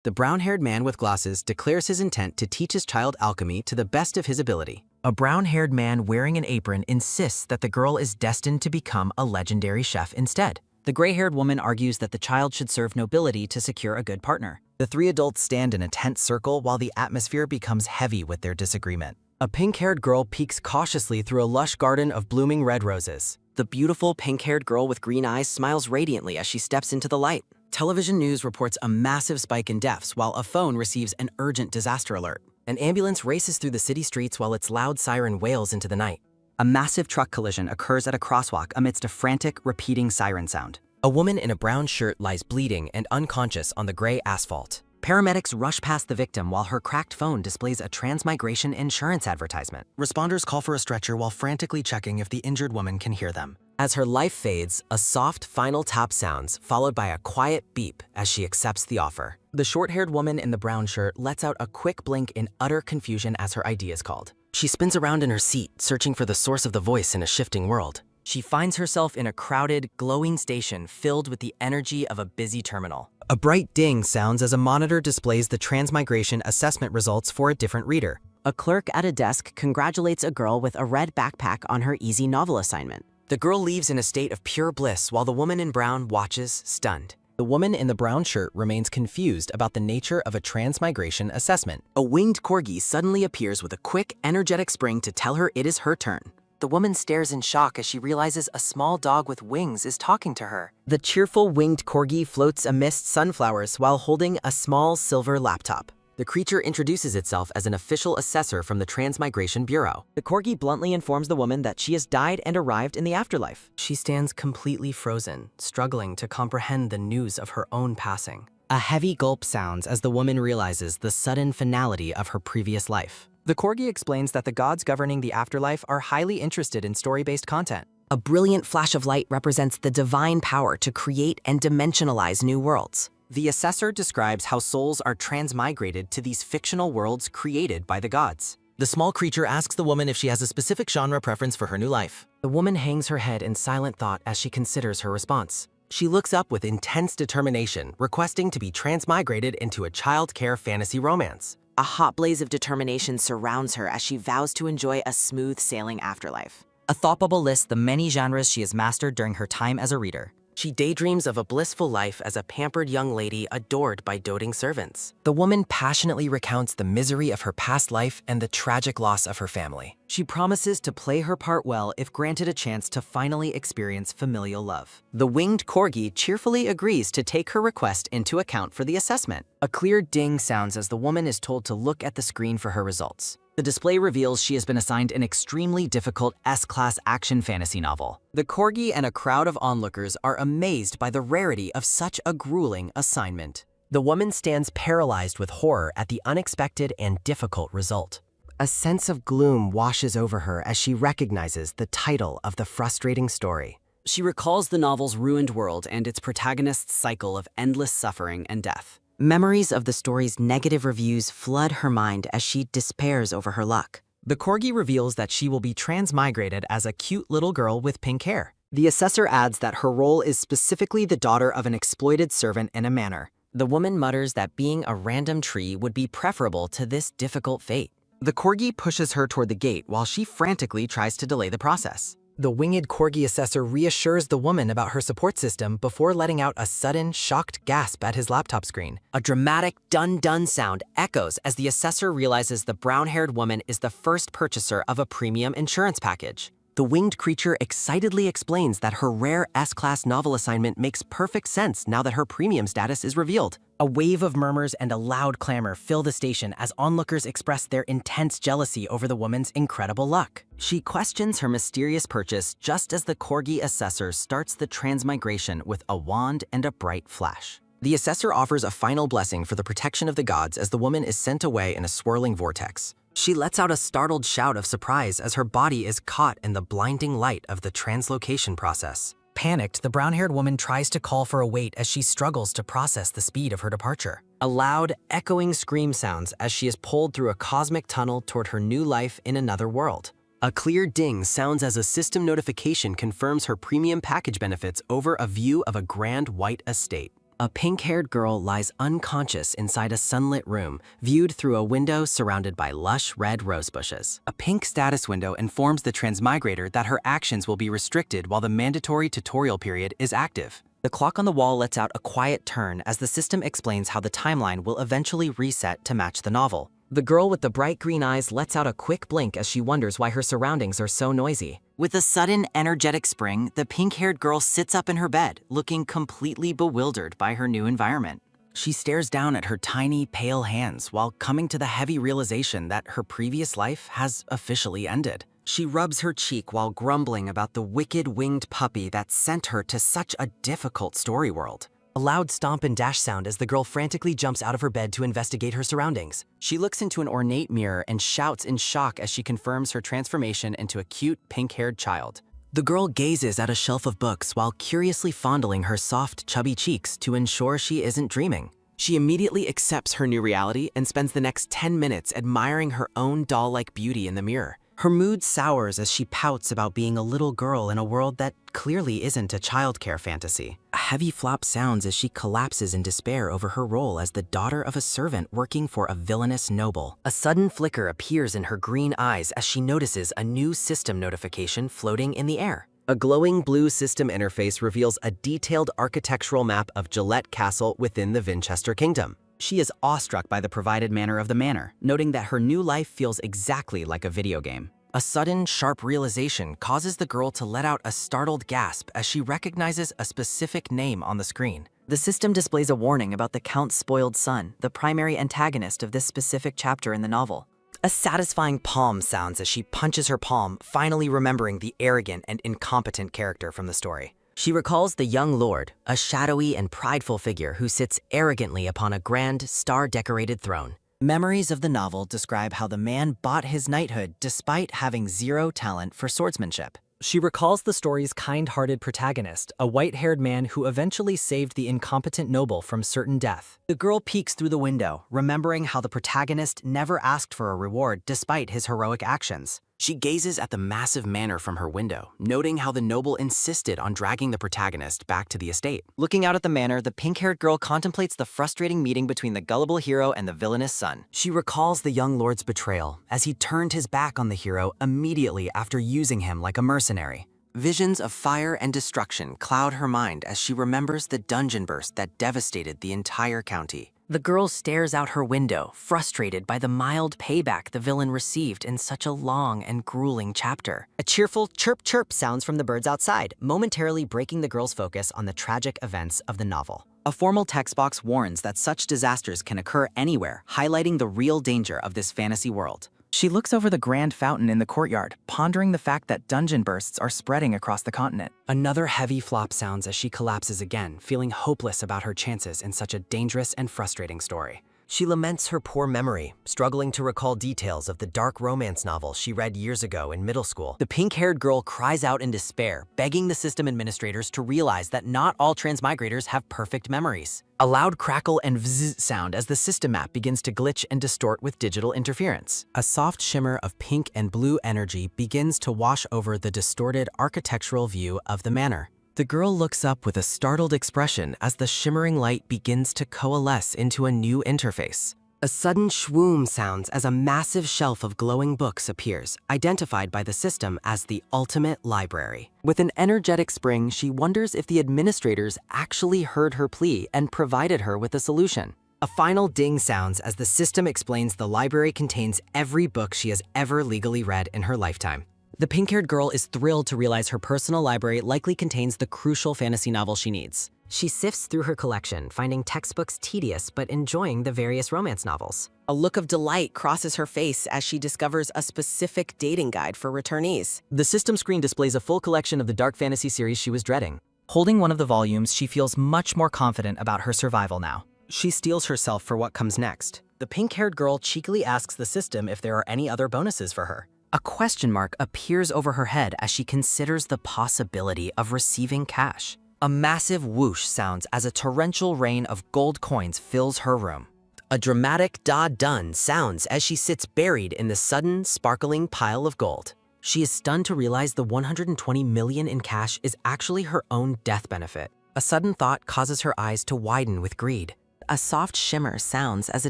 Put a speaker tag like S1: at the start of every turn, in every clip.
S1: The brown-haired man with glasses declares his intent to teach his child alchemy to the best of his ability. A brown-haired man wearing an apron insists that the girl is destined to become a legendary chef instead. The gray-haired woman argues that the child should serve nobility to secure a good partner. The three adults stand in a tense circle while the atmosphere becomes heavy with their disagreement. A pink-haired girl peeks cautiously through a lush garden of blooming red roses. The beautiful pink-haired girl with green eyes smiles radiantly as she steps into the light. Television news reports a massive spike in deaths while a phone receives an urgent disaster alert. An ambulance races through the city streets while its loud siren wails into the night. A massive truck collision occurs at a crosswalk amidst a frantic, repeating siren sound. A woman in a brown shirt lies bleeding and unconscious on the gray asphalt. Paramedics rush past the victim while her cracked phone displays a transmigration insurance advertisement. Responders call for a stretcher while frantically checking if the injured woman can hear them. As her life fades, a soft final tap sounds, followed by a quiet beep as she accepts the offer. The short-haired woman in the brown shirt lets out a quick blink in utter confusion as her ID is called. She spins around in her seat, searching for the source of the voice in a shifting world. She finds herself in a crowded, glowing station filled with the energy of a busy terminal. A bright ding sounds as a monitor displays the transmigration assessment results for a different reader. A clerk at a desk congratulates a girl with a red backpack on her easy novel assignment. The girl leaves in a state of pure bliss while the woman in brown watches, stunned. The woman in the brown shirt remains confused about the nature of a transmigration assessment. A winged corgi suddenly appears with a quick, energetic spring to tell her it is her turn. The woman stares in shock as she realizes a small dog with wings is talking to her. The cheerful winged corgi floats amidst sunflowers while holding a small silver laptop. The creature introduces itself as an official assessor from the Transmigration Bureau. The corgi bluntly informs the woman that she has died and arrived in the afterlife. She stands completely frozen, struggling to comprehend the news of her own passing. A heavy gulp sounds as the woman realizes the sudden finality of her previous life. The corgi explains that the gods governing the afterlife are highly interested in story-based content. A brilliant flash of light represents the divine power to create and dimensionalize new worlds. The assessor describes how souls are transmigrated to these fictional worlds created by the gods. The small creature asks the woman if she has a specific genre preference for her new life. The woman hangs her head in silent thought as she considers her response. She looks up with intense determination, requesting to be transmigrated into a childcare fantasy romance. A hot blaze of determination surrounds her as she vows to enjoy a smooth sailing afterlife. A thought bubble lists the many genres she has mastered during her time as a reader. She daydreams of a blissful life as a pampered young lady adored by doting servants. The woman passionately recounts the misery of her past life and the tragic loss of her family. She promises to play her part well if granted a chance to finally experience familial love. The winged corgi cheerfully agrees to take her request into account for the assessment. A clear ding sounds as the woman is told to look at the screen for her results. The display reveals she has been assigned an extremely difficult S-class action fantasy novel. The corgi and a crowd of onlookers are amazed by the rarity of such a grueling assignment. The woman stands paralyzed with horror at the unexpected and difficult result. A sense of gloom washes over her as she recognizes the title of the frustrating story. She recalls the novel's ruined world and its protagonist's cycle of endless suffering and death. Memories of the story's negative reviews flood her mind as she despairs over her luck. The corgi reveals that she will be transmigrated as a cute little girl with pink hair. The assessor adds that her role is specifically the daughter of an exploited servant in a manor. The woman mutters that being a random tree would be preferable to this difficult fate. The corgi pushes her toward the gate while she frantically tries to delay the process. The winged corgi assessor reassures the woman about her support system before letting out a sudden, shocked gasp at his laptop screen. A dramatic dun-dun sound echoes as the assessor realizes the brown-haired woman is the first purchaser of a premium insurance package. The winged creature excitedly explains that her rare S-class novel assignment makes perfect sense now that her premium status is revealed. A wave of murmurs and a loud clamor fill the station as onlookers express their intense jealousy over the woman's incredible luck. She questions her mysterious purchase just as the corgi assessor starts the transmigration with a wand and a bright flash. The assessor offers a final blessing for the protection of the gods as the woman is sent away in a swirling vortex. She lets out a startled shout of surprise as her body is caught in the blinding light of the translocation process. Panicked, the brown-haired woman tries to call for a wait as she struggles to process the speed of her departure. A loud, echoing scream sounds as she is pulled through a cosmic tunnel toward her new life in another world. A clear ding sounds as a system notification confirms her premium package benefits over a view of a grand white estate. A pink-haired girl lies unconscious inside a sunlit room, viewed through a window surrounded by lush red rose bushes. A pink status window informs the transmigrator that her actions will be restricted while the mandatory tutorial period is active. The clock on the wall lets out a quiet turn as the system explains how the timeline will eventually reset to match the novel. The girl with the bright green eyes lets out a quick blink as she wonders why her surroundings are so noisy. With a sudden, energetic spring, the pink-haired girl sits up in her bed, looking completely bewildered by her new environment. She stares down at her tiny, pale hands while coming to the heavy realization that her previous life has officially ended. She rubs her cheek while grumbling about the wicked winged puppy that sent her to such a difficult story world. A loud stomp and dash sound as the girl frantically jumps out of her bed to investigate her surroundings. She looks into an ornate mirror and shouts in shock as she confirms her transformation into a cute, pink-haired child. The girl gazes at a shelf of books while curiously fondling her soft, chubby cheeks to ensure she isn't dreaming. She immediately accepts her new reality and spends the next 10 minutes admiring her own doll-like beauty in the mirror. Her mood sours as she pouts about being a little girl in a world that clearly isn't a childcare fantasy. A heavy flop sounds as she collapses in despair over her role as the daughter of a servant working for a villainous noble. A sudden flicker appears in her green eyes as she notices a new system notification floating in the air. A glowing blue system interface reveals a detailed architectural map of Gillette Castle within the Winchester Kingdom. She is awestruck by the provided manner of the manor, noting that her new life feels exactly like a video game. A sudden, sharp realization causes the girl to let out a startled gasp as she recognizes a specific name on the screen. The system displays a warning about the Count's spoiled son, the primary antagonist of this specific chapter in the novel. A satisfying palm sounds as she punches her palm, finally remembering the arrogant and incompetent character from the story. She recalls the young lord, a shadowy and prideful figure who sits arrogantly upon a grand, star-decorated throne. Memories of the novel describe how the man bought his knighthood despite having zero talent for swordsmanship. She recalls the story's kind-hearted protagonist, a white-haired man who eventually saved the incompetent noble from certain death. The girl peeks through the window, remembering how the protagonist never asked for a reward despite his heroic actions. She gazes at the massive manor from her window, noting how the noble insisted on dragging the protagonist back to the estate. Looking out at the manor, the pink-haired girl contemplates the frustrating meeting between the gullible hero and the villainous son. She recalls the young lord's betrayal, as he turned his back on the hero immediately after using him like a mercenary. Visions of fire and destruction cloud her mind as she remembers the dungeon burst that devastated the entire county. The girl stares out her window, frustrated by the mild payback the villain received in such a long and grueling chapter. A cheerful chirp-chirp sounds from the birds outside, momentarily breaking the girl's focus on the tragic events of the novel. A formal text box warns that such disasters can occur anywhere, highlighting the real danger of this fantasy world. She looks over the grand fountain in the courtyard, pondering the fact that dungeon bursts are spreading across the continent. Another heavy flop sounds as she collapses again, feeling hopeless about her chances in such a dangerous and frustrating story. She laments her poor memory, struggling to recall details of the dark romance novel she read years ago in middle school. The pink-haired girl cries out in despair, begging the system administrators to realize that not all transmigrators have perfect memories. A loud crackle and vzz sound as the system map begins to glitch and distort with digital interference. A soft shimmer of pink and blue energy begins to wash over the distorted architectural view of the manor. The girl looks up with a startled expression as the shimmering light begins to coalesce into a new interface. A sudden shwoom sounds as a massive shelf of glowing books appears, identified by the system as the ultimate library. With an energetic spring, she wonders if the administrators actually heard her plea and provided her with a solution. A final ding sounds as the system explains the library contains every book she has ever legally read in her lifetime. The pink-haired girl is thrilled to realize her personal library likely contains the crucial fantasy novel she needs. She sifts through her collection, finding textbooks tedious but enjoying the various romance novels. A look of delight crosses her face as she discovers a specific dating guide for returnees. The system screen displays a full collection of the dark fantasy series she was dreading. Holding one of the volumes, she feels much more confident about her survival now. She steels herself for what comes next. The pink-haired girl cheekily asks the system if there are any other bonuses for her. A question mark appears over her head as she considers the possibility of receiving cash. A massive whoosh sounds as a torrential rain of gold coins fills her room. A dramatic da-dun sounds as she sits buried in the sudden, sparkling pile of gold. She is stunned to realize the 120 million in cash is actually her own death benefit. A sudden thought causes her eyes to widen with greed. A soft shimmer sounds as a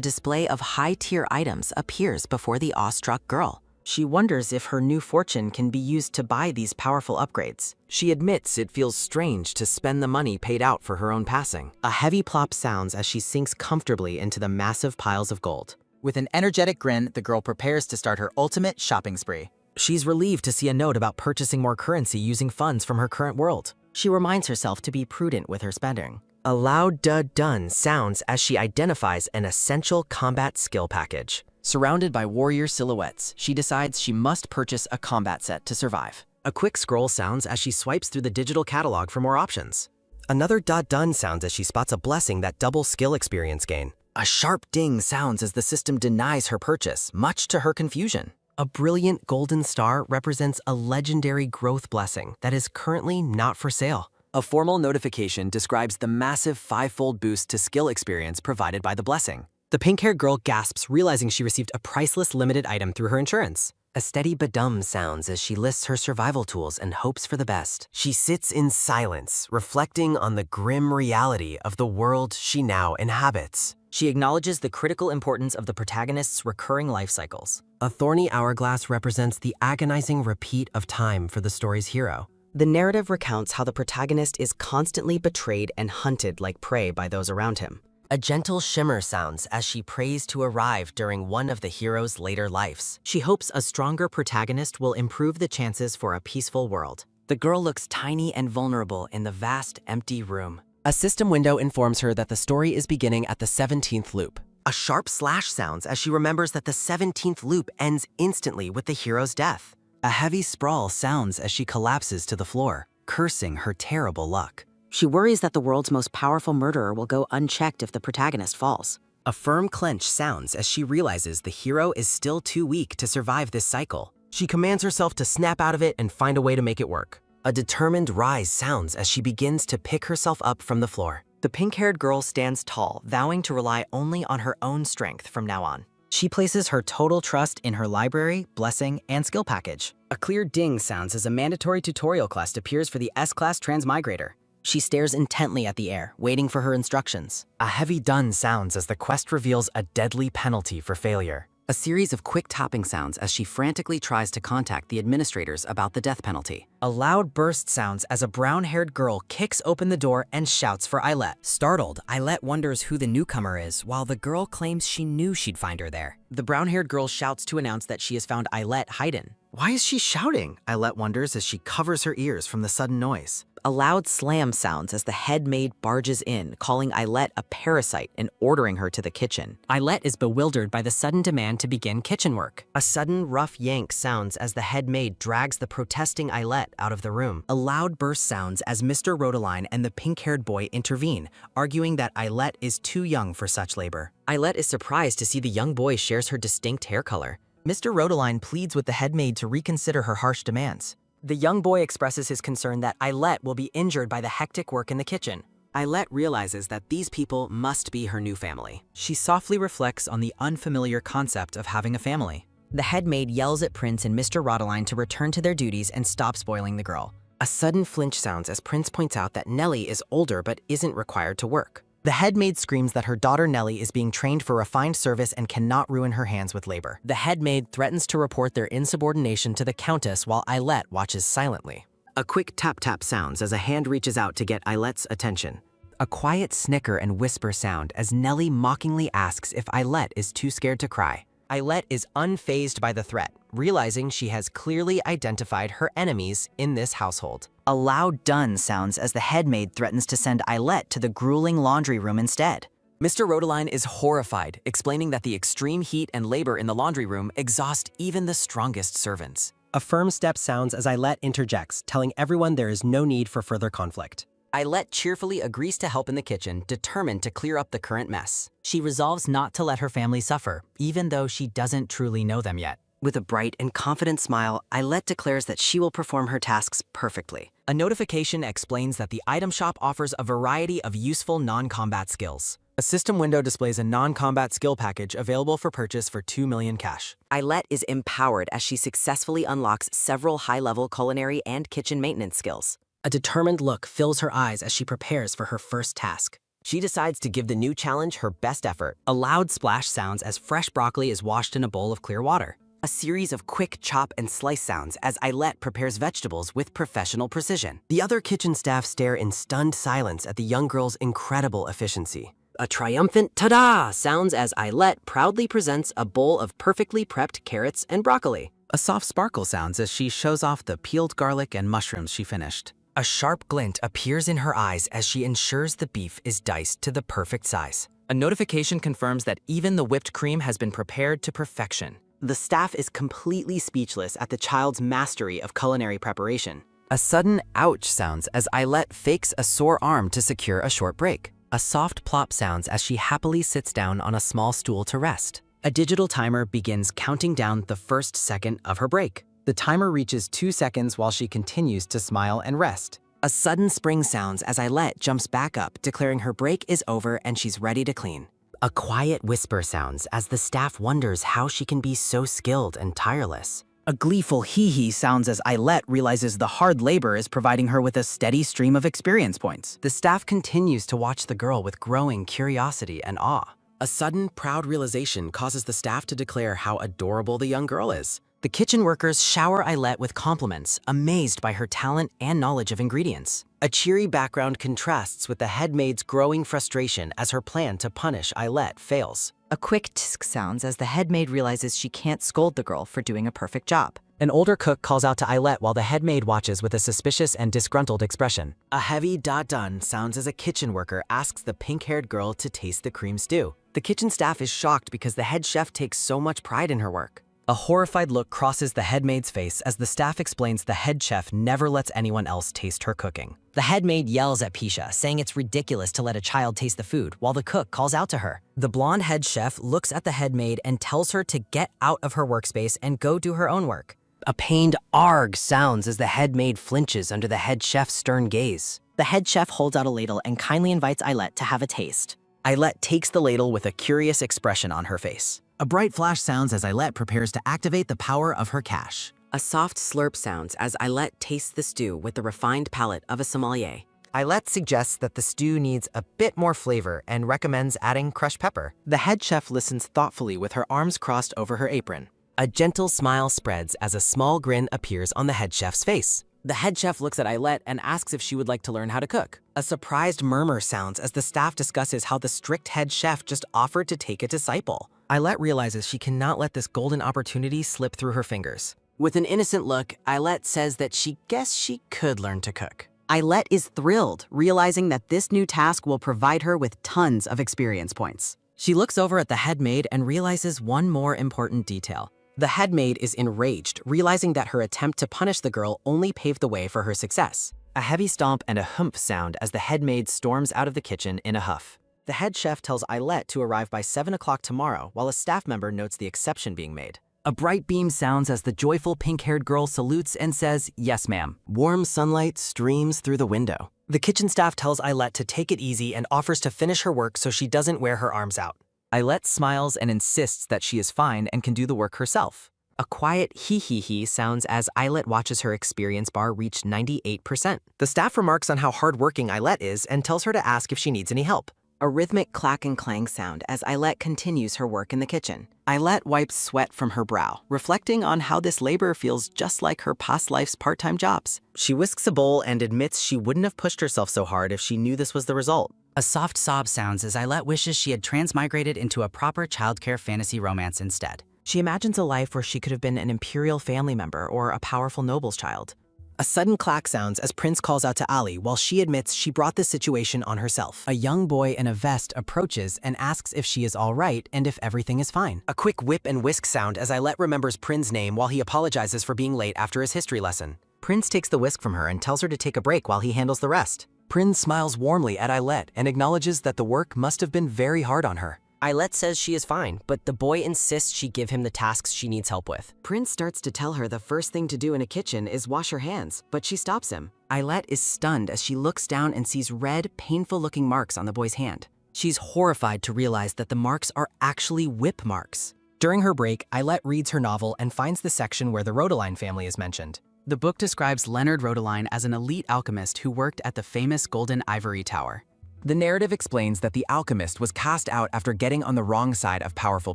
S1: display of high-tier items appears before the awestruck girl. She wonders if her new fortune can be used to buy these powerful upgrades. She admits it feels strange to spend the money paid out for her own passing. A heavy plop sounds as she sinks comfortably into the massive piles of gold. With an energetic grin, the girl prepares to start her ultimate shopping spree. She's relieved to see a note about purchasing more currency using funds from her current world. She reminds herself to be prudent with her spending. A loud dun sounds as she identifies an essential combat skill package. Surrounded by warrior silhouettes, she decides she must purchase a combat set to survive. A quick scroll sounds as she swipes through the digital catalog for more options. Another dun sounds as she spots a blessing that doubles skill experience gain. A sharp ding sounds as the system denies her purchase, much to her confusion. A brilliant golden star represents a legendary growth blessing that is currently not for sale. A formal notification describes the massive 5-fold boost to skill experience provided by the blessing. The pink-haired girl gasps, realizing she received a priceless limited item through her insurance. A steady badum sounds as she lists her survival tools and hopes for the best. She sits in silence, reflecting on the grim reality of the world she now inhabits. She acknowledges the critical importance of the protagonist's recurring life cycles. A thorny hourglass represents the agonizing repeat of time for the story's hero. The narrative recounts how the protagonist is constantly betrayed and hunted like prey by those around him. A gentle shimmer sounds as she prays to arrive during one of the hero's later lives. She hopes a stronger protagonist will improve the chances for a peaceful world. The girl looks tiny and vulnerable in the vast, empty room. A system window informs her that the story is beginning at the 17th loop. A sharp slash sounds as she remembers that the 17th loop ends instantly with the hero's death. A heavy sprawl sounds as she collapses to the floor, cursing her terrible luck. She worries that the world's most powerful murderer will go unchecked if the protagonist falls. A firm clench sounds as she realizes the hero is still too weak to survive this cycle. She commands herself to snap out of it and find a way to make it work. A determined rise sounds as she begins to pick herself up from the floor. The pink-haired girl stands tall, vowing to rely only on her own strength from now on. She places her total trust in her library, blessing, and skill package. A clear ding sounds as a mandatory tutorial quest appears for the S-Class Transmigrator. She stares intently at the air, waiting for her instructions. A heavy dun sounds as the quest reveals a deadly penalty for failure. A series of quick tapping sounds as she frantically tries to contact the administrators about the death penalty. A loud burst sounds as a brown-haired girl kicks open the door and shouts for Eilette. Startled, Eilette wonders who the newcomer is, while the girl claims she knew she'd find her there. The brown-haired girl shouts to announce that she has found Eilette hidden. Why is she shouting? Eilette wonders as she covers her ears from the sudden noise. A loud slam sounds as the head maid barges in, calling Eilette a parasite and ordering her to the kitchen. Eilette is bewildered by the sudden demand to begin kitchen work. A sudden rough yank sounds as the head maid drags the protesting Eilette out of the room. A loud burst sounds as Mr. Rodaline and the pink-haired boy intervene, arguing that Eilette is too young for such labor. Eilette is surprised to see the young boy shares her distinct hair color. Mr. Rodaline pleads with the head maid to reconsider her harsh demands. The young boy expresses his concern that Eilette will be injured by the hectic work in the kitchen. Eilette realizes that these people must be her new family. She softly reflects on the unfamiliar concept of having a family. The head maid yells at Prince and Mr. Rodaline to return to their duties and stop spoiling the girl. A sudden flinch sounds as Prince points out that Nellie is older but isn't required to work. The head maid screams that her daughter Nellie is being trained for refined service and cannot ruin her hands with labor. The head maid threatens to report their insubordination to the Countess while Eilette watches silently. A quick tap-tap sounds as a hand reaches out to get Eilette's attention. A quiet snicker and whisper sound as Nellie mockingly asks if Eilette is too scared to cry. Eilette is unfazed by the threat, realizing she has clearly identified her enemies in this household. A loud dun sounds as the head maid threatens to send Eilette to the grueling laundry room instead. Mr. Rodaline is horrified, explaining that the extreme heat and labor in the laundry room exhaust even the strongest servants. A firm step sounds as Eilette interjects, telling everyone there is no need for further conflict. Eilette cheerfully agrees to help in the kitchen, determined to clear up the current mess. She resolves not to let her family suffer, even though she doesn't truly know them yet. With a bright and confident smile, Eilette declares that she will perform her tasks perfectly. A notification explains that the item shop offers a variety of useful non-combat skills. A system window displays a non-combat skill package available for purchase for 2 million cash. Eilette is empowered as she successfully unlocks several high-level culinary and kitchen maintenance skills. A determined look fills her eyes as she prepares for her first task. She decides to give the new challenge her best effort. A loud splash sounds as fresh broccoli is washed in a bowl of clear water. A series of quick chop and slice sounds as Ailette prepares vegetables with professional precision. The other kitchen staff stare in stunned silence at the young girl's incredible efficiency. A triumphant ta-da sounds as Ailette proudly presents a bowl of perfectly prepped carrots and broccoli. A soft sparkle sounds as she shows off the peeled garlic and mushrooms she finished. A sharp glint appears in her eyes as she ensures the beef is diced to the perfect size. A notification confirms that even the whipped cream has been prepared to perfection. The staff is completely speechless at the child's mastery of culinary preparation. A sudden ouch sounds as Ailette fakes a sore arm to secure a short break. A soft plop sounds as she happily sits down on a small stool to rest. A digital timer begins counting down the first second of her break. The timer reaches 2 seconds while she continues to smile and rest. A sudden spring sounds as Ailette jumps back up, declaring her break is over and she's ready to clean. A quiet whisper sounds as the staff wonders how she can be so skilled and tireless. A gleeful hee-hee sounds as Ailette realizes the hard labor is providing her with a steady stream of experience points. The staff continues to watch the girl with growing curiosity and awe. A sudden, proud realization causes the staff to declare how adorable the young girl is. The kitchen workers shower Ailette with compliments, amazed by her talent and knowledge of ingredients. A cheery background contrasts with the head maid's growing frustration as her plan to punish Ailette fails.
S2: A quick tsk sounds as the head maid realizes she can't scold the girl for doing a perfect job.
S1: An older cook calls out to Ailette while the head maid watches with a suspicious and disgruntled expression. A heavy dun sounds as a kitchen worker asks the pink-haired girl to taste the cream stew. The kitchen staff is shocked because the head chef takes so much pride in her work. A horrified look crosses the head maid's face as the staff explains the head chef never lets anyone else taste her cooking. The head maid yells at Pisha, saying it's ridiculous to let a child taste the food, while the cook calls out to her. The blonde head chef looks at the head maid and tells her to get out of her workspace and go do her own work. A pained arg sounds as the head maid flinches under the head chef's stern gaze.
S2: The head chef holds out a ladle and kindly invites Ailette to have a taste.
S1: Ailette takes the ladle with a curious expression on her face. A bright flash sounds as Ailette prepares to activate the power of her cash.
S3: A soft slurp sounds as Ailette tastes the stew with the refined palate of a sommelier.
S1: Ailette suggests that the stew needs a bit more flavor and recommends adding crushed pepper. The head chef listens thoughtfully with her arms crossed over her apron. A gentle smile spreads as a small grin appears on the head chef's face. The head chef looks at Ailette and asks if she would like to learn how to cook. A surprised murmur sounds as the staff discusses how the strict head chef just offered to take a disciple. Ailette realizes she cannot let this golden opportunity slip through her fingers. With an innocent look, Ailette says that she guessed she could learn to cook.
S2: Ailette is thrilled, realizing that this new task will provide her with tons of experience points.
S1: She looks over at the head maid and realizes one more important detail. The head maid is enraged, realizing that her attempt to punish the girl only paved the way for her success. A heavy stomp and a humph sound as the head maid storms out of the kitchen in a huff. The head chef tells Ailette to arrive by 7 o'clock tomorrow, while a staff member notes the exception being made. A bright beam sounds as the joyful pink-haired girl salutes and says, "Yes, ma'am." Warm sunlight streams through the window. The kitchen staff tells Ailette to take it easy and offers to finish her work so she doesn't wear her arms out. Ailette smiles and insists that she is fine and can do the work herself. A quiet hee-hee-hee sounds as Ailette watches her experience bar reach 98%. The staff remarks on how hardworking Ailette is and tells her to ask if she needs any help.
S2: A rhythmic clack and clang sound as Ailette continues her work in the kitchen. Ailette wipes sweat from her brow, reflecting on how this labor feels just like her past life's part-time jobs.
S1: She whisks a bowl and admits she wouldn't have pushed herself so hard if she knew this was the result. A soft sob sounds as Ailette wishes she had transmigrated into a proper childcare fantasy romance instead. She imagines a life where she could have been an imperial family member or a powerful noble's child. A sudden clack sounds as Prince calls out to Ali while she admits she brought this situation on herself. A young boy in a vest approaches and asks if she is all right and if everything is fine. A quick whip and whisk sound as Ailette remembers Prince's name while he apologizes for being late after his history lesson. Prince takes the whisk from her and tells her to take a break while he handles the rest. Prince smiles warmly at Ailette and acknowledges that the work must have been very hard on her.
S3: Ailette says she is fine, but the boy insists she give him the tasks she needs help with.
S2: Prince starts to tell her the first thing to do in a kitchen is wash her hands, but she stops him.
S1: Ailette is stunned as she looks down and sees red, painful-looking marks on the boy's hand. She's horrified to realize that the marks are actually whip marks. During her break, Ailette reads her novel and finds the section where the Rodeline family is mentioned.
S4: The book describes Leonard Rodeline as an elite alchemist who worked at the famous Golden Ivory Tower.
S1: The narrative explains that the alchemist was cast out after getting on the wrong side of powerful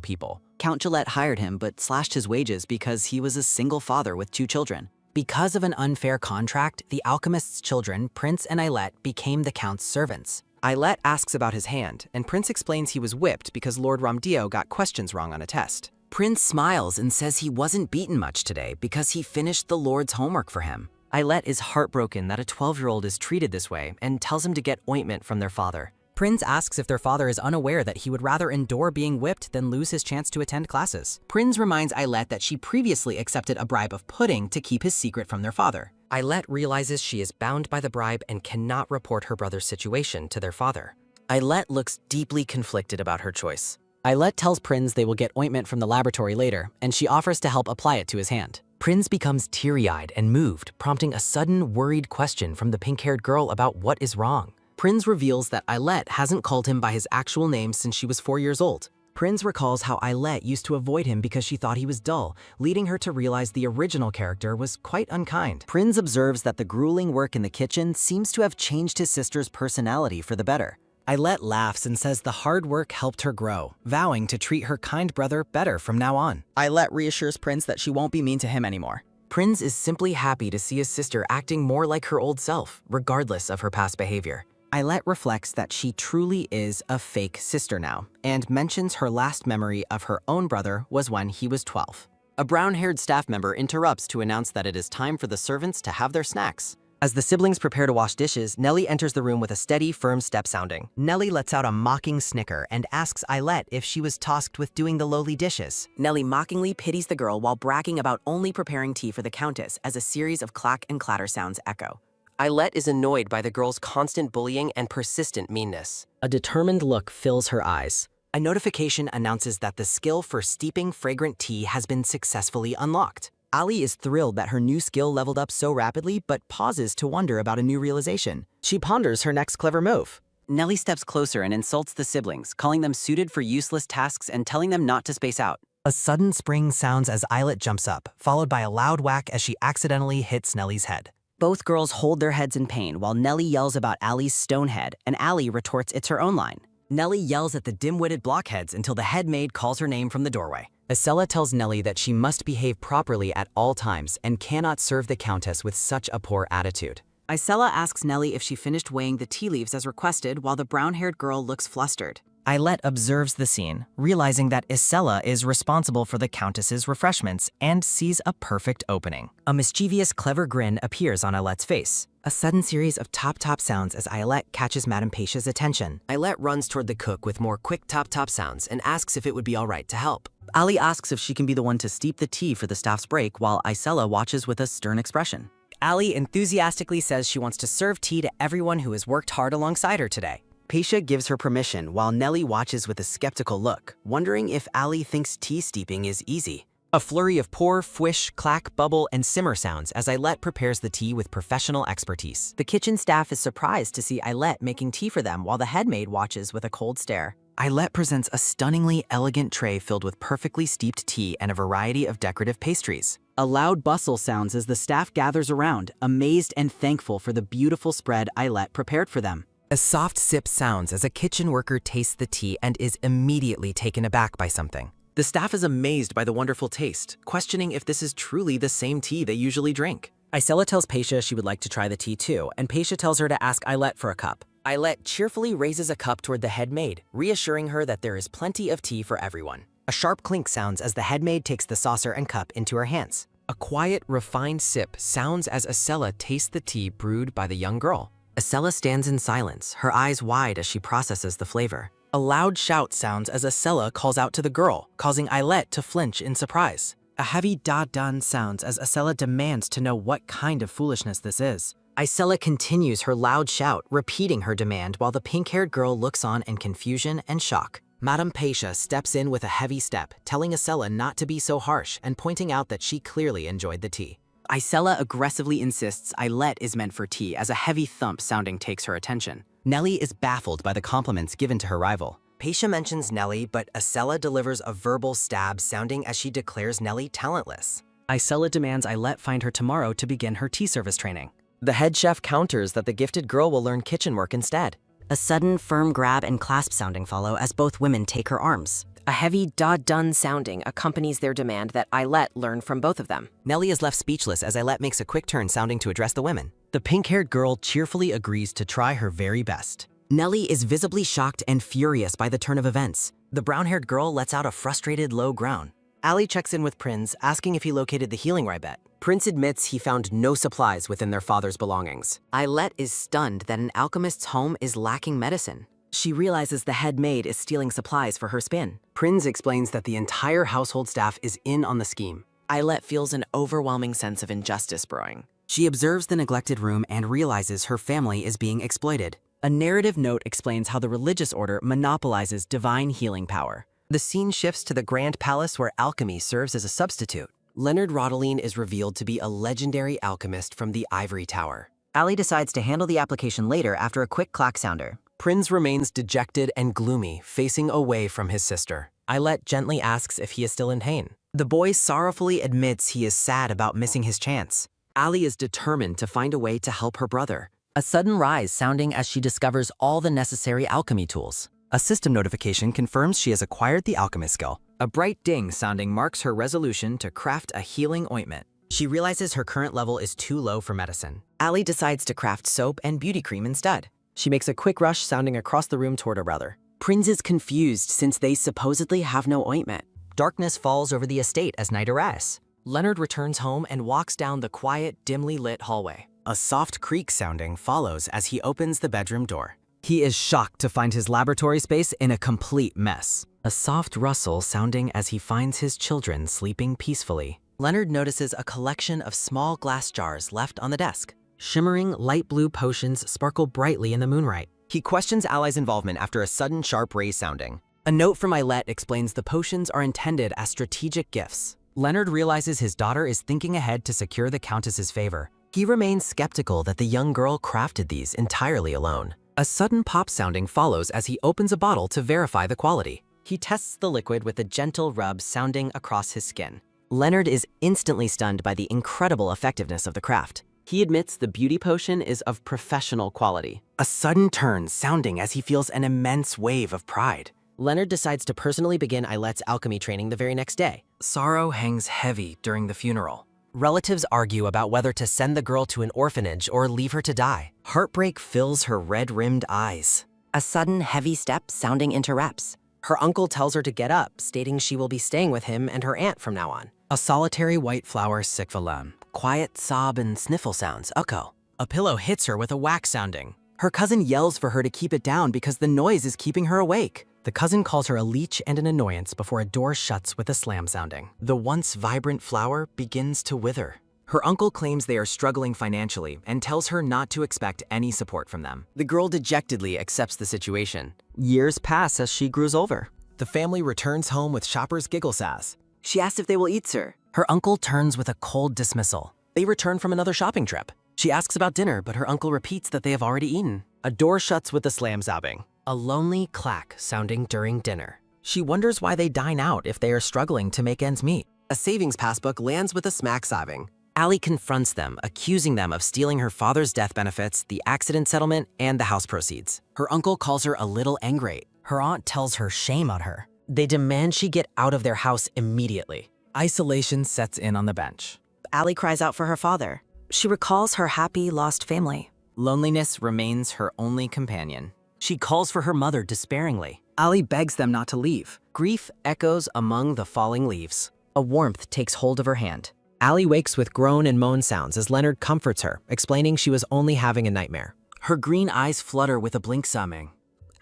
S1: people.
S2: Count Gillette hired him but slashed his wages because he was a single father with 2 children.
S1: Because of an unfair contract, the alchemist's children, Prince and Ailette, became the Count's servants. Ailette asks about his hand, and Prince explains he was whipped because Lord Ramdio got questions wrong on a test.
S3: Prince smiles and says he wasn't beaten much today because he finished the Lord's homework for him.
S1: Ailette is heartbroken that a 12-year-old is treated this way and tells him to get ointment from their father. Prince asks if their father is unaware that he would rather endure being whipped than lose his chance to attend classes. Prince reminds Ailette that she previously accepted a bribe of pudding to keep his secret from their father.
S3: Ailette realizes she is bound by the bribe and cannot report her brother's situation to their father. Ailette looks deeply conflicted about her choice.
S1: Ailette tells Prince they will get ointment from the laboratory later, and she offers to help apply it to his hand. Prince becomes teary-eyed and moved, prompting a sudden, worried question from the pink-haired girl about what is wrong. Prince reveals that Ailette hasn't called him by his actual name since she was 4 years old. Prince recalls how Ailette used to avoid him because she thought he was dull, leading her to realize the original character was quite unkind.
S2: Prince observes that the grueling work in the kitchen seems to have changed his sister's personality for the better.
S1: Ailette laughs and says the hard work helped her grow, vowing to treat her kind brother better from now on.
S4: Ailette reassures Prince that she won't be mean to him anymore.
S3: Prince is simply happy to see his sister acting more like her old self, regardless of her past behavior.
S1: Ailette reflects that she truly is a fake sister now, and mentions her last memory of her own brother was when he was 12.
S2: A brown-haired staff member interrupts to announce that it is time for the servants to have their snacks.
S1: As the siblings prepare to wash dishes, Nellie enters the room with a steady, firm step sounding. Nellie lets out a mocking snicker and asks Ailette if she was tasked with doing the lowly dishes.
S3: Nellie mockingly pities the girl while bragging about only preparing tea for the Countess as a series of clack and clatter sounds echo.
S5: Ailette is annoyed by the girl's constant bullying and persistent meanness.
S1: A determined look fills her eyes. A notification announces that the skill for steeping fragrant tea has been successfully unlocked. Ali is thrilled that her new skill leveled up so rapidly, but pauses to wonder about a new realization. She ponders her next clever move.
S2: Nellie steps closer and insults the siblings, calling them suited for useless tasks and telling them not to space out.
S1: A sudden spring sounds as Ailette jumps up, followed by a loud whack as she accidentally hits Nellie's head.
S2: Both girls hold their heads in pain while Nellie yells about Allie's stone head, and Allie retorts it's her own line.
S1: Nellie yells at the dim-witted blockheads until the head maid calls her name from the doorway. Isella tells Nellie that she must behave properly at all times and cannot serve the Countess with such a poor attitude.
S2: Isella asks Nellie if she finished weighing the tea leaves as requested while the brown-haired girl looks flustered.
S1: Ailette observes the scene, realizing that Isella is responsible for the Countess's refreshments and sees a perfect opening. A mischievous, clever grin appears on Ailette's face. A sudden series of top-top sounds as Ailette catches Madame Pacia's attention.
S3: Ailette runs toward the cook with more quick top-top sounds and asks if it would be all right to help.
S2: Ali asks if she can be the one to steep the tea for the staff's break while Isella watches with a stern expression.
S1: Ali enthusiastically says she wants to serve tea to everyone who has worked hard alongside her today. Pacia gives her permission while Nellie watches with a skeptical look, wondering if Ali thinks tea steeping is easy. A flurry of pour, fwish, clack, bubble, and simmer sounds as Ailette prepares the tea with professional expertise. The kitchen staff is surprised to see Ailette making tea for them while the head maid watches with a cold stare. Ailette presents a stunningly elegant tray filled with perfectly steeped tea and a variety of decorative pastries.
S2: A loud bustle sounds as the staff gathers around, amazed and thankful for the beautiful spread Ailette prepared for them.
S1: A soft sip sounds as a kitchen worker tastes the tea and is immediately taken aback by something. The staff is amazed by the wonderful taste, questioning if this is truly the same tea they usually drink. Isella tells Pacia she would like to try the tea too, and Pacia tells her to ask Ailette for a cup. Ailette cheerfully raises a cup toward the head maid, reassuring her that there is plenty of tea for everyone. A sharp clink sounds as the head maid takes the saucer and cup into her hands. A quiet, refined sip sounds as Isella tastes the tea brewed by the young girl.
S3: Isella stands in silence, her eyes wide as she processes the flavor.
S1: A loud shout sounds as Isella calls out to the girl, causing Ailette to flinch in surprise. A heavy da-dun sounds as Isella demands to know what kind of foolishness this is. Isella continues her loud shout, repeating her demand while the pink-haired girl looks on in confusion and shock. Madame Pacia steps in with a heavy step, telling Isella not to be so harsh and pointing out that she clearly enjoyed the tea.
S2: Isella aggressively insists Ailette is meant for tea as a heavy thump sounding takes her attention.
S1: Nellie is baffled by the compliments given to her rival.
S3: Pacia mentions Nellie, but Isella delivers a verbal stab sounding as she declares Nellie talentless.
S4: Isella demands Ailette find her tomorrow to begin her tea service training.
S3: The head chef counters that the gifted girl will learn kitchen work instead.
S2: A sudden firm grab and clasp sounding follow as both women take her arms.
S5: A heavy da-dun sounding accompanies their demand that Ailette learn from both of them.
S1: Nellie is left speechless as Ailette makes a quick turn sounding to address the women. The pink-haired girl cheerfully agrees to try her very best. Nellie is visibly shocked and furious by the turn of events. The brown-haired girl lets out a frustrated low groan. Allie checks in with Prinz, asking if he located the healing ribet. Prinz admits he found no supplies within their father's belongings.
S2: Ailette is stunned that an alchemist's home is lacking medicine. She realizes the head maid is stealing supplies for her spin.
S1: Prinz explains that the entire household staff is in on the scheme.
S2: Ailette feels an overwhelming sense of injustice brewing.
S4: She observes the neglected room and realizes her family is being exploited. A narrative note explains how the religious order monopolizes divine healing power.
S3: The scene shifts to the Grand Palace where alchemy serves as a substitute. Leonard Rodeline is revealed to be a legendary alchemist from the Ivory Tower.
S1: Allie decides to handle the application later after a quick clack sounder.
S3: Prinz remains dejected and gloomy, facing away from his sister. Ailette gently asks if he is still in pain.
S1: The boy sorrowfully admits he is sad about missing his chance.
S4: Allie is determined to find a way to help her brother. A sudden rise sounding as she discovers all the necessary alchemy tools.
S1: A system notification confirms she has acquired the alchemist skill. A bright ding sounding marks her resolution to craft a healing ointment. She realizes her current level is too low for medicine. Allie decides to craft soap and beauty cream instead.
S3: She makes a quick rush sounding across the room toward her brother.
S2: Prinz is confused since they supposedly have no ointment.
S1: Darkness falls over the estate as night arrives.
S3: Leonard returns home and walks down the quiet, dimly lit hallway.
S1: A soft creak sounding follows as he opens the bedroom door. He is shocked to find his laboratory space in a complete mess. A soft rustle sounding as he finds his children sleeping peacefully. Leonard notices a collection of small glass jars left on the desk. Shimmering light blue potions sparkle brightly in the moonlight.
S3: He questions Allie's involvement after a sudden sharp raise sounding.
S1: A note from Ailette explains the potions are intended as strategic gifts. Leonard realizes his daughter is thinking ahead to secure the Countess's favor. He remains skeptical that the young girl crafted these entirely alone. A sudden pop sounding follows as he opens a bottle to verify the quality. He tests the liquid with a gentle rub sounding across his skin. Leonard is instantly stunned by the incredible effectiveness of the craft.
S2: He admits the beauty potion is of professional quality.
S1: A sudden turn sounding as he feels an immense wave of pride.
S3: Leonard decides to personally begin Ailette's alchemy training the very next day.
S1: Sorrow hangs heavy during the funeral. Relatives argue about whether to send the girl to an orphanage or leave her to die. Heartbreak fills her red-rimmed eyes.
S2: A sudden heavy step sounding interrupts.
S3: Her uncle tells her to get up, stating she will be staying with him and her aunt from now on.
S1: A solitary white flower sikvalem. Quiet sob and sniffle sounds echo. A pillow hits her with a whack sounding. Her cousin yells for her to keep it down because the noise is keeping her awake. The cousin calls her a leech and an annoyance before a door shuts with a slam sounding. The once vibrant flower begins to wither. Her uncle claims they are struggling financially and tells her not to expect any support from them. The girl dejectedly accepts the situation.
S4: Years pass as she grows older.
S3: The family returns home with shopper's giggle sass.
S2: She asks if they will eat, sir.
S1: Her uncle turns with a cold dismissal.
S3: They return from another shopping trip.
S1: She asks about dinner, but her uncle repeats that they have already eaten.
S3: A door shuts with a slam sobbing.
S1: A lonely clack sounding during dinner. She wonders why they dine out if they are struggling to make ends meet.
S3: A savings passbook lands with a smack sobbing.
S1: Allie confronts them, accusing them of stealing her father's death benefits, the accident settlement, and the house proceeds. Her uncle calls her a little ingrate. Her aunt tells her shame on her. They demand she get out of their house immediately. Isolation sets in on the bench.
S2: Allie cries out for her father. She recalls her happy, lost family.
S1: Loneliness remains her only companion. She calls for her mother despairingly.
S4: Allie begs them not to leave.
S1: Grief echoes among the falling leaves. A warmth takes hold of her hand. Allie wakes with groan and moan sounds as Leonard comforts her, explaining she was only having a nightmare.
S4: Her green eyes flutter with a blink summing.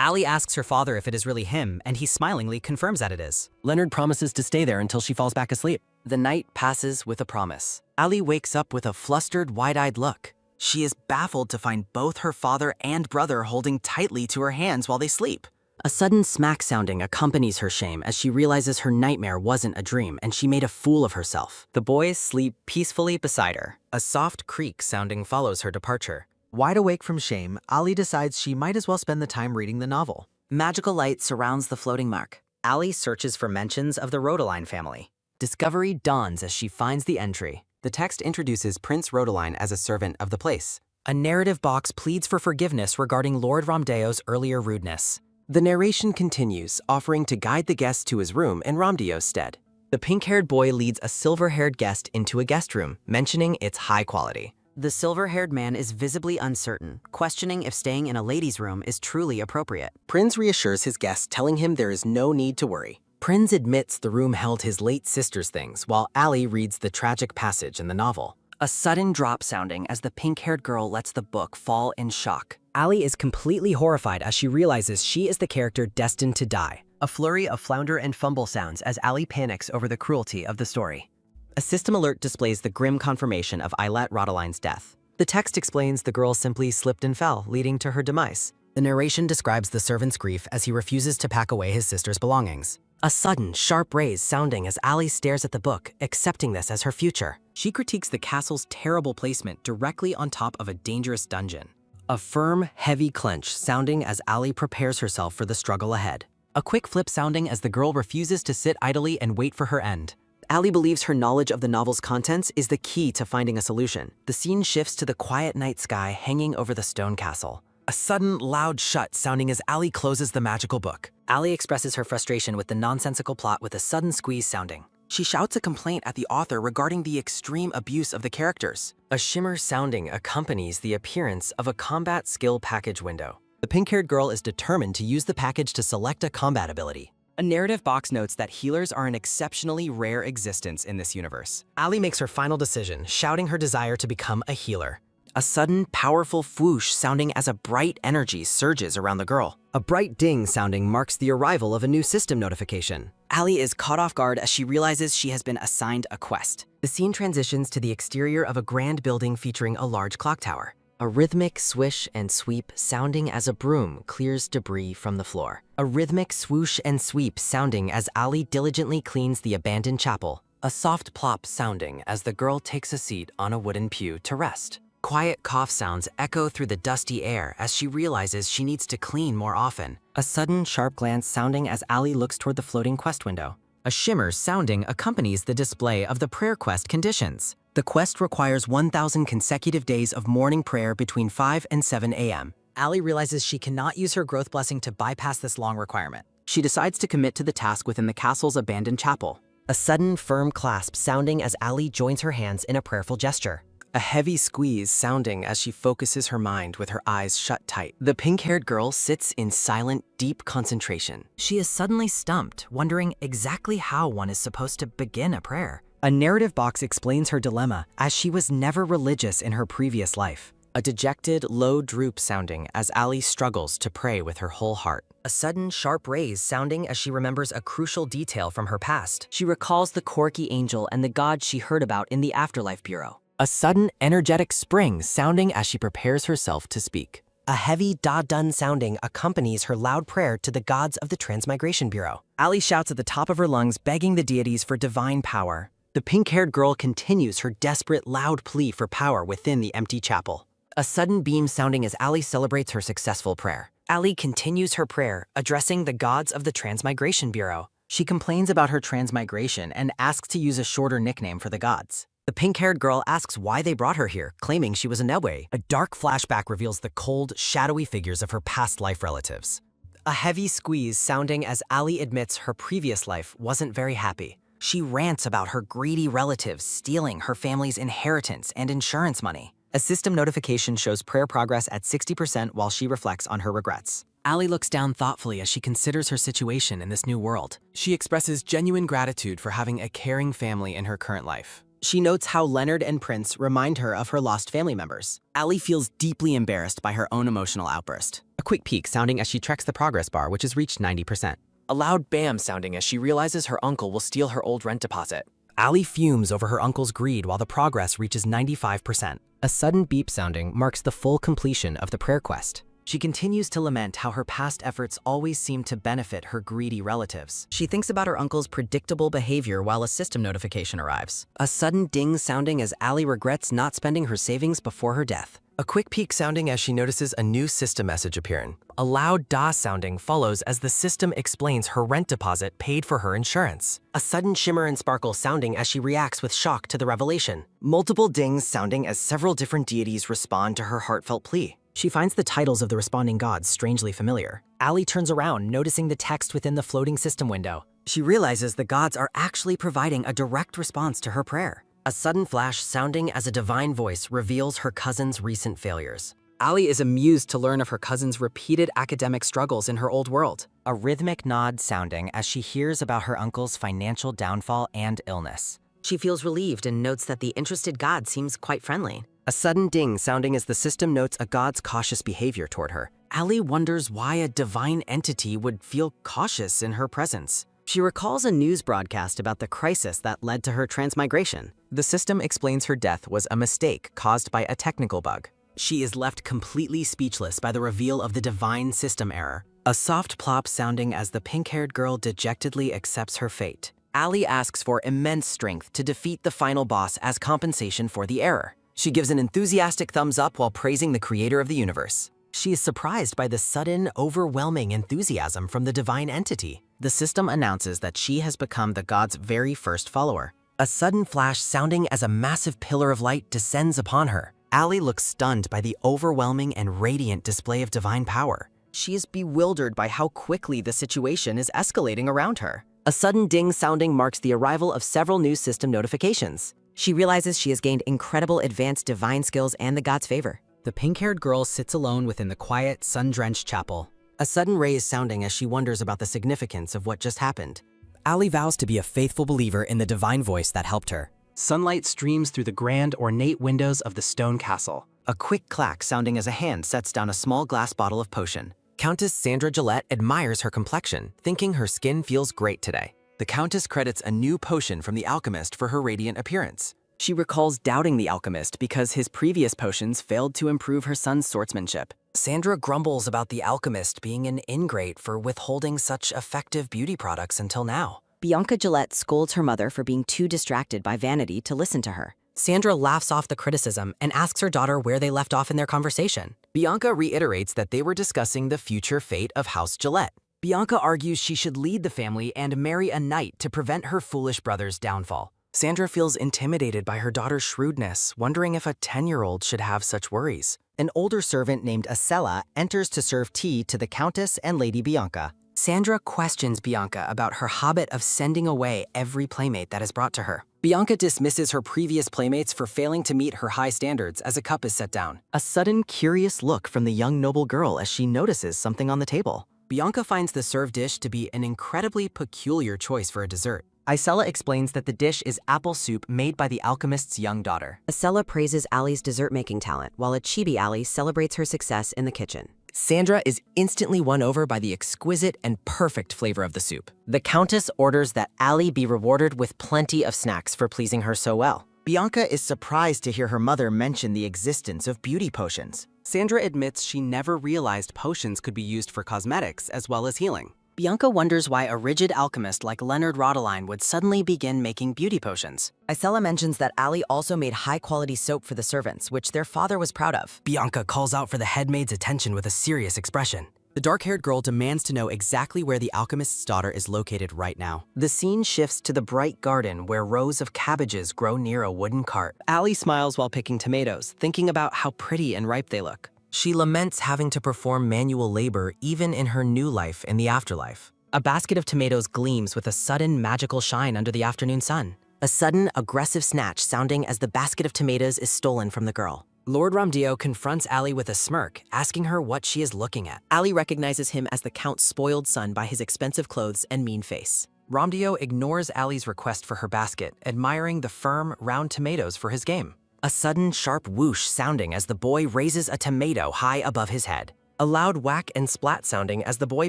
S1: Allie asks her father if it is really him, and he smilingly confirms that it is.
S3: Leonard promises to stay there until she falls back asleep.
S1: The night passes with a promise. Allie wakes up with a flustered, wide-eyed look. She is baffled to find both her father and brother holding tightly to her hands while they sleep. A sudden smack sounding accompanies her shame as she realizes her nightmare wasn't a dream and she made a fool of herself. The boys sleep peacefully beside her. A soft creak sounding follows her departure. Wide awake from shame, Allie decides she might as well spend the time reading the novel.
S2: Magical light surrounds the floating mark.
S1: Allie searches for mentions of the Rodeline family.
S4: Discovery dawns as she finds the entry.
S2: The text introduces Prince Rodaline as a servant of the place.
S4: A narrative box pleads for forgiveness regarding Lord Ramdeo's earlier rudeness.
S3: The narration continues, offering to guide the guest to his room in Ramdeo's stead.
S4: The pink-haired boy leads a silver-haired guest into a guest room, mentioning its high quality. The silver-haired man is visibly uncertain, questioning if staying in a lady's room is truly appropriate.
S3: Prince reassures his guest, telling him there is no need to worry.
S4: Prince admits the room held his late sister's things, while Ali reads the tragic passage in the novel. A sudden drop sounding as the pink-haired girl lets the book fall in shock. Ali is completely horrified as she realizes she is the character destined to die.
S3: A flurry of flounder and fumble sounds as Ali panics over the cruelty of the story.
S2: A system alert displays the grim confirmation of Eilat Rodeline's death. The text explains the girl simply slipped and fell, leading to her demise.
S4: The narration describes the servant's grief as he refuses to pack away his sister's belongings. A sudden, sharp raise sounding as Ali stares at the book, accepting this as her future. She critiques the castle's terrible placement directly on top of a dangerous dungeon.
S3: A firm, heavy clench sounding as Ali prepares herself for the struggle ahead.
S4: A quick flip sounding as the girl refuses to sit idly and wait for her end.
S2: Ali believes her knowledge of the novel's contents is the key to finding a solution.
S4: The scene shifts to the quiet night sky hanging over the stone castle. A sudden, loud shut sounding as Ali closes the magical book. Ali expresses her frustration with the nonsensical plot with a sudden squeeze sounding. She shouts a complaint at the author regarding the extreme abuse of the characters.
S3: A shimmer sounding accompanies the appearance of a combat skill package window. The pink-haired girl is determined to use the package to select a combat ability.
S4: A narrative box notes that healers are an exceptionally rare existence in this universe.
S3: Ali makes her final decision, shouting her desire to become a healer.
S4: A sudden, powerful whoosh sounding as a bright energy surges around the girl.
S3: A bright ding sounding marks the arrival of a new system notification.
S4: Ali is caught off guard as she realizes she has been assigned a quest.
S3: The scene transitions to the exterior of a grand building featuring a large clock tower. A rhythmic swish and sweep sounding as a broom clears debris from the floor. A rhythmic swoosh and sweep sounding as Ali diligently cleans the abandoned chapel. A soft plop sounding as the girl takes a seat on a wooden pew to rest.
S4: Quiet cough sounds echo through the dusty air as she realizes she needs to clean more often.
S2: A sudden, sharp glance sounding as Ali looks toward the floating quest window.
S4: A shimmer sounding accompanies the display of the prayer quest conditions. The quest requires 1,000 consecutive days of morning prayer between 5 and 7 a.m.
S2: Ali realizes she cannot use her growth blessing to bypass this long requirement. She decides to commit to the task within the castle's abandoned chapel.
S3: A sudden, firm clasp sounding as Ali joins her hands in a prayerful gesture. A heavy squeeze sounding as she focuses her mind with her eyes shut tight. The pink-haired girl sits in silent, deep concentration.
S4: She is suddenly stumped, wondering exactly how one is supposed to begin a prayer.
S2: A narrative box explains her dilemma, as she was never religious in her previous life.
S3: A dejected, low droop sounding as Ali struggles to pray with her whole heart.
S4: A sudden, sharp raise sounding as she remembers a crucial detail from her past.
S2: She recalls the quirky angel and the god she heard about in the Afterlife Bureau.
S3: A sudden, energetic spring sounding as she prepares herself to speak. A heavy da-dun sounding accompanies her loud prayer to the gods of the Transmigration Bureau.
S2: Ali shouts at the top of her lungs, begging the deities for divine power.
S3: The pink-haired girl continues her desperate, loud plea for power within the empty chapel. A sudden beam sounding as Ali celebrates her successful prayer.
S4: Ali continues her prayer, addressing the gods of the Transmigration Bureau.
S2: She complains about her transmigration and asks to use a shorter nickname for the gods.
S3: The pink-haired girl asks why they brought her here, claiming she was a Nebwe. A dark flashback reveals the cold, shadowy figures of her past life relatives. A heavy squeeze sounding as Ali admits her previous life wasn't very happy.
S4: She rants about her greedy relatives stealing her family's inheritance and insurance money.
S2: A system notification shows prayer progress at 60% while she reflects on her regrets.
S4: Ali looks down thoughtfully as she considers her situation in this new world.
S6: She expresses genuine gratitude for having a caring family in her current life.
S2: She notes how Leonard and Prince remind her of her lost family members. Ali feels deeply embarrassed by her own emotional outburst.
S1: A quick peek sounding as she checks the progress bar, which has reached 90%.
S6: A loud bam sounding as she realizes her uncle will steal her old rent deposit.
S3: Ali fumes over her uncle's greed while the progress reaches 95%. A sudden beep sounding marks the full completion of the prayer quest.
S2: She continues to lament how her past efforts always seem to benefit her greedy relatives.
S4: She thinks about her uncle's predictable behavior while a system notification arrives.
S3: A sudden ding sounding as Ali regrets not spending her savings before her death.
S6: A quick peek sounding as she notices a new system message appearing. A loud da sounding follows as the system explains her rent deposit paid for her insurance.
S3: A sudden shimmer and sparkle sounding as she reacts with shock to the revelation. Multiple dings sounding as several different deities respond to her heartfelt plea. She finds the titles of the responding gods strangely familiar.
S4: Allie turns around, noticing the text within the floating system window.
S3: She realizes the gods are actually providing a direct response to her prayer.
S1: A sudden flash sounding as a divine voice reveals her cousin's recent failures. Allie is amused to learn of her cousin's repeated academic struggles in her old world.
S3: A rhythmic nod sounding as she hears about her uncle's financial downfall and illness.
S1: She feels relieved and notes that the interested god seems quite friendly.
S3: A sudden ding sounding as the system notes a god's cautious behavior toward her.
S1: Allie wonders why a divine entity would feel cautious in her presence.
S2: She recalls a news broadcast about the crisis that led to her transmigration.
S6: The system explains her death was a mistake caused by a technical bug.
S1: She is left completely speechless by the reveal of the divine system error.
S6: A soft plop sounding as the pink-haired girl dejectedly accepts her fate.
S1: Allie asks for immense strength to defeat the final boss as compensation for the error. She gives an enthusiastic thumbs up while praising the creator of the universe. She is surprised by the sudden, overwhelming enthusiasm from the divine entity.
S2: The system announces that she has become the god's very first follower.
S1: A sudden flash sounding as a massive pillar of light descends upon her. Allie looks stunned by the overwhelming and radiant display of divine power.
S2: She is bewildered by how quickly the situation is escalating around her.
S1: A sudden ding sounding marks the arrival of several new system notifications.
S2: She realizes she has gained incredible advanced divine skills and the god's favor.
S4: The pink-haired girl sits alone within the quiet, sun-drenched chapel.
S1: A sudden ray is sounding as she wonders about the significance of what just happened.
S6: Allie vows to be a faithful believer in the divine voice that helped her. Sunlight streams through the grand, ornate windows of the stone castle.
S2: A quick clack sounding as a hand sets down a small glass bottle of potion.
S6: Countess Sandra Gillette admires her complexion, thinking her skin feels great today. The Countess credits a new potion from the alchemist for her radiant appearance.
S2: She recalls doubting the alchemist because his previous potions failed to improve her son's swordsmanship.
S1: Sandra grumbles about the alchemist being an ingrate for withholding such effective beauty products until now.
S2: Bianca Gillette scolds her mother for being too distracted by vanity to listen to her.
S1: Sandra laughs off the criticism and asks her daughter where they left off in their conversation.
S6: Bianca reiterates that they were discussing the future fate of House Gillette.
S1: Bianca argues she should lead the family and marry a knight to prevent her foolish brother's downfall.
S6: Sandra feels intimidated by her daughter's shrewdness, wondering if a 10-year-old should have such worries.
S2: An older servant named Acela enters to serve tea to the Countess and Lady Bianca.
S1: Sandra questions Bianca about her habit of sending away every playmate that is brought to her. Bianca dismisses her previous playmates for failing to meet her high standards as a cup is set down.
S2: A sudden, curious look from the young noble girl as she notices something on the table.
S1: Bianca finds the served dish to be an incredibly peculiar choice for a dessert.
S2: Isela explains that the dish is apple soup made by the alchemist's young daughter.
S7: Acela praises Allie's dessert-making talent, while a chibi Allie celebrates her success in the kitchen.
S1: Sandra is instantly won over by the exquisite and perfect flavor of the soup.
S2: The Countess orders that Allie be rewarded with plenty of snacks for pleasing her so well. Bianca is surprised to hear her mother mention the existence of beauty potions.
S6: Sandra admits she never realized potions could be used for cosmetics as well as healing.
S2: Bianca wonders why a rigid alchemist like Leonard Rodeline would suddenly begin making beauty potions.
S7: Isela mentions that Allie also made high-quality soap for the servants, which their father was proud of.
S1: Bianca calls out for the headmaid's attention with a serious expression.
S6: The dark-haired girl demands to know exactly where the alchemist's daughter is located right now.
S1: The scene shifts to the bright garden where rows of cabbages grow near a wooden cart.
S2: Allie smiles while picking tomatoes, thinking about how pretty and ripe they look.
S1: She laments having to perform manual labor even in her new life in the afterlife.
S2: A basket of tomatoes gleams with a sudden magical shine under the afternoon sun.
S1: A sudden, aggressive snatch sounding as the basket of tomatoes is stolen from the girl.
S6: Lord Ramdio confronts Allie with a smirk, asking her what she is looking at.
S2: Allie recognizes him as the Count's spoiled son by his expensive clothes and mean face.
S6: Ramdio ignores Allie's request for her basket, admiring the firm, round tomatoes for his game.
S1: A sudden, sharp whoosh sounding as the boy raises a tomato high above his head.
S6: A loud whack and splat sounding as the boy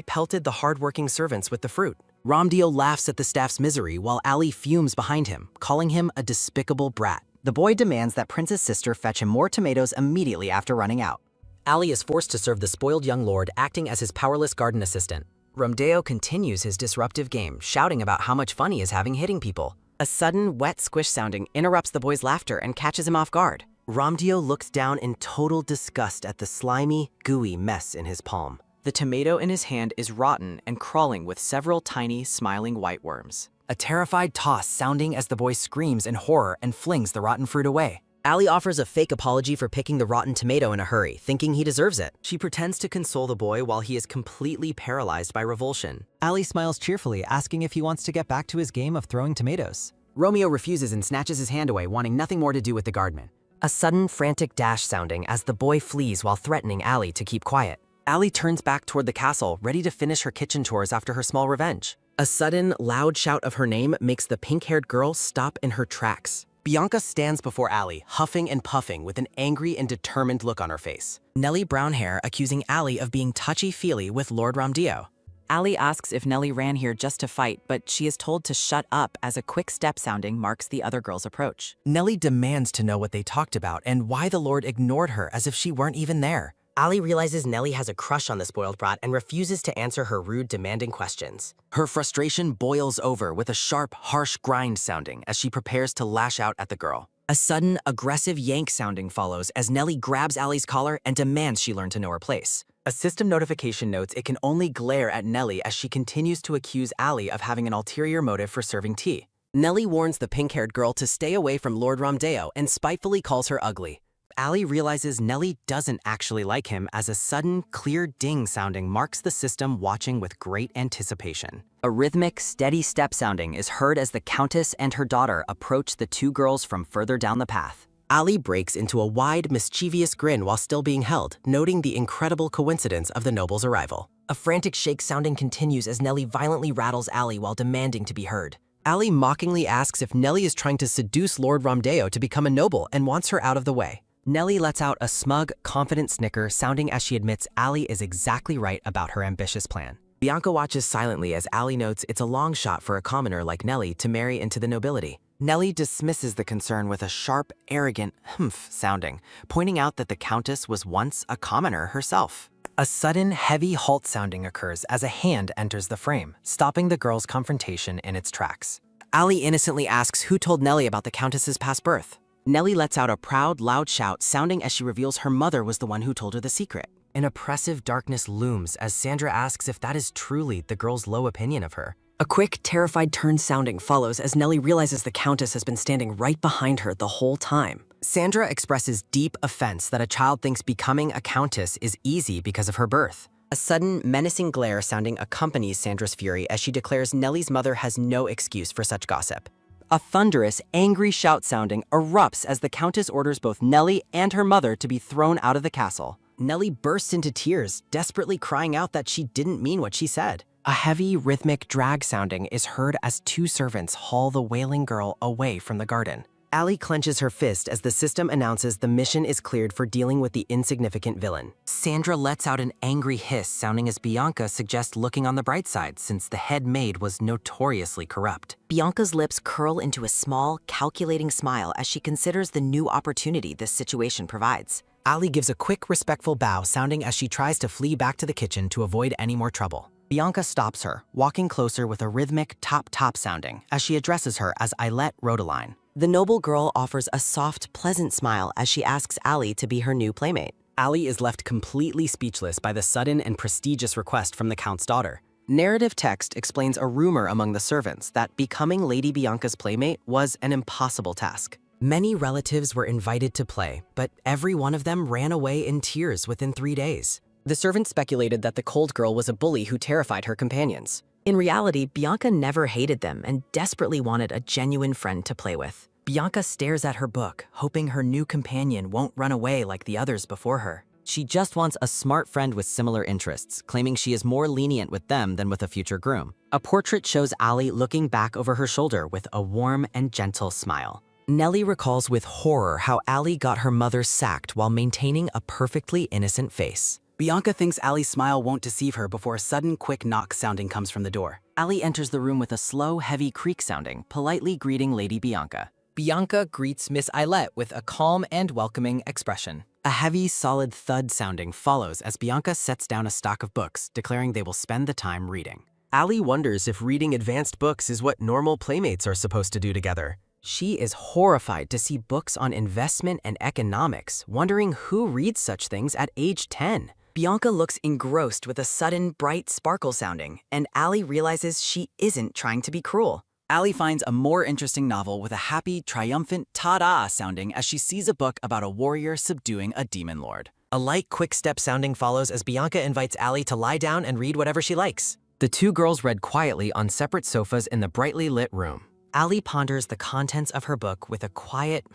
S6: pelted the hard-working servants with the fruit.
S1: Ramdio laughs at the staff's misery while Allie fumes behind him, calling him a despicable brat.
S2: The boy demands that Prince's sister fetch him more tomatoes immediately after running out.
S1: Allie is forced to serve the spoiled young lord, acting as his powerless garden assistant. Ramdio continues his disruptive game, shouting about how much fun he is having hitting people.
S2: A sudden, wet squish sounding interrupts the boy's laughter and catches him off guard.
S4: Ramdio looks down in total disgust at the slimy, gooey mess in his palm.
S2: The tomato in his hand is rotten and crawling with several tiny, smiling white worms.
S4: A terrified toss sounding as the boy screams in horror and flings the rotten fruit away.
S3: Allie offers a fake apology for picking the rotten tomato in a hurry, thinking he deserves it.
S4: She pretends to console the boy while he is completely paralyzed by revulsion.
S1: Allie smiles cheerfully, asking if he wants to get back to his game of throwing tomatoes.
S2: Romeo refuses and snatches his hand away, wanting nothing more to do with the gardener.
S3: A sudden, frantic dash sounding as the boy flees while threatening Allie to keep quiet.
S4: Allie turns back toward the castle, ready to finish her kitchen chores after her small revenge. A sudden, loud shout of her name makes the pink-haired girl stop in her tracks. Bianca stands before Allie, huffing and puffing with an angry and determined look on her face.
S3: Nellie Brownhair accusing Allie of being touchy-feely with Lord Ramdio.
S2: Allie asks if Nellie ran here just to fight, but she is told to shut up as a quick step sounding marks the other girl's approach.
S4: Nellie demands to know what they talked about and why the Lord ignored her as if she weren't even there.
S3: Allie realizes Nellie has a crush on the spoiled brat and refuses to answer her rude, demanding questions.
S4: Her frustration boils over with a sharp, harsh grind sounding as she prepares to lash out at the girl.
S3: A sudden, aggressive yank sounding follows as Nellie grabs Allie's collar and demands she learn to know her place.
S4: A system notification notes it can only glare at Nellie as she continues to accuse Allie of having an ulterior motive for serving tea. Nellie warns the pink-haired girl to stay away from Lord Ramdeo and spitefully calls her ugly. Allie realizes Nellie doesn't actually like him as a sudden, clear ding sounding marks the system watching with great anticipation.
S2: A rhythmic, steady step sounding is heard as the Countess and her daughter approach the two girls from further down the path.
S4: Allie breaks into a wide, mischievous grin while still being held, noting the incredible coincidence of the noble's arrival.
S3: A frantic shake sounding continues as Nellie violently rattles Allie while demanding to be heard.
S4: Allie mockingly asks if Nellie is trying to seduce Lord Ramdeo to become a noble and wants her out of the way.
S3: Nellie lets out a smug, confident snicker sounding as she admits Allie is exactly right about her ambitious plan.
S4: Bianca watches silently as Allie notes it's a long shot for a commoner like Nellie to marry into the nobility. Nellie dismisses the concern with a sharp, arrogant humph sounding, pointing out that the Countess was once a commoner herself.
S3: A sudden, heavy halt sounding occurs as a hand enters the frame, stopping the girl's confrontation in its tracks.
S4: Allie innocently asks who told Nellie about the Countess's past birth. Nellie lets out a proud, loud shout, sounding as she reveals her mother was the one who told her the secret.
S3: An oppressive darkness looms as Sandra asks if that is truly the girl's low opinion of her.
S2: A quick, terrified turn sounding follows as Nellie realizes the Countess has been standing right behind her the whole time.
S4: Sandra expresses deep offense that a child thinks becoming a countess is easy because of her birth.
S3: A sudden, menacing glare sounding accompanies Sandra's fury as she declares Nellie's mother has no excuse for such gossip.
S2: A thunderous, angry shout sounding erupts as the Countess orders both Nellie and her mother to be thrown out of the castle.
S3: Nellie bursts into tears, desperately crying out that she didn't mean what she said.
S4: A heavy, rhythmic drag sounding is heard as two servants haul the wailing girl away from the garden. Allie clenches her fist as the system announces the mission is cleared for dealing with the insignificant villain. Sandra lets out an angry hiss, sounding as Bianca suggests looking on the bright side since the head maid was notoriously corrupt.
S7: Bianca's lips curl into a small, calculating smile as she considers the new opportunity this situation provides.
S4: Allie gives a quick, respectful bow, sounding as she tries to flee back to the kitchen to avoid any more trouble. Bianca stops her, walking closer with a rhythmic top-top sounding as she addresses her as Ailette Rodeline.
S7: The noble girl offers a soft, pleasant smile as she asks Allie to be her new playmate.
S4: Allie is left completely speechless by the sudden and prestigious request from the Count's daughter. Narrative text explains a rumor among the servants that becoming Lady Bianca's playmate was an impossible task. Many relatives were invited to play, but every one of them ran away in tears within 3 days. The servants speculated that the cold girl was a bully who terrified her companions.
S7: In reality, Bianca never hated them and desperately wanted a genuine friend to play with.
S2: Bianca stares at her book, hoping her new companion won't run away like the others before her. She just wants a smart friend with similar interests, claiming she is more lenient with them than with a future groom.
S4: A portrait shows Allie looking back over her shoulder with a warm and gentle smile. Nellie recalls with horror how Allie got her mother sacked while maintaining a perfectly innocent face.
S2: Bianca thinks Allie's smile won't deceive her before a sudden, quick knock sounding comes from the door. Allie enters the room with a slow, heavy creak sounding, politely greeting Lady Bianca.
S4: Bianca greets Miss Ailette with a calm and welcoming expression. A heavy, solid thud sounding follows as Bianca sets down a stock of books, declaring they will spend the time reading. Allie wonders if reading advanced books is what normal playmates are supposed to do together.
S3: She is horrified to see books on investment and economics, wondering who reads such things at age 10.
S7: Bianca looks engrossed with a sudden bright sparkle sounding, and Allie realizes she isn't trying to be cruel.
S2: Allie finds a more interesting novel with a happy, triumphant ta-da sounding as she sees a book about a warrior subduing a demon lord.
S6: A light, quick step sounding follows as Bianca invites Allie to lie down and read whatever she likes.
S1: The two girls read quietly on separate sofas in the brightly lit room.
S3: Allie ponders the contents of her book with a quiet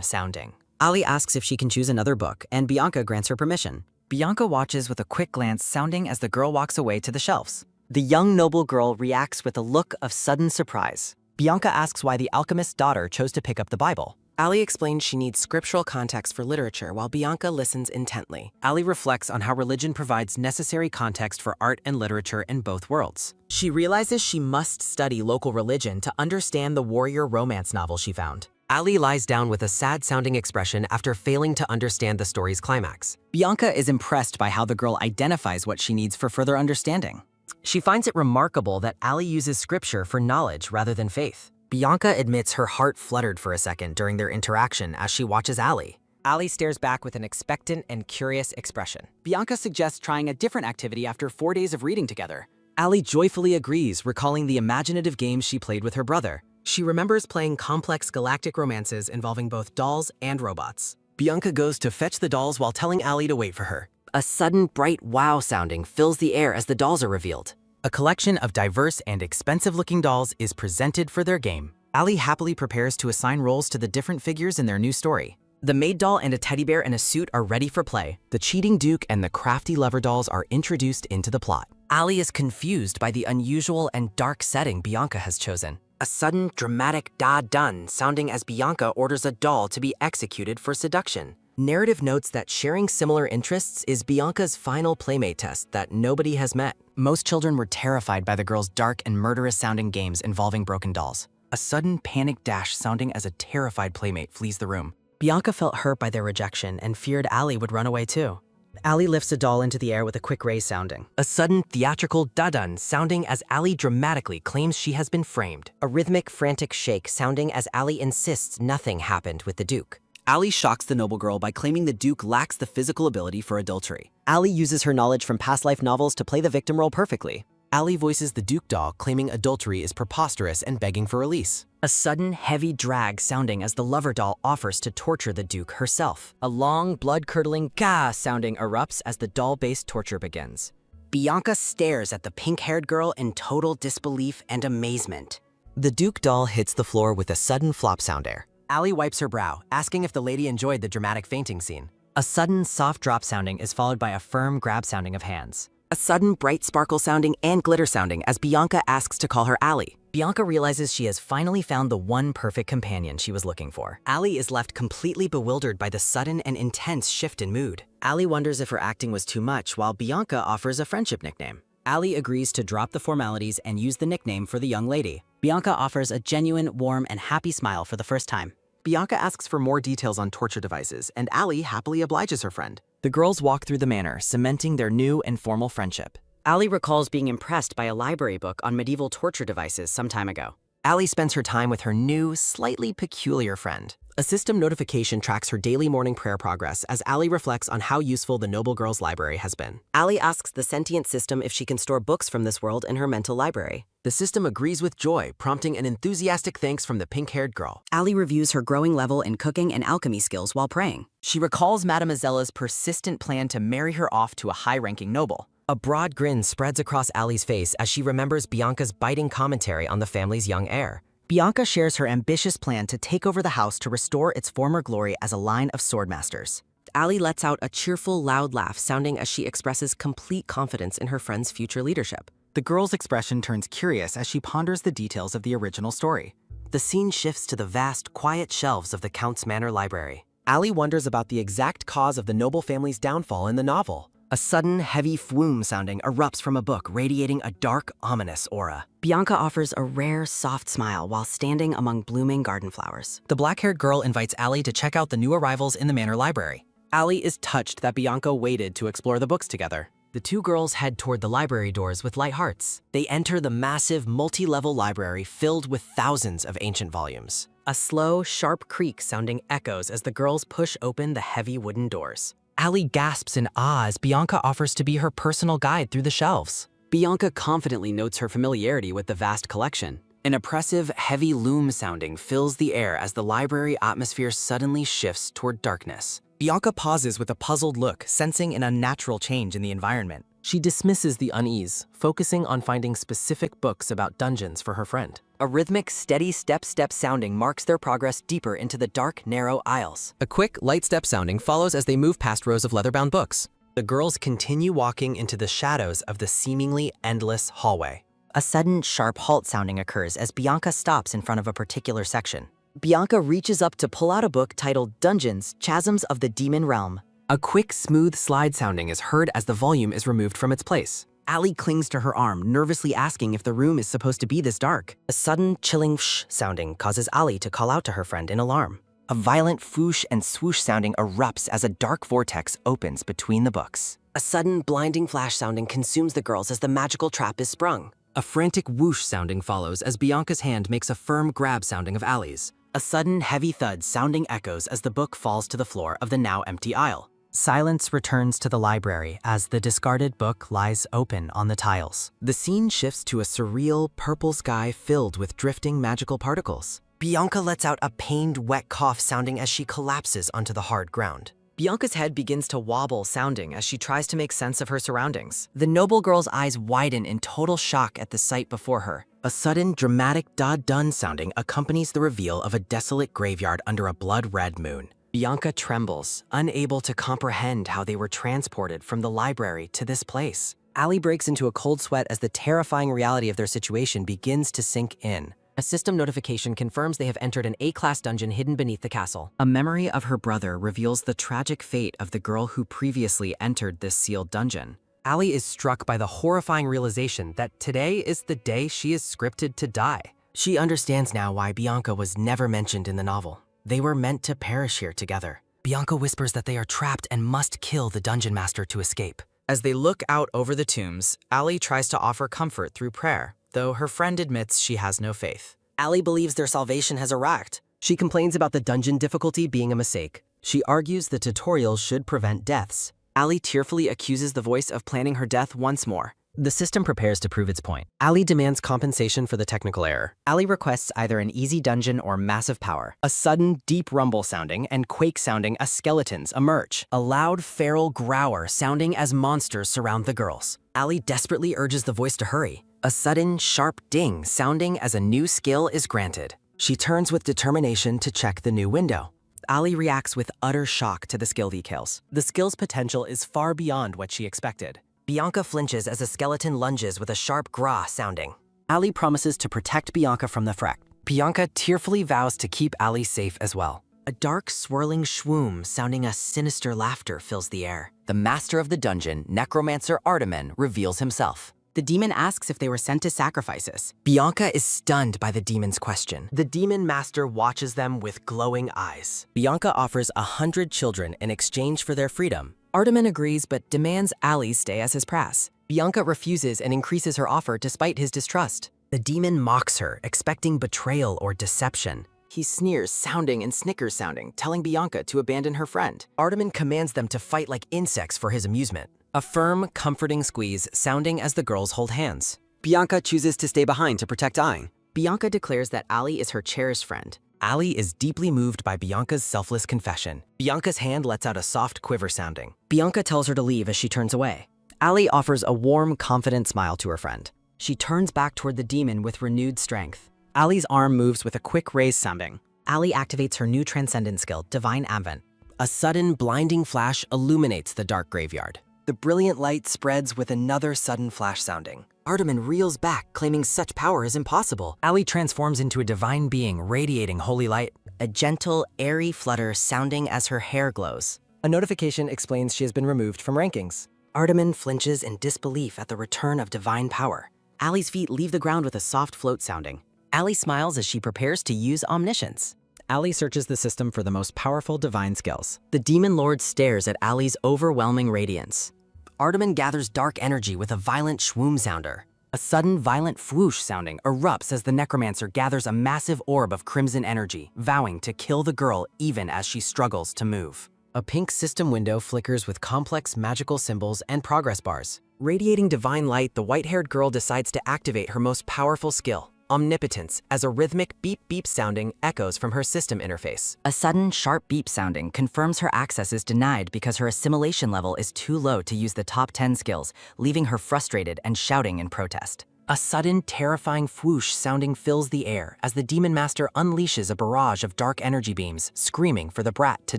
S3: sounding. Allie asks if she can choose another book, and Bianca grants her permission.
S2: Bianca watches with a quick glance sounding as the girl walks away to the shelves.
S3: The young noble girl reacts with a look of sudden surprise.
S2: Bianca asks why the alchemist's daughter chose to pick up the Bible.
S5: Allie explains she needs scriptural context for literature while Bianca listens intently.
S1: Allie reflects on how religion provides necessary context for art and literature in both worlds.
S3: She realizes she must study local religion to understand the warrior romance novel she found.
S1: Allie lies down with a sad-sounding expression after failing to understand the story's climax.
S2: Bianca is impressed by how the girl identifies what she needs for further understanding.
S3: She finds it remarkable that Allie uses scripture for knowledge rather than faith. Bianca admits her heart fluttered for a second during their interaction as she watches Allie.
S2: Allie stares back with an expectant and curious expression. Bianca suggests trying a different activity after 4 days of reading together.
S3: Allie joyfully agrees, recalling the imaginative games she played with her brother. She remembers playing complex galactic romances involving both dolls and robots.
S6: Bianca goes to fetch the dolls while telling Allie to wait for her.
S3: A sudden bright wow sounding fills the air as the dolls are revealed.
S1: A collection of diverse and expensive-looking dolls is presented for their game. Allie happily prepares to assign roles to the different figures in their new story.
S3: The maid doll and a teddy bear in a suit are ready for play.
S1: The cheating duke and the crafty lover dolls are introduced into the plot.
S3: Allie is confused by the unusual and dark setting Bianca has chosen. A sudden, dramatic da-dun sounding as Bianca orders a doll to be executed for seduction. Narrative notes that sharing similar interests is Bianca's final playmate test that nobody has met.
S2: Most children were terrified by the girl's dark and murderous-sounding games involving broken dolls. A sudden panic dash sounding as a terrified playmate flees the room.
S3: Bianca felt hurt by their rejection and feared Allie would run away too. Allie lifts a doll into the air with a quick raise sounding.
S1: A sudden theatrical da-dun sounding as Allie dramatically claims she has been framed.
S3: A rhythmic, frantic shake sounding as Allie insists nothing happened with the Duke.
S2: Allie shocks the noble girl by claiming the Duke lacks the physical ability for adultery.
S3: Allie uses her knowledge from past life novels to play the victim role perfectly.
S1: Allie voices the Duke doll, claiming adultery is preposterous and begging for release.
S3: A sudden, heavy drag sounding as the lover doll offers to torture the Duke herself. A long, blood-curdling gah sounding erupts as the doll-based torture begins. Bianca stares at the pink-haired girl in total disbelief and amazement.
S1: The Duke doll hits the floor with a sudden flop sound air. Allie wipes her brow, asking if the lady enjoyed the dramatic fainting scene.
S3: A sudden, soft drop sounding is followed by a firm grab sounding of hands.
S7: A sudden bright sparkle sounding and glitter sounding as Bianca asks to call her Allie.
S3: Bianca realizes she has finally found the one perfect companion she was looking for. Allie is left completely bewildered by the sudden and intense shift in mood. Allie wonders if her acting was too much, while Bianca offers a friendship nickname. Allie agrees to drop the formalities and use the nickname for the young lady. Bianca offers a genuine, warm, and happy smile for the first time.
S1: Bianca asks for more details on torture devices, and Allie happily obliges her friend.
S2: The girls walk through the manor, cementing their new and formal friendship.
S3: Allie recalls being impressed by a library book on medieval torture devices some time ago.
S1: Allie spends her time with her new, slightly peculiar friend. A system notification tracks her daily morning prayer progress as Allie reflects on how useful the noble girl's library has been.
S3: Allie asks the sentient system if she can store books from this world in her mental library.
S1: The system agrees with joy, prompting an enthusiastic thanks from the pink-haired girl.
S7: Allie reviews her growing level in cooking and alchemy skills while praying.
S2: She recalls Mademoiselle's persistent plan to marry her off to a high-ranking noble.
S1: A broad grin spreads across Allie's face as she remembers Bianca's biting commentary on the family's young heir.
S3: Bianca shares her ambitious plan to take over the house to restore its former glory as a line of swordmasters.
S7: Allie lets out a cheerful, loud laugh, sounding as she expresses complete confidence in her friend's future leadership.
S2: The girl's expression turns curious as she ponders the details of the original story.
S1: The scene shifts to the vast, quiet shelves of the Count's Manor library. Allie wonders about the exact cause of the noble family's downfall in the novel.
S3: A sudden, heavy fwoom sounding erupts from a book, radiating a dark, ominous aura.
S7: Bianca offers a rare, soft smile while standing among blooming garden flowers.
S1: The black-haired girl invites Allie to check out the new arrivals in the manor library.
S2: Allie is touched that Bianca waited to explore the books together.
S3: The two girls head toward the library doors with light hearts.
S1: They enter the massive, multi-level library filled with thousands of ancient volumes.
S3: A slow, sharp creak sounding echoes as the girls push open the heavy wooden doors.
S6: Allie gasps in awe as Bianca offers to be her personal guide through the shelves.
S2: Bianca confidently notes her familiarity with the vast collection. An oppressive, heavy loom sounding fills the air as the library atmosphere suddenly shifts toward darkness.
S6: Bianca pauses with a puzzled look, sensing an unnatural change in the environment. She dismisses the unease, focusing on finding specific books about dungeons for her friend.
S2: A rhythmic, steady step-step sounding marks their progress deeper into the dark, narrow aisles.
S6: A quick, light step sounding follows as they move past rows of leather-bound books. The girls continue walking into the shadows of the seemingly endless hallway.
S7: A sudden, sharp halt sounding occurs as Bianca stops in front of a particular section.
S2: Bianca reaches up to pull out a book titled Dungeons, Chasms of the Demon Realm.
S6: A quick, smooth slide sounding is heard as the volume is removed from its place.
S2: Allie clings to her arm, nervously asking if the room is supposed to be this dark.
S3: A sudden, chilling whoosh sounding causes Allie to call out to her friend in alarm.
S7: A violent foosh and swoosh sounding erupts as a dark vortex opens between the books.
S5: A sudden, blinding flash sounding consumes the girls as the magical trap is sprung.
S6: A frantic whoosh sounding follows as Bianca's hand makes a firm grab sounding of Allie's.
S2: A sudden, heavy thud sounding echoes as the book falls to the floor of the now empty aisle.
S1: Silence returns to the library as the discarded book lies open on the tiles.
S6: The scene shifts to a surreal, purple sky filled with drifting magical particles.
S3: Bianca lets out a pained, wet cough sounding as she collapses onto the hard ground.
S2: Bianca's head begins to wobble sounding as she tries to make sense of her surroundings.
S3: The noble girl's eyes widen in total shock at the sight before her.
S6: A sudden, dramatic da-dun sounding accompanies the reveal of a desolate graveyard under a blood-red moon.
S3: Bianca trembles, unable to comprehend how they were transported from the library to this place.
S6: Allie breaks into a cold sweat as the terrifying reality of their situation begins to sink in.
S3: A system notification confirms they have entered an A-class dungeon hidden beneath the castle.
S2: A memory of her brother reveals the tragic fate of the girl who previously entered this sealed dungeon.
S6: Allie is struck by the horrifying realization that today is the day she is scripted to die.
S3: She understands now why Bianca was never mentioned in the novel. They were meant to perish here together.
S6: Bianca whispers that they are trapped and must kill the dungeon master to escape.
S2: As they look out over the tombs, Allie tries to offer comfort through prayer, though her friend admits she has no faith.
S3: Allie believes their salvation has arrived.
S6: She complains about the dungeon difficulty being a mistake. She argues the tutorials should prevent deaths.
S2: Allie tearfully accuses the voice of planning her death once more.
S6: The system prepares to prove its point. Allie demands compensation for the technical error.
S2: Allie requests either an easy dungeon or massive power.
S6: A sudden, deep rumble sounding and quake sounding as skeletons emerge.
S3: A loud, feral grower sounding as monsters surround the girls. Allie desperately urges the voice to hurry. A sudden, sharp ding sounding as a new skill is granted. She turns with determination to check the new window.
S2: Allie reacts with utter shock to the skill details.
S6: The skill's potential is far beyond what she expected.
S3: Bianca flinches as a skeleton lunges with a sharp gra sounding.
S2: Allie promises to protect Bianca from the threat.
S3: Bianca tearfully vows to keep Allie safe as well. A dark, swirling shwoom sounding a sinister laughter fills the air.
S7: The master of the dungeon, necromancer Artemen, reveals himself.
S2: The demon asks if they were sent to sacrifices.
S3: Bianca is stunned by the demon's question. The demon master watches them with glowing eyes.
S6: Bianca offers 100 children in exchange for their freedom.
S2: Artemen agrees but demands Allie stay as his prass.
S3: Bianca refuses and increases her offer despite his distrust. The demon mocks her, expecting betrayal or deception.
S2: He sneers, sounding and snickers sounding, telling Bianca to abandon her friend.
S3: Artemen commands them to fight like insects for his amusement.
S6: A firm, comforting squeeze sounding as the girls hold hands.
S2: Bianca chooses to stay behind to protect Ai. Bianca declares that Allie is her cherished friend.
S6: Allie is deeply moved by Bianca's selfless confession.
S3: Bianca's hand lets out a soft quiver sounding.
S2: Bianca tells her to leave as she turns away. Allie offers a warm, confident smile to her friend. She turns back toward the demon with renewed strength. Allie's arm moves with a quick raise sounding.
S3: Allie activates her new transcendent skill, Divine Advent. A sudden, blinding flash illuminates the dark graveyard. The brilliant light spreads with another sudden flash sounding. Artemen reels back, claiming such power is impossible.
S6: Allie transforms into a divine being, radiating holy light.
S3: A gentle, airy flutter sounding as her hair glows.
S6: A notification explains she has been removed from rankings.
S3: Artemen flinches in disbelief at the return of divine power.
S2: Allie's feet leave the ground with a soft float sounding.
S3: Allie smiles as she prepares to use omniscience.
S2: Allie searches the system for the most powerful divine skills.
S3: The demon lord stares at Allie's overwhelming radiance. Artemen gathers dark energy with a violent shwoom sounder.
S4: A sudden violent whoosh sounding erupts as the necromancer gathers a massive orb of crimson energy, vowing to kill the girl even as she struggles to move.
S1: A pink system window flickers with complex magical symbols and progress bars. Radiating divine light, the white-haired girl decides to activate her most powerful skill, omnipotence, as a rhythmic beep-beep sounding echoes from her system interface.
S7: A sudden, sharp beep sounding confirms her access is denied because her assimilation level is too low to use the top 10 skills, leaving her frustrated and shouting in protest.
S4: A sudden, terrifying whoosh sounding fills the air as the Demon Master unleashes a barrage of dark energy beams, screaming for the brat to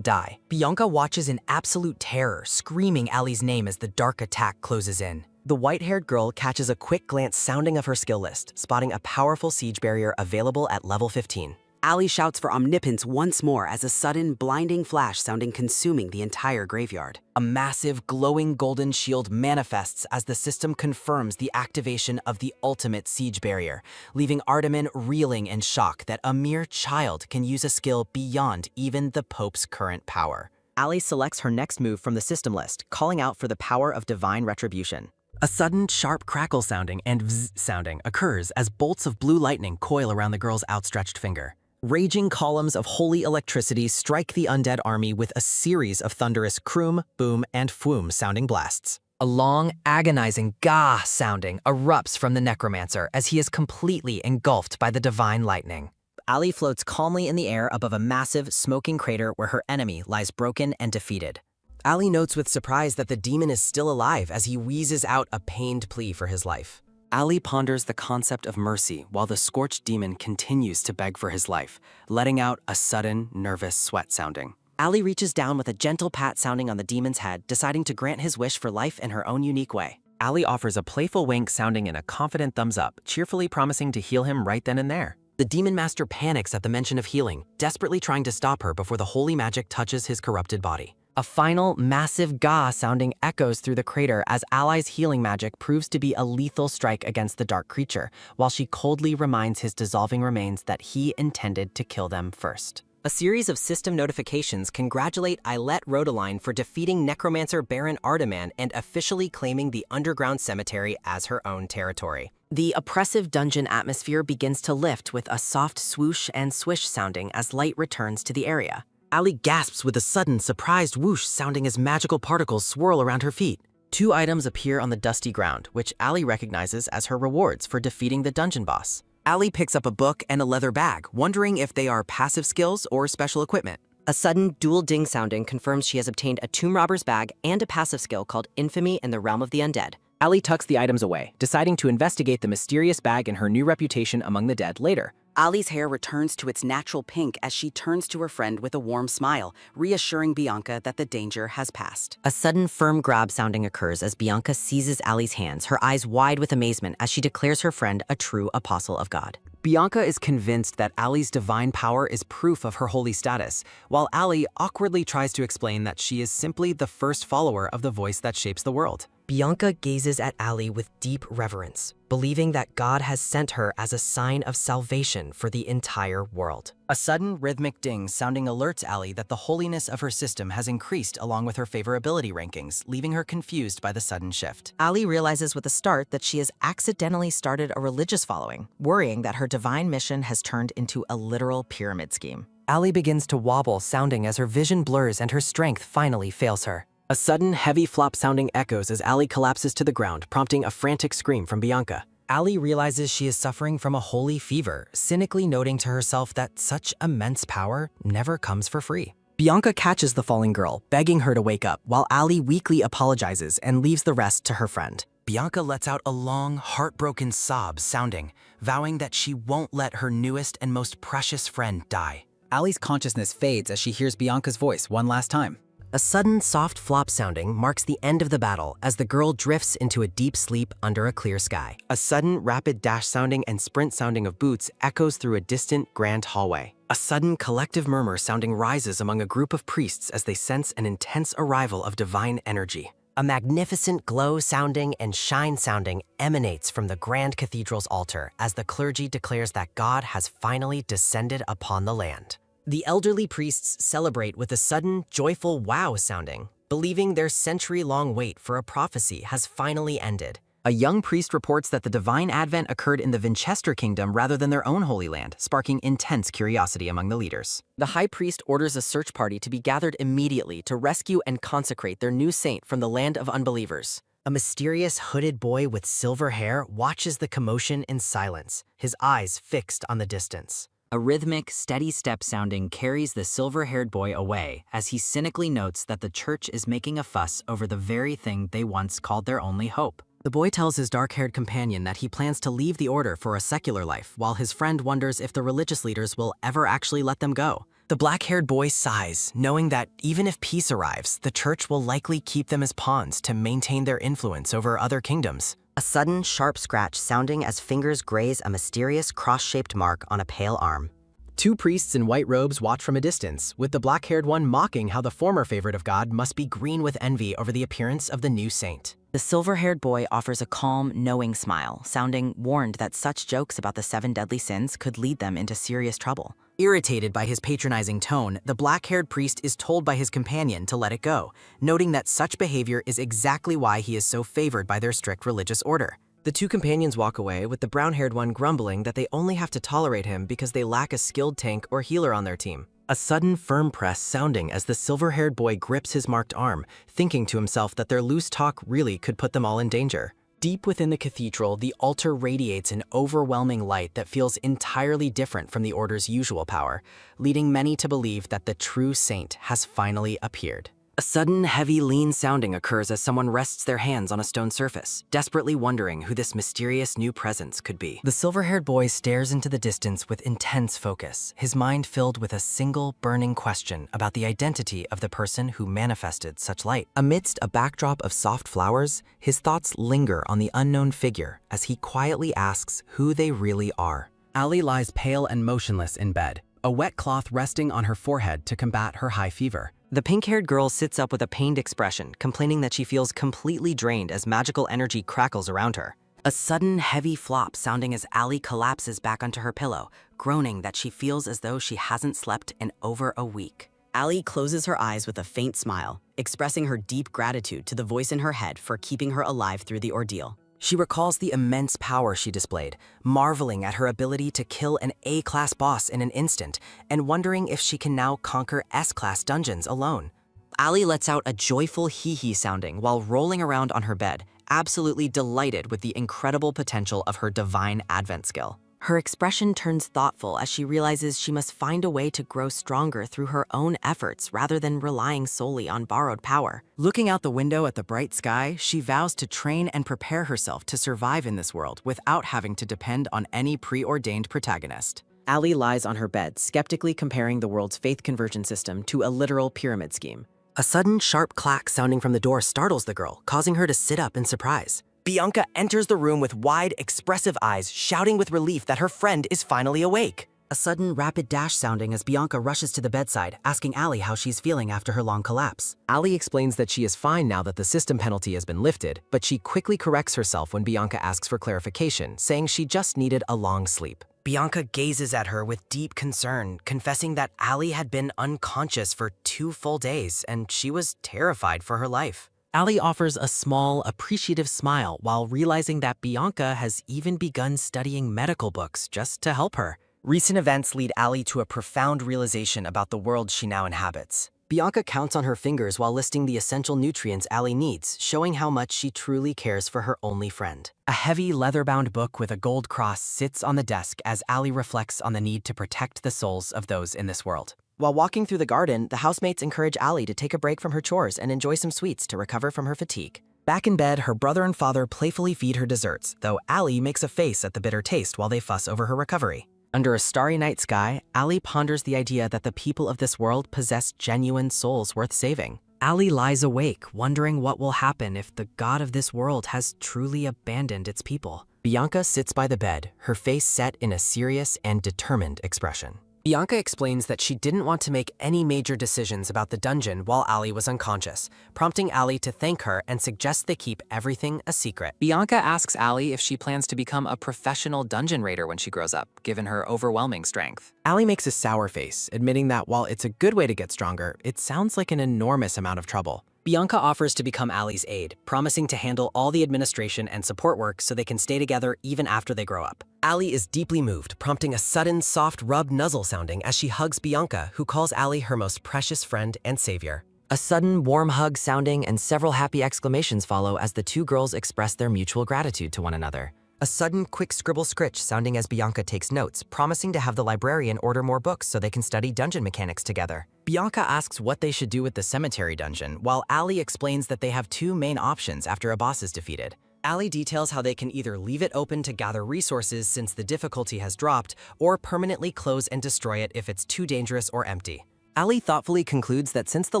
S4: die.
S1: Bianca watches in absolute terror, screaming Ali's name as the dark attack closes in. The white-haired girl catches a quick glance sounding of her skill list, spotting a powerful siege barrier available at level 15.
S8: Ali shouts for omnipotence once more as a sudden, blinding flash sounding consuming the entire graveyard.
S4: A massive, glowing golden shield manifests as the system confirms the activation of the ultimate siege barrier, leaving Ardaman reeling in shock that a mere child can use a skill beyond even the Pope's current power.
S2: Ali selects her next move from the system list, calling out for the power of divine retribution.
S4: A sudden, sharp crackle sounding and vzz sounding occurs as bolts of blue lightning coil around the girl's outstretched finger.
S1: Raging columns of holy electricity strike the undead army with a series of thunderous kroom, boom, and fwoom sounding blasts. A long, agonizing gah sounding erupts from the necromancer as he is completely engulfed by the divine lightning.
S2: Ali floats calmly in the air above a massive, smoking crater where her enemy lies broken and defeated.
S1: Ali notes with surprise that the demon is still alive as he wheezes out a pained plea for his life.
S4: Ali ponders the concept of mercy while the scorched demon continues to beg for his life, letting out a sudden, nervous sweat sounding.
S2: Ali reaches down with a gentle pat sounding on the demon's head, deciding to grant his wish for life in her own unique way.
S6: Ali offers a playful wink sounding in a confident thumbs up, cheerfully promising to heal him right then and there.
S1: The demon master panics at the mention of healing, desperately trying to stop her before the holy magic touches his corrupted body.
S2: A final, massive gah sounding echoes through the crater as Ali's healing magic proves to be a lethal strike against the dark creature, while she coldly reminds his dissolving remains that he intended to kill them first. A series of system notifications congratulate Ailette Rodaline for defeating necromancer Baron Ardaman and officially claiming the underground cemetery as her own territory. The oppressive dungeon atmosphere begins to lift with a soft swoosh and swish sounding as light returns to the area.
S1: Ali gasps with a sudden, surprised whoosh sounding as magical particles swirl around her feet.
S2: 2 items appear on the dusty ground, which Ali recognizes as her rewards for defeating the dungeon boss.
S1: Ali picks up a book and a leather bag, wondering if they are passive skills or special equipment.
S7: A sudden dual ding sounding confirms she has obtained a tomb robber's bag and a passive skill called Infamy in the Realm of the Undead.
S6: Ali tucks the items away, deciding to investigate the mysterious bag and her new reputation among the dead later.
S8: Ali's hair returns to its natural pink as she turns to her friend with a warm smile, reassuring Bianca that the danger has passed.
S7: A sudden firm grab sounding occurs as Bianca seizes Ali's hands, her eyes wide with amazement as she declares her friend a true apostle of God.
S1: Bianca is convinced that Ali's divine power is proof of her holy status, while Ali awkwardly tries to explain that she is simply the first follower of the voice that shapes the world.
S3: Bianca gazes at Ali with deep reverence, believing that God has sent her as a sign of salvation for the entire world.
S1: A sudden rhythmic ding sounding alerts Ali that the holiness of her system has increased along with her favorability rankings, leaving her confused by the sudden shift.
S7: Ali realizes with a start that she has accidentally started a religious following, worrying that her divine mission has turned into a literal pyramid scheme.
S1: Ali begins to wobble, sounding as her vision blurs and her strength finally fails her. A sudden, heavy flop sounding echoes as Ali collapses to the ground, prompting a frantic scream from Bianca. Ali realizes she is suffering from a holy fever, cynically noting to herself that such immense power never comes for free. Bianca catches the falling girl, begging her to wake up, while Ali weakly apologizes and leaves the rest to her friend. Bianca lets out a long, heartbroken sob, sounding, vowing that she won't let her newest and most precious friend die.
S4: Ali's consciousness fades as she hears Bianca's voice one last time.
S3: A sudden soft flop sounding marks the end of the battle as the girl drifts into a deep sleep under a clear sky.
S1: A sudden rapid dash sounding and sprint sounding of boots echoes through a distant grand hallway. A sudden collective murmur sounding rises among a group of priests as they sense an intense arrival of divine energy.
S3: A magnificent glow sounding and shine sounding emanates from the grand cathedral's altar as the clergy declares that God has finally descended upon the land. The elderly priests celebrate with a sudden, joyful wow sounding, believing their century-long wait for a prophecy has finally ended.
S1: A young priest reports that the divine advent occurred in the Winchester Kingdom rather than their own Holy Land, sparking intense curiosity among the leaders.
S2: The high priest orders a search party to be gathered immediately to rescue and consecrate their new saint from the land of unbelievers.
S1: A mysterious hooded boy with silver hair watches the commotion in silence, his eyes fixed on the distance.
S7: A rhythmic, steady step sounding carries the silver-haired boy away as he cynically notes that the church is making a fuss over the very thing they once called their only hope.
S1: The boy tells his dark-haired companion that he plans to leave the order for a secular life, while his friend wonders if the religious leaders will ever actually let them go. The black-haired boy sighs, knowing that even if peace arrives, the church will likely keep them as pawns to maintain their influence over other kingdoms.
S3: A sudden, sharp scratch sounding as fingers graze a mysterious cross-shaped mark on a pale arm.
S1: Two priests in white robes watch from a distance, with the black-haired one mocking how the former favorite of God must be green with envy over the appearance of the new saint.
S7: The silver-haired boy offers a calm, knowing smile, sounding warned that such jokes about the 7 deadly sins could lead them into serious trouble.
S1: Irritated by his patronizing tone, the black-haired priest is told by his companion to let it go, noting that such behavior is exactly why he is so favored by their strict religious order. The two companions walk away, with the brown-haired one grumbling that they only have to tolerate him because they lack a skilled tank or healer on their team. A sudden firm press sounding as the silver-haired boy grips his marked arm, thinking to himself that their loose talk really could put them all in danger. Deep within the cathedral, the altar radiates an overwhelming light that feels entirely different from the order's usual power, leading many to believe that the true saint has finally appeared. A sudden, heavy, lean sounding occurs as someone rests their hands on a stone surface, desperately wondering who this mysterious new presence could be. The silver-haired boy stares into the distance with intense focus, his mind filled with a single, burning question about the identity of the person who manifested such light. Amidst a backdrop of soft flowers, his thoughts linger on the unknown figure as he quietly asks who they really are. Ali lies pale and motionless in bed, a wet cloth resting on her forehead to combat her high fever.
S2: The pink-haired girl sits up with a pained expression, complaining that she feels completely drained as magical energy crackles around her.
S3: A sudden, heavy flop sounding as Ali collapses back onto her pillow, groaning that she feels as though she hasn't slept in over a week. Ali closes her eyes with a faint smile, expressing her deep gratitude to the voice in her head for keeping her alive through the ordeal. She recalls the immense power she displayed, marveling at her ability to kill an A-class boss in an instant, and wondering if she can now conquer S-class dungeons alone.
S2: Ali lets out a joyful hee-hee sounding while rolling around on her bed, absolutely delighted with the incredible potential of her divine advent skill.
S3: Her expression turns thoughtful as she realizes she must find a way to grow stronger through her own efforts rather than relying solely on borrowed power.
S1: Looking out the window at the bright sky, she vows to train and prepare herself to survive in this world without having to depend on any preordained protagonist.
S2: Ali lies on her bed, skeptically comparing the world's faith conversion system to a literal pyramid scheme.
S1: A sudden sharp clack sounding from the door startles the girl, causing her to sit up in surprise. Bianca enters the room with wide, expressive eyes, shouting with relief that her friend is finally awake. A sudden rapid dash sounding as Bianca rushes to the bedside, asking Ali how she's feeling after her long collapse. Ali explains that she is fine now that the system penalty has been lifted, but she quickly corrects herself when Bianca asks for clarification, saying she just needed a long sleep. Bianca gazes at her with deep concern, confessing that Ali had been unconscious for 2 full days, and she was terrified for her life. Ali offers a small, appreciative smile while realizing that Bianca has even begun studying medical books just to help her. Recent events lead Ali to a profound realization about the world she now inhabits. Bianca counts on her fingers while listing the essential nutrients Ali needs, showing how much she truly cares for her only friend. A heavy leather-bound book with a gold cross sits on the desk as Ali reflects on the need to protect the souls of those in this world. While walking through the garden, the housemates encourage Ali to take a break from her chores and enjoy some sweets to recover from her fatigue. Back in bed, her brother and father playfully feed her desserts, though Ali makes a face at the bitter taste while they fuss over her recovery. Under a starry night sky, Ali ponders the idea that the people of this world possess genuine souls worth saving. Ali lies awake, wondering what will happen if the god of this world has truly abandoned its people. Bianca sits by the bed, her face set in a serious and determined expression. Bianca explains that she didn't want to make any major decisions about the dungeon while Ali was unconscious, prompting Ali to thank her and suggest they keep everything a secret.
S6: Bianca asks Ali if she plans to become a professional dungeon raider when she grows up, given her overwhelming strength.
S1: Ali makes a sour face, admitting that while it's a good way to get stronger, it sounds like an enormous amount of trouble.
S6: Bianca offers to become Allie's aide, promising to handle all the administration and support work so they can stay together even after they grow up.
S4: Allie is deeply moved, prompting a sudden, soft rub nuzzle sounding as she hugs Bianca, who calls Allie her most precious friend and savior.
S3: A sudden, warm hug sounding and several happy exclamations follow as the two girls express their mutual gratitude to one another.
S4: A sudden, quick scribble scritch sounding as Bianca takes notes, promising to have the librarian order more books so they can study dungeon mechanics together.
S6: Bianca asks what they should do with the cemetery dungeon, while Allie explains that they have two main options after a boss is defeated. Allie details how they can either leave it open to gather resources since the difficulty has dropped, or permanently close and destroy it if it's too dangerous or empty.
S4: Allie thoughtfully concludes that since the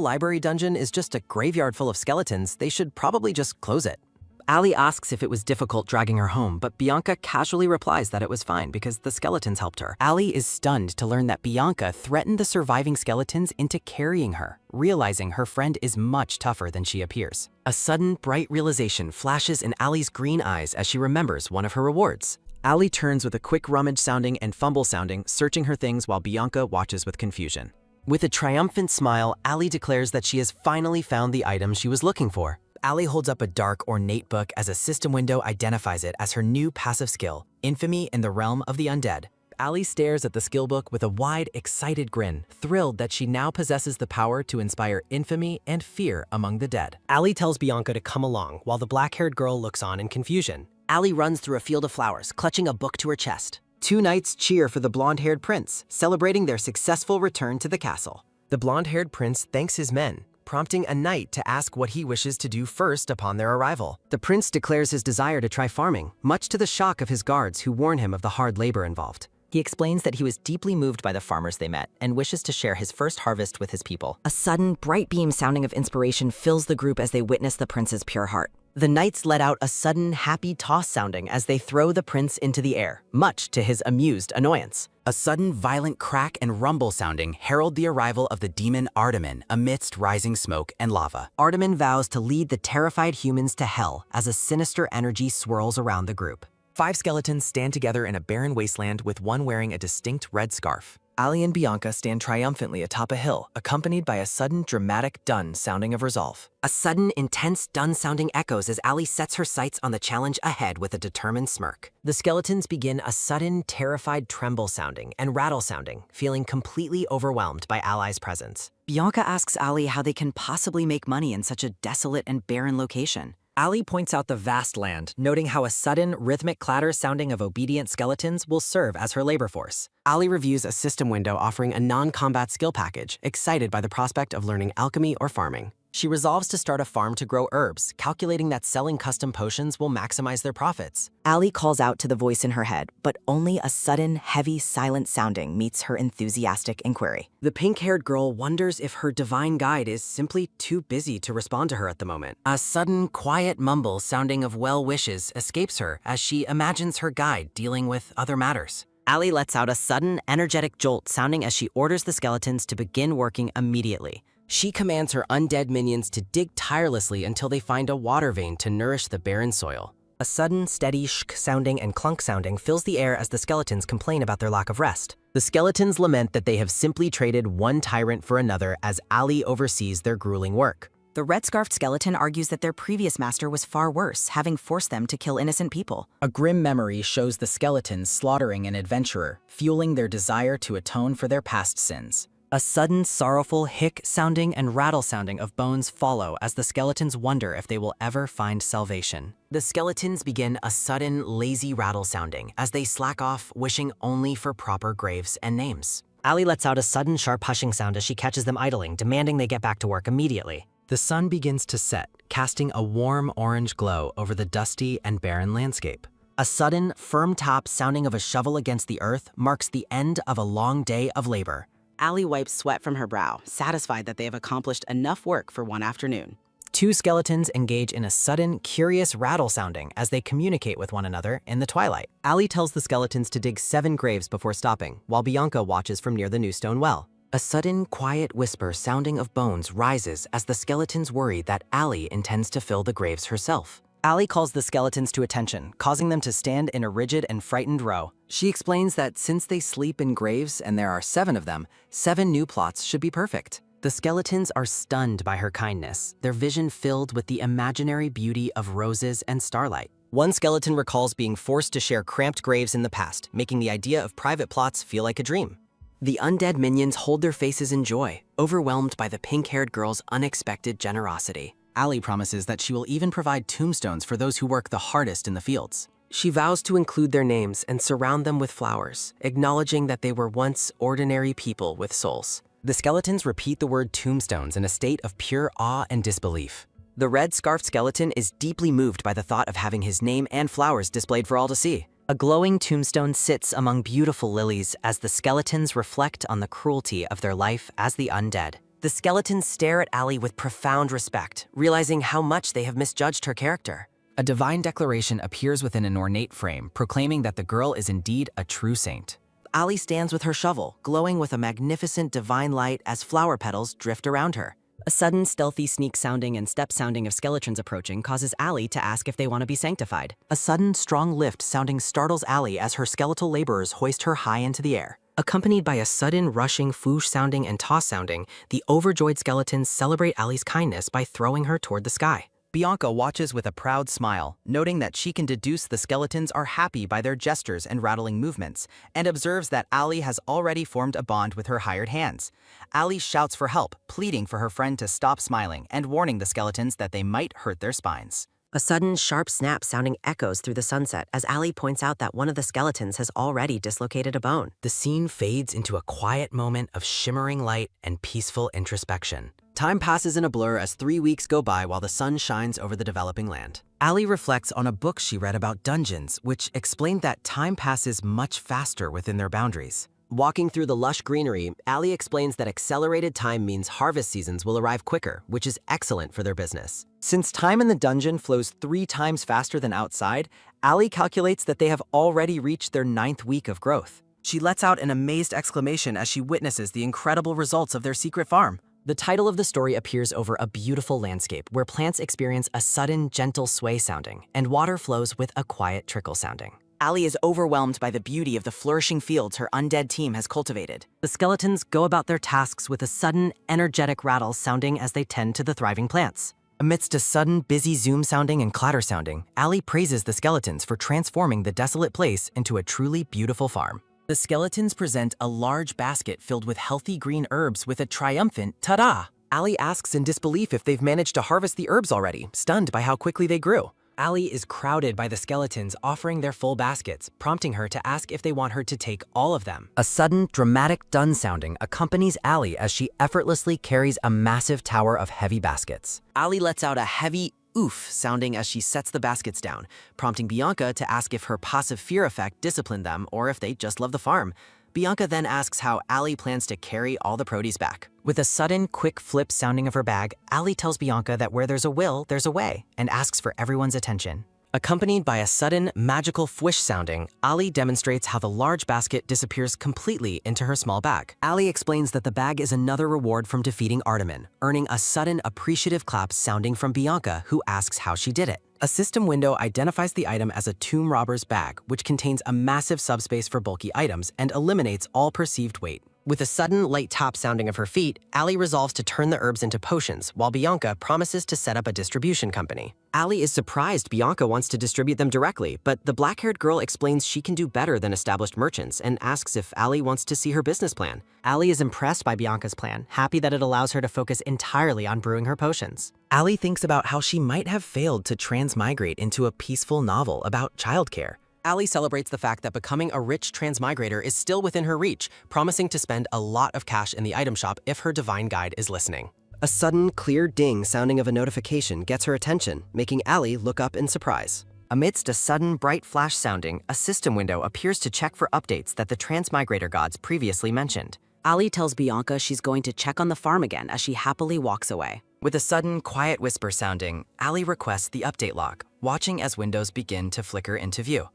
S4: library dungeon is just a graveyard full of skeletons, they should probably just close it.
S3: Allie asks if it was difficult dragging her home, but Bianca casually replies that it was fine because the skeletons helped her.
S6: Allie is stunned to learn that Bianca threatened the surviving skeletons into carrying her, realizing her friend is much tougher than she appears.
S4: A sudden, bright realization flashes in Allie's green eyes as she remembers one of her rewards.
S6: Allie turns with a quick rummage sounding and fumble sounding, searching her things while Bianca watches with confusion.
S4: With a triumphant smile, Allie declares that she has finally found the item she was looking for. Allie holds up a dark, ornate book as a system window identifies it as her new passive skill, Infamy in the Realm of the Undead.
S6: Allie stares at the skill book with a wide, excited grin, thrilled that she now possesses the power to inspire infamy and fear among the dead.
S4: Allie tells Bianca to come along while the black-haired girl looks on in confusion.
S3: Allie runs through a field of flowers, clutching a book to her chest.
S6: Two knights cheer for the blonde-haired prince, celebrating their successful return to the castle.
S4: The blonde-haired prince thanks his men, prompting a knight to ask what he wishes to do first upon their arrival.
S6: The prince declares his desire to try farming, much to the shock of his guards who warn him of the hard labor involved.
S3: He explains that he was deeply moved by the farmers they met and wishes to share his first harvest with his people. A sudden, bright beam sounding of inspiration fills the group as they witness the prince's pure heart.
S6: The knights let out a sudden, happy toss sounding as they throw the prince into the air, much to his amused annoyance.
S1: A sudden violent crack and rumble sounding herald the arrival of the demon Artemin amidst rising smoke and lava.
S6: Artemin vows to lead the terrified humans to hell as a sinister energy swirls around the group.
S4: 5 skeletons stand together in a barren wasteland with one wearing a distinct red scarf.
S6: Allie and Bianca stand triumphantly atop a hill, accompanied by a sudden dramatic dun sounding of resolve.
S3: A sudden, intense dun-sounding echoes as Allie sets her sights on the challenge ahead with a determined smirk.
S4: The skeletons begin a sudden, terrified tremble sounding and rattle sounding, feeling completely overwhelmed by Allie's presence.
S8: Bianca asks Allie how they can possibly make money in such a desolate and barren location.
S6: Allie points out the vast land, noting how a sudden, rhythmic clatter sounding of obedient skeletons will serve as her labor force.
S4: Allie reviews a system window offering a non-combat skill package, excited by the prospect of learning alchemy or farming. She resolves to start a farm to grow herbs, calculating that selling custom potions will maximize their profits.
S8: Allie calls out to the voice in her head, but only a sudden, heavy, silent sounding meets her enthusiastic inquiry.
S6: The pink-haired girl wonders if her divine guide is simply too busy to respond to her at the moment.
S1: A sudden, quiet mumble sounding of well wishes escapes her as she imagines her guide dealing with other matters.
S3: Allie lets out a sudden, energetic jolt sounding as she orders the skeletons to begin working immediately.
S4: She commands her undead minions to dig tirelessly until they find a water vein to nourish the barren soil.
S6: A sudden, steady shk sounding and clunk sounding fills the air as the skeletons complain about their lack of rest.
S4: The skeletons lament that they have simply traded one tyrant for another as Allie oversees their grueling work.
S8: The red-scarfed skeleton argues that their previous master was far worse, having forced them to kill innocent people.
S6: A grim memory shows the skeletons slaughtering an adventurer, fueling their desire to atone for their past sins. A sudden, sorrowful hic sounding and rattle sounding of bones follow as the skeletons wonder if they will ever find salvation.
S1: The skeletons begin a sudden, lazy rattle sounding as they slack off, wishing only for proper graves and names.
S3: Allie lets out a sudden, sharp hushing sound as she catches them idling, demanding they get back to work immediately.
S4: The sun begins to set, casting a warm orange glow over the dusty and barren landscape.
S6: A sudden, firm tap sounding of a shovel against the earth marks the end of a long day of labor.
S8: Allie wipes sweat from her brow, satisfied that they have accomplished enough work for one afternoon.
S6: 2 skeletons engage in a sudden, curious rattle sounding as they communicate with one another in the twilight.
S4: Allie tells the skeletons to dig 7 graves before stopping, while Bianca watches from near the new stone well.
S1: A sudden, quiet whisper sounding of bones rises as the skeletons worry that Allie intends to fill the graves herself.
S6: Allie calls the skeletons to attention, causing them to stand in a rigid and frightened row. She explains that since they sleep in graves and there are 7 of them, 7 new plots should be perfect.
S2: The skeletons are stunned by her kindness, their vision filled with the imaginary beauty of roses and starlight.
S6: One skeleton recalls being forced to share cramped graves in the past, making the idea of private plots feel like a dream.
S2: The undead minions hold their faces in joy, overwhelmed by the pink-haired girl's unexpected generosity.
S6: Allie promises that she will even provide tombstones for those who work the hardest in the fields.
S2: She vows to include their names and surround them with flowers, acknowledging that they were once ordinary people with souls.
S6: The skeletons repeat the word tombstones in a state of pure awe and disbelief.
S2: The red-scarfed skeleton is deeply moved by the thought of having his name and flowers displayed for all to see. A glowing tombstone sits among beautiful lilies as the skeletons reflect on the cruelty of their life as the undead. The skeletons stare at Allie with profound respect, realizing how much they have misjudged her character.
S6: A divine declaration appears within an ornate frame, proclaiming that the girl is indeed a true saint.
S2: Allie stands with her shovel, glowing with a magnificent divine light as flower petals drift around her. A sudden stealthy sneak sounding and step sounding of skeletons approaching causes Allie to ask if they want to be sanctified. A sudden strong lift sounding startles Allie as her skeletal laborers hoist her high into the air. Accompanied by a sudden rushing foosh sounding and toss sounding, the overjoyed skeletons celebrate Allie's kindness by throwing her toward the sky.
S6: Bianca watches with a proud smile, noting that she can deduce the skeletons are happy by their gestures and rattling movements, and observes that Allie has already formed a bond with her hired hands. Allie shouts for help, pleading for her friend to stop smiling and warning the skeletons that they might hurt their spines.
S2: A sudden sharp snap sounding echoes through the sunset as Allie points out that one of the skeletons has already dislocated a bone.
S6: The scene fades into a quiet moment of shimmering light and peaceful introspection.
S2: Time passes in a blur as 3 weeks go by while the sun shines over the developing land.
S6: Allie reflects on a book she read about dungeons, which explained that time passes much faster within their boundaries.
S2: Walking through the lush greenery, Allie explains that accelerated time means harvest seasons will arrive quicker, which is excellent for their business.
S6: Since time in the dungeon flows 3 times faster than outside, Allie calculates that they have already reached their 9th week of growth. She lets out an amazed exclamation as she witnesses the incredible results of their secret farm.
S2: The title of the story appears over a beautiful landscape where plants experience a sudden, gentle sway sounding, and water flows with a quiet trickle sounding. Allie is overwhelmed by the beauty of the flourishing fields her undead team has cultivated. The skeletons go about their tasks with a sudden, energetic rattle sounding as they tend to the thriving plants.
S6: Amidst a sudden, busy zoom sounding and clatter sounding, Allie praises the skeletons for transforming the desolate place into a truly beautiful farm. The skeletons present a large basket filled with healthy green herbs with a triumphant ta-da! Allie asks in disbelief if they've managed to harvest the herbs already, stunned by how quickly they grew. Allie is crowded by the skeletons offering their full baskets, prompting her to ask if they want her to take all of them.
S2: A sudden, dramatic dun sounding accompanies Allie as she effortlessly carries a massive tower of heavy baskets. Allie lets out a heavy oof sounding as she sets the baskets down, prompting Bianca to ask if her passive fear effect disciplined them or if they just love the farm. Bianca then asks how Allie plans to carry all the produce back. With a sudden, quick flip sounding of her bag, Allie tells Bianca that where there's a will, there's a way, and asks for everyone's attention. Accompanied by a sudden, magical fwish sounding, Allie demonstrates how the large basket disappears completely into her small bag. Allie explains that the bag is another reward from defeating Artemin, earning a sudden, appreciative clap sounding from Bianca, who asks how she did it. A system window identifies the item as a tomb robber's bag, which contains a massive subspace for bulky items and eliminates all perceived weight. With a sudden, light tap sounding of her feet, Allie resolves to turn the herbs into potions, while Bianca promises to set up a distribution company. Allie is surprised Bianca wants to distribute them directly, but the black-haired girl explains she can do better than established merchants and asks if Allie wants to see her business plan. Allie is impressed by Bianca's plan, happy that it allows her to focus entirely on brewing her potions.
S6: Allie thinks about how she might have failed to transmigrate into a peaceful novel about childcare.
S2: Allie celebrates the fact that becoming a rich transmigrator is still within her reach, promising to spend a lot of cash in the item shop if her divine guide is listening. A sudden, clear ding sounding of a notification gets her attention, making Allie look up in surprise. Amidst a sudden, bright flash sounding, a system window appears to check for updates that the transmigrator gods previously mentioned. Allie tells Bianca she's going to check on the farm again as she happily walks away.
S6: With a sudden, quiet whisper sounding, Allie requests the update log, watching as windows begin to flicker into view.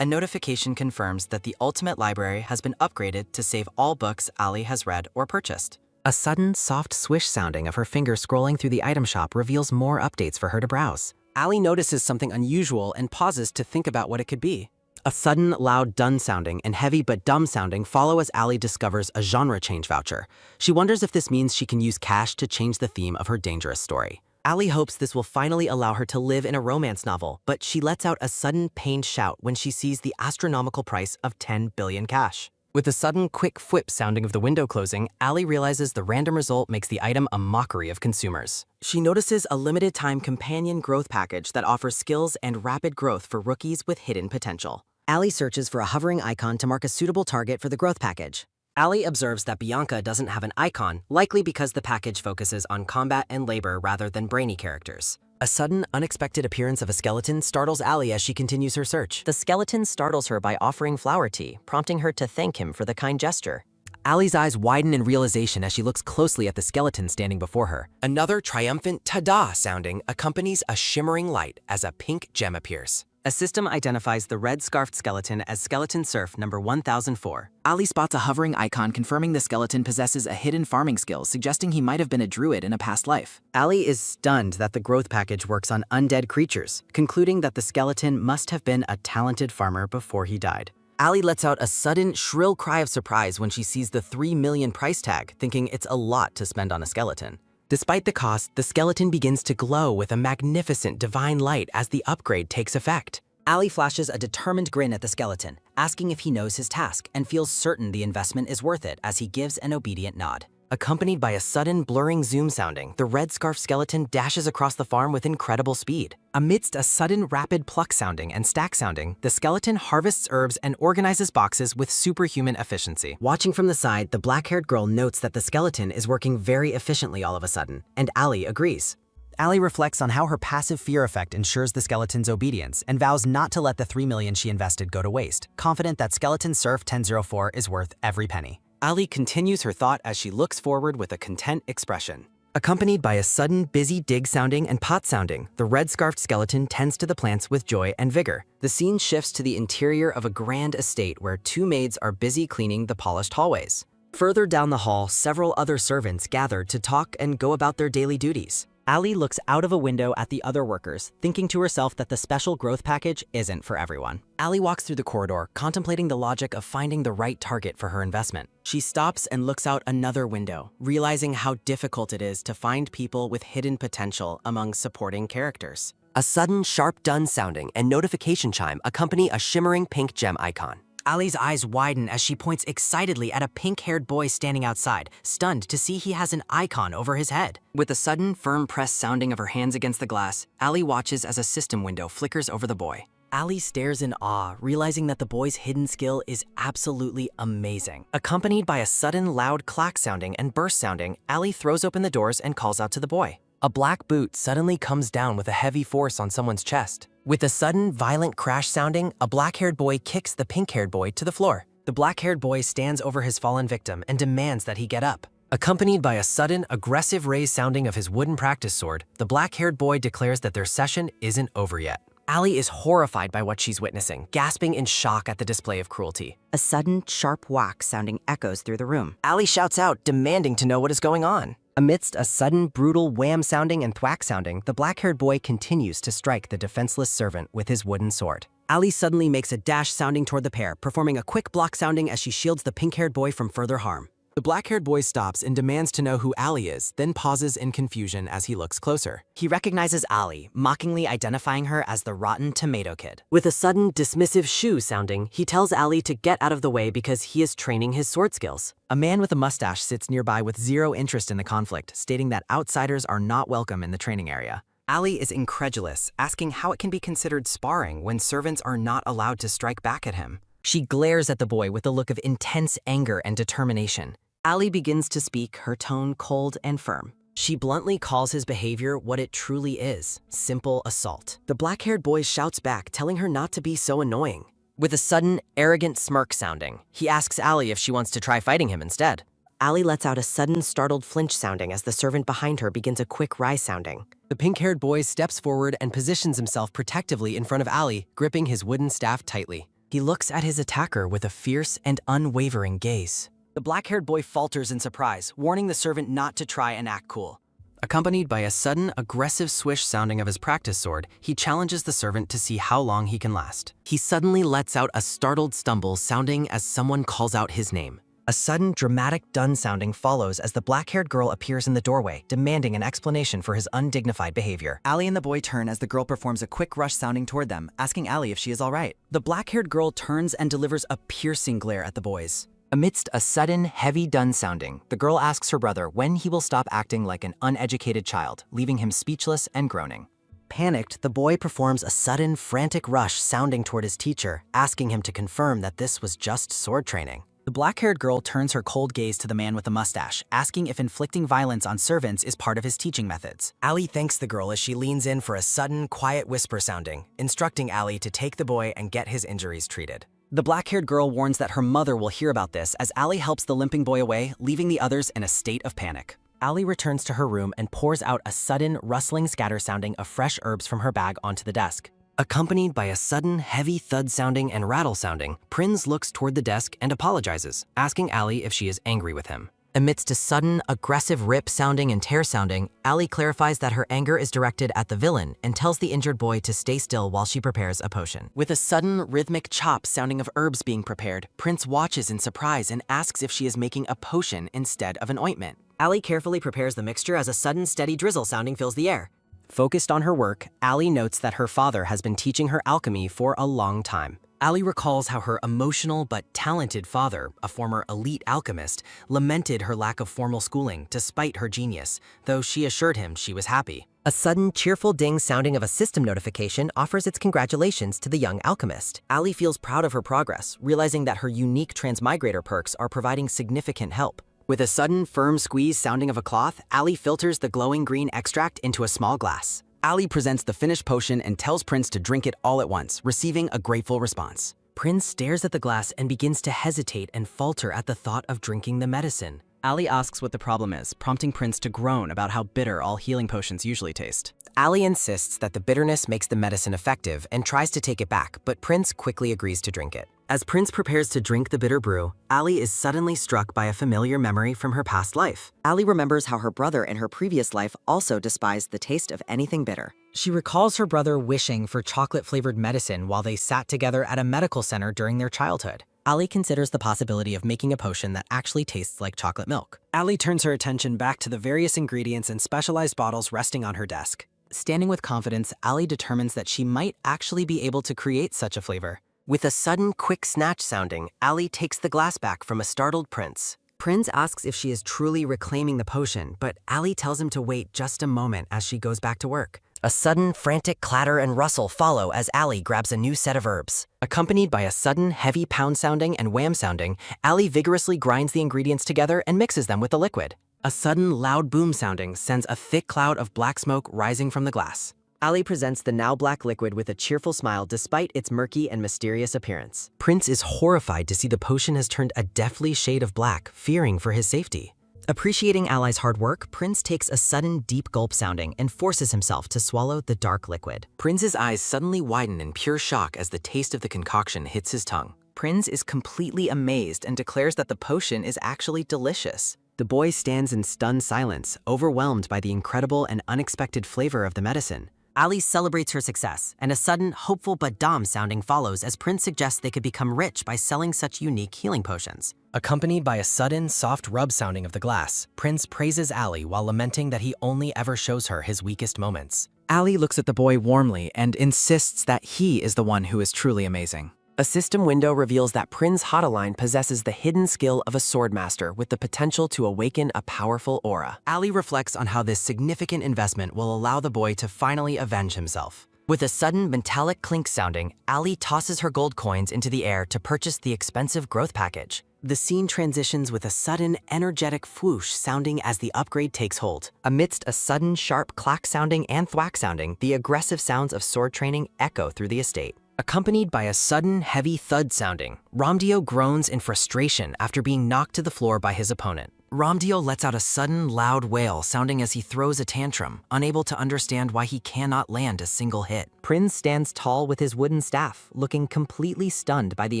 S6: A notification confirms that the Ultimate Library has been upgraded to save all books Allie has read or purchased.
S2: A sudden, soft swish sounding of her finger scrolling through the item shop reveals more updates for her to browse. Allie notices something unusual and pauses to think about what it could be.
S4: A sudden, loud dun sounding and heavy but dumb sounding follow as Ali discovers a genre change voucher. She wonders if this means she can use cash to change the theme of her dangerous story. Ali hopes this will finally allow her to live in a romance novel, but she lets out a sudden pained shout when she sees the astronomical price of 10 billion cash. With a sudden quick whip sounding of the window closing, Ali realizes the random result makes the item a mockery of consumers. She notices a limited-time companion growth package that offers skills and rapid growth for rookies with hidden potential.
S3: Ali searches for a hovering icon to mark a suitable target for the growth package.
S4: Ali observes that Bianca doesn't have an icon, likely because the package focuses on combat and labor rather than brainy characters. A sudden, unexpected appearance of a skeleton startles Ali as she continues her search.
S3: The skeleton startles her by offering flower tea, prompting her to thank him for the kind gesture.
S4: Ali's eyes widen in realization as she looks closely at the skeleton standing before her. Another triumphant ta-da sounding accompanies a shimmering light as a pink gem appears. A system identifies the red scarfed skeleton as Skeleton Surf number 1004.
S6: Ali spots a hovering icon confirming the skeleton possesses a hidden farming skill, suggesting he might have been a druid in a past life.
S4: Ali is stunned that the growth package works on undead creatures, concluding that the skeleton must have been a talented farmer before he died. Ali lets out a sudden, shrill cry of surprise when she sees the 3 million price tag, thinking it's a lot to spend on a skeleton. Despite the cost, the skeleton begins to glow with a magnificent divine light as the upgrade takes effect.
S3: Ali flashes a determined grin at the skeleton, asking if he knows his task and feels certain the investment is worth it as he gives an obedient nod.
S4: Accompanied by a sudden blurring zoom sounding, the red scarf skeleton dashes across the farm with incredible speed. Amidst a sudden rapid pluck sounding and stack sounding, the skeleton harvests herbs and organizes boxes with superhuman efficiency. Watching from the side, the black-haired girl notes that the skeleton is working very efficiently all of a sudden, and Ali agrees. Ali reflects on how her passive fear effect ensures the skeleton's obedience and vows not to let the 3 million she invested go to waste, confident that Skeleton Surf 1004 is worth every penny. Ali continues her thought as she looks forward with a content expression. Accompanied by a sudden busy dig sounding and pot sounding, the red-scarfed skeleton tends to the plants with joy and vigor. The scene shifts to the interior of a grand estate where 2 maids are busy cleaning the polished hallways. Further down the hall, several other servants gather to talk and go about their daily duties. Ali looks out of a window at the other workers, thinking to herself that the special growth package isn't for everyone. Ali walks through the corridor, contemplating the logic of finding the right target for her investment. She stops and looks out another window, realizing how difficult it is to find people with hidden potential among supporting characters. A sudden sharp dun sounding and notification chime accompany a shimmering pink gem icon. Ali's eyes widen as she points excitedly at a pink-haired boy standing outside, stunned to see he has an icon over his head. With a sudden, firm press sounding of her hands against the glass, Ali watches as a system window flickers over the boy. Ali stares in awe, realizing that the boy's hidden skill is absolutely amazing. Accompanied by a sudden loud clack sounding and burst sounding, Ali throws open the doors and calls out to the boy. A black boot suddenly comes down with a heavy force on someone's chest. With a sudden, violent crash sounding, a black-haired boy kicks the pink-haired boy to the floor. The black-haired boy stands over his fallen victim and demands that he get up. Accompanied by a sudden, aggressive raise sounding of his wooden practice sword, the black-haired boy declares that their session isn't over yet. Ali is horrified by what she's witnessing, gasping in shock at the display of cruelty.
S3: A sudden, sharp whack sounding echoes through the room.
S4: Ali shouts out, demanding to know what is going on. Amidst a sudden, brutal wham sounding and thwack sounding, the black-haired boy continues to strike the defenseless servant with his wooden sword. Ali suddenly makes a dash sounding toward the pair, performing a quick block sounding as she shields the pink-haired boy from further harm. The black-haired boy stops and demands to know who Ali is, then pauses in confusion as he looks closer. He recognizes Ali, mockingly identifying her as the rotten tomato kid. With a sudden, dismissive shoo sounding, he tells Ali to get out of the way because he is training his sword skills. A man with a mustache sits nearby with zero interest in the conflict, stating that outsiders are not welcome in the training area. Ali is incredulous, asking how it can be considered sparring when servants are not allowed to strike back at him. She glares at the boy with a look of intense anger and determination. Ali begins to speak, her tone cold and firm. She bluntly calls his behavior what it truly is, simple assault. The black-haired boy shouts back, telling her not to be so annoying. With a sudden, arrogant smirk sounding, he asks Ali if she wants to try fighting him instead. Ali lets out a sudden, startled flinch sounding as the servant behind her begins a quick rise sounding. The pink-haired boy steps forward and positions himself protectively in front of Ali, gripping his wooden staff tightly. He looks at his attacker with a fierce and unwavering gaze. The black-haired boy falters in surprise, warning the servant not to try and act cool.
S6: Accompanied by a sudden, aggressive swish sounding of his practice sword, he challenges the servant to see how long he can last. He suddenly lets out a startled stumble sounding as someone calls out his name.
S1: A sudden, dramatic dun sounding follows as the black-haired girl appears in the doorway, demanding an explanation for his undignified behavior.
S4: Allie and the boy turn as the girl performs a quick rush sounding toward them, asking Allie if she is all right. The black-haired girl turns and delivers a piercing glare at the boys.
S6: Amidst a sudden, heavy dun sounding, the girl asks her brother when he will stop acting like an uneducated child, leaving him speechless and groaning.
S1: Panicked, the boy performs a sudden, frantic rush sounding toward his teacher, asking him to confirm that this was just sword training.
S6: The black-haired girl turns her cold gaze to the man with the mustache, asking if inflicting violence on servants is part of his teaching methods.
S1: Allie thanks the girl as she leans in for a sudden, quiet whisper sounding, instructing Allie to take the boy and get his injuries treated.
S6: The black-haired girl warns that her mother will hear about this as Allie helps the limping boy away, leaving the others in a state of panic.
S1: Allie returns to her room and pours out a sudden, rustling scatter sounding of fresh herbs from her bag onto the desk. Accompanied by a sudden, heavy thud sounding and rattle sounding, Prinz looks toward the desk and apologizes, asking Allie if she is angry with him. Amidst a sudden, aggressive rip sounding and tear sounding, Allie clarifies that her anger is directed at the villain and tells the injured boy to stay still while she prepares a potion. With a sudden, rhythmic chop sounding of herbs being prepared, Prince watches in surprise and asks if she is making a potion instead of an ointment. Allie carefully prepares the mixture as a sudden, steady drizzle sounding fills the air. Focused on her work, Allie notes that her father has been teaching her alchemy for a long time. Allie recalls how her emotional but talented father, a former elite alchemist, lamented her lack of formal schooling despite her genius, though she assured him she was happy. A sudden, cheerful ding sounding of a system notification offers its congratulations to the young alchemist. Allie feels proud of her progress, realizing that her unique transmigrator perks are providing significant help. With a sudden, firm squeeze sounding of a cloth, Allie filters the glowing green extract into a small glass. Allie presents the finished potion and tells Prince to drink it all at once, receiving a grateful response. Prince stares at the glass and begins to hesitate and falter at the thought of drinking the medicine.
S6: Allie asks what the problem is, prompting Prince to groan about how bitter all healing potions usually taste.
S1: Allie insists that the bitterness makes the medicine effective and tries to take it back, but Prince quickly agrees to drink it. As Prince prepares to drink the bitter brew, Allie is suddenly struck by a familiar memory from her past life.
S8: Allie remembers how her brother in her previous life also despised the taste of anything bitter.
S1: She recalls her brother wishing for chocolate-flavored medicine while they sat together at a medical center during their childhood. Allie considers the possibility of making a potion that actually tastes like chocolate milk.
S6: Allie turns her attention back to the various ingredients and specialized bottles resting on her desk.
S1: Standing with confidence, Allie determines that she might actually be able to create such a flavor. With a sudden, quick snatch sounding, Allie takes the glass back from a startled Prince. Prince asks if she is truly reclaiming the potion, but Allie tells him to wait just a moment as she goes back to work. A sudden, frantic clatter and rustle follow as Allie grabs a new set of herbs. Accompanied by a sudden, heavy pound sounding and wham sounding, Allie vigorously grinds the ingredients together and mixes them with the liquid. A sudden, loud boom sounding sends a thick cloud of black smoke rising from the glass. Allie presents the now black liquid with a cheerful smile despite its murky and mysterious appearance. Prince is horrified to see the potion has turned a deathly shade of black, fearing for his safety. Appreciating Allie's hard work, Prince takes a sudden deep gulp sounding and forces himself to swallow the dark liquid. Prince's eyes suddenly widen in pure shock as the taste of the concoction hits his tongue. Prince is completely amazed and declares that the potion is actually delicious. The boy stands in stunned silence, overwhelmed by the incredible and unexpected flavor of the medicine. Allie celebrates her success, and a sudden, hopeful but dumb sounding follows as Prince suggests they could become rich by selling such unique healing potions. Accompanied by a sudden, soft rub sounding of the glass, Prince praises Allie while lamenting that he only ever shows her his weakest moments.
S6: Allie looks at the boy warmly and insists that he is the one who is truly amazing.
S1: A system window reveals that Prinz Hotaline possesses the hidden skill of a swordmaster with the potential to awaken a powerful aura. Allie reflects on how this significant investment will allow the boy to finally avenge himself. With a sudden metallic clink sounding, Allie tosses her gold coins into the air to purchase the expensive growth package. The scene transitions with a sudden, energetic whoosh sounding as the upgrade takes hold. Amidst a sudden, sharp clack sounding and thwack sounding, the aggressive sounds of sword training echo through the estate. Accompanied by a sudden, heavy thud sounding, Ramdio groans in frustration after being knocked to the floor by his opponent. Ramdio lets out a sudden, loud wail sounding as he throws a tantrum, unable to understand why he cannot land a single hit. Prinz stands tall with his wooden staff, looking completely stunned by the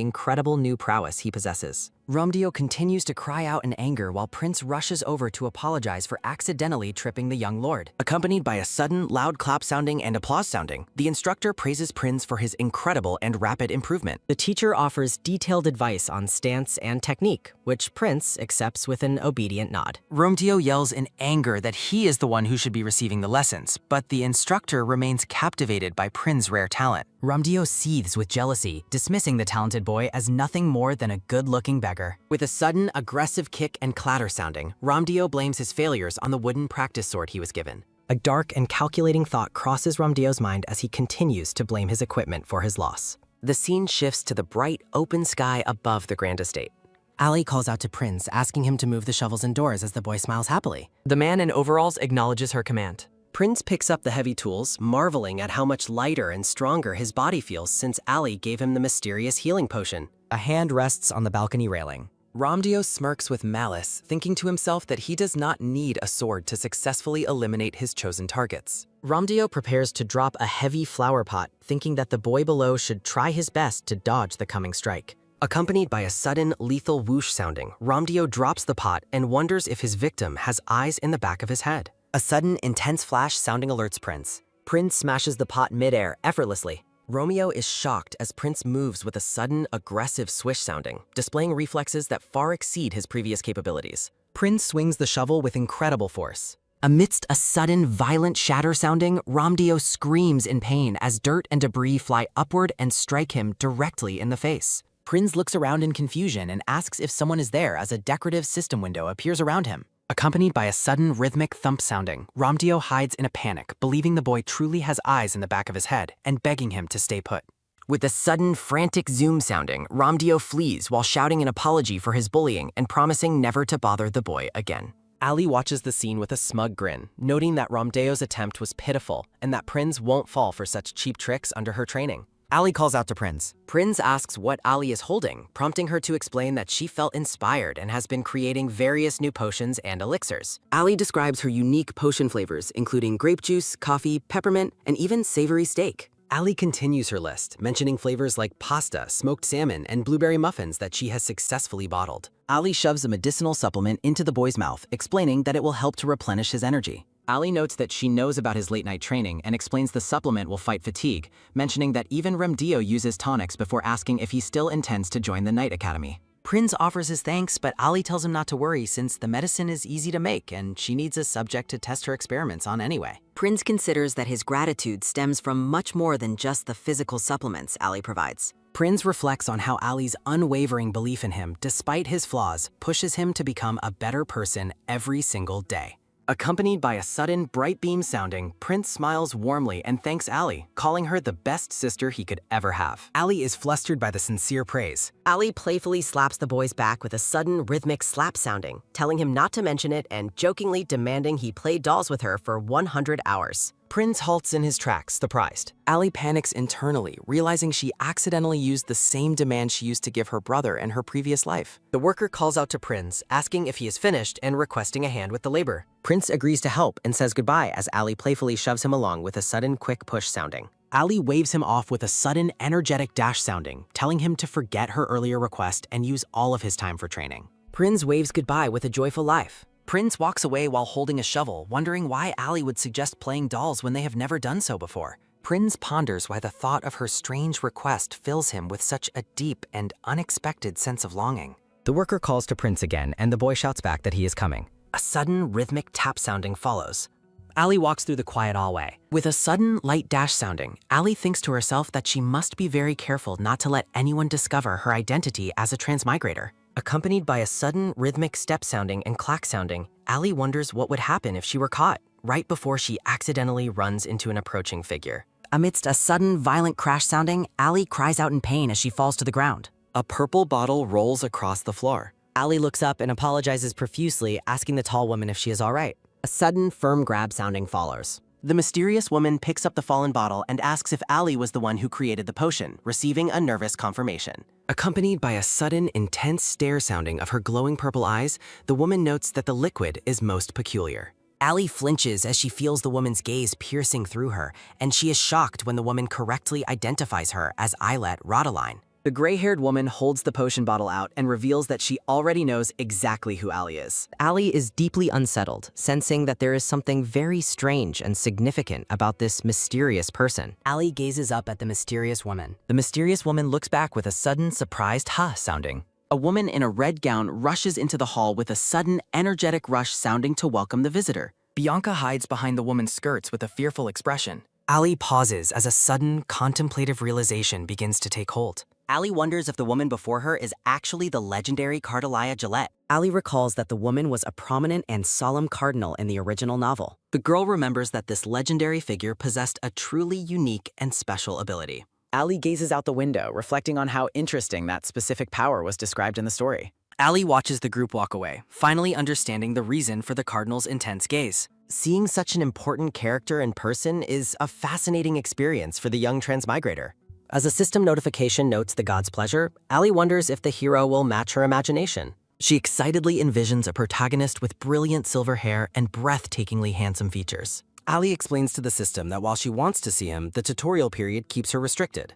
S1: incredible new prowess he possesses.
S2: Romdeo continues to cry out in anger while Prince rushes over to apologize for accidentally tripping the young lord.
S6: Accompanied by a sudden, loud clap sounding and applause sounding, the instructor praises Prince for his incredible and rapid improvement.
S2: The teacher offers detailed advice on stance and technique, which Prince accepts with an obedient nod.
S4: Romdeo yells in anger that he is the one who should be receiving the lessons, but the instructor remains captivated by Prince's rare talent.
S7: Romdeo seethes with jealousy, dismissing the talented boy as nothing more than a good-looking beggar.
S6: With a sudden, aggressive kick and clatter sounding, Romdeo blames his failures on the wooden practice sword he was given.
S2: A dark and calculating thought crosses Romdeo's mind as he continues to blame his equipment for his loss.
S8: The scene shifts to the bright, open sky above the grand estate.
S2: Ali calls out to Prince, asking him to move the shovels indoors as the boy smiles happily.
S5: The man in overalls acknowledges her command.
S2: Prince picks up the heavy tools, marveling at how much lighter and stronger his body feels since Ali gave him the mysterious healing potion.
S6: A hand rests on the balcony railing. Romdeo smirks with malice, thinking to himself that he does not need a sword to successfully eliminate his chosen targets.
S2: Romdeo prepares to drop a heavy flower pot, thinking that the boy below should try his best to dodge the coming strike.
S6: Accompanied by a sudden, lethal whoosh sounding, Romdeo drops the pot and wonders if his victim has eyes in the back of his head.
S2: A sudden, intense flash sounding alerts Prince. Prince smashes the pot midair effortlessly.
S6: Romeo is shocked as Prince moves with a sudden, aggressive swish sounding, displaying reflexes that far exceed his previous capabilities.
S2: Prince swings the shovel with incredible force. Amidst a sudden, violent shatter sounding, Romdeo screams in pain as dirt and debris fly upward and strike him directly in the face.
S6: Prince looks around in confusion and asks if someone is there as a decorative system window appears around him. Accompanied by a sudden rhythmic thump sounding, Romdeo hides in a panic, believing the boy truly has eyes in the back of his head and begging him to stay put.
S2: With a sudden, frantic zoom sounding, Romdeo flees while shouting an apology for his bullying and promising never to bother the boy again.
S6: Ali watches the scene with a smug grin, noting that Romdeo's attempt was pitiful and that Prince won't fall for such cheap tricks under her training.
S4: Ali calls out to Prince.
S2: Prince asks what Ali is holding, prompting her to explain that she felt inspired and has been creating various new potions and elixirs.
S8: Ali describes her unique potion flavors, including grape juice, coffee, peppermint, and even savory steak.
S6: Ali continues her list, mentioning flavors like pasta, smoked salmon, and blueberry muffins that she has successfully bottled. Ali shoves a medicinal supplement into the boy's mouth, explaining that it will help to replenish his energy. Ali notes that she knows about his late-night training and explains the supplement will fight fatigue, mentioning that even Romdeo uses tonics before asking if he still intends to join the Night Academy.
S7: Prince offers his thanks, but Ali tells him not to worry since the medicine is easy to make and she needs a subject to test her experiments on anyway.
S8: Prince considers that his gratitude stems from much more than just the physical supplements Ali provides.
S6: Prince reflects on how Ali's unwavering belief in him, despite his flaws, pushes him to become a better person every single day. Accompanied by a sudden, bright beam sounding, Prince smiles warmly and thanks Ali, calling her the best sister he could ever have. Ali is flustered by the sincere praise.
S2: Ali playfully slaps the boy's back with a sudden, rhythmic slap sounding, telling him not to mention it and jokingly demanding he play dolls with her for 100 hours.
S6: Prince halts in his tracks, surprised. Ali panics internally, realizing she accidentally used the same demand she used to give her brother in her previous life.
S2: The worker calls out to Prince, asking if he is finished and requesting a hand with the labor. Prince agrees to help and says goodbye as Ali playfully shoves him along with a sudden, quick push sounding.
S6: Ali waves him off with a sudden, energetic dash sounding, telling him to forget her earlier request and use all of his time for training.
S2: Prince waves goodbye with a joyful life.
S6: Prince walks away while holding a shovel, wondering why Ali would suggest playing dolls when they have never done so before. Prince ponders why the thought of her strange request fills him with such a deep and unexpected sense of longing.
S2: The worker calls to Prince again, and the boy shouts back that he is coming.
S6: A sudden, rhythmic tap sounding follows. Ali walks through the quiet hallway. With a sudden, light dash sounding, Ali thinks to herself that she must be very careful not to let anyone discover her identity as a transmigrator.
S2: Accompanied by a sudden, rhythmic step sounding and clack sounding, Ali wonders what would happen if she were caught, right before she accidentally runs into an approaching figure.
S8: Amidst a sudden, violent crash sounding, Ali cries out in pain as she falls to the ground.
S6: A purple bottle rolls across the floor.
S2: Ali looks up and apologizes profusely, asking the tall woman if she is all right. A sudden, firm grab sounding follows.
S6: The mysterious woman picks up the fallen bottle and asks if Ali was the one who created the potion, receiving a nervous confirmation. Accompanied by a sudden, intense stare sounding of her glowing purple eyes, the woman notes that the liquid is most peculiar.
S2: Ali flinches as she feels the woman's gaze piercing through her, and she is shocked when the woman correctly identifies her as Islet Rodaline.
S6: The gray-haired woman holds the potion bottle out and reveals that she already knows exactly who Allie is.
S3: Allie is deeply unsettled, sensing that there is something very strange and significant about this mysterious person.
S6: Allie gazes up at the mysterious woman. The mysterious woman looks back with a sudden, surprised ha sounding. A woman in a red gown rushes into the hall with a sudden, energetic rush sounding to welcome the visitor. Bianca hides behind the woman's skirts with a fearful expression. Allie pauses as a sudden, contemplative realization begins to take hold.
S5: Allie wonders if the woman before her is actually the legendary Cardelia Gillette.
S8: Allie recalls that the woman was a prominent and solemn cardinal in the original novel.
S6: The girl remembers that this legendary figure possessed a truly unique and special ability. Allie gazes out the window, reflecting on how interesting that specific power was described in the story. Allie watches the group walk away, finally understanding the reason for the cardinal's intense gaze.
S2: Seeing such an important character in person is a fascinating experience for the young transmigrator. As a system notification notes the god's pleasure, Allie wonders if the hero will match her imagination.
S6: She excitedly envisions a protagonist with brilliant silver hair and breathtakingly handsome features. Allie explains to the system that while she wants to see him, the tutorial period keeps her restricted.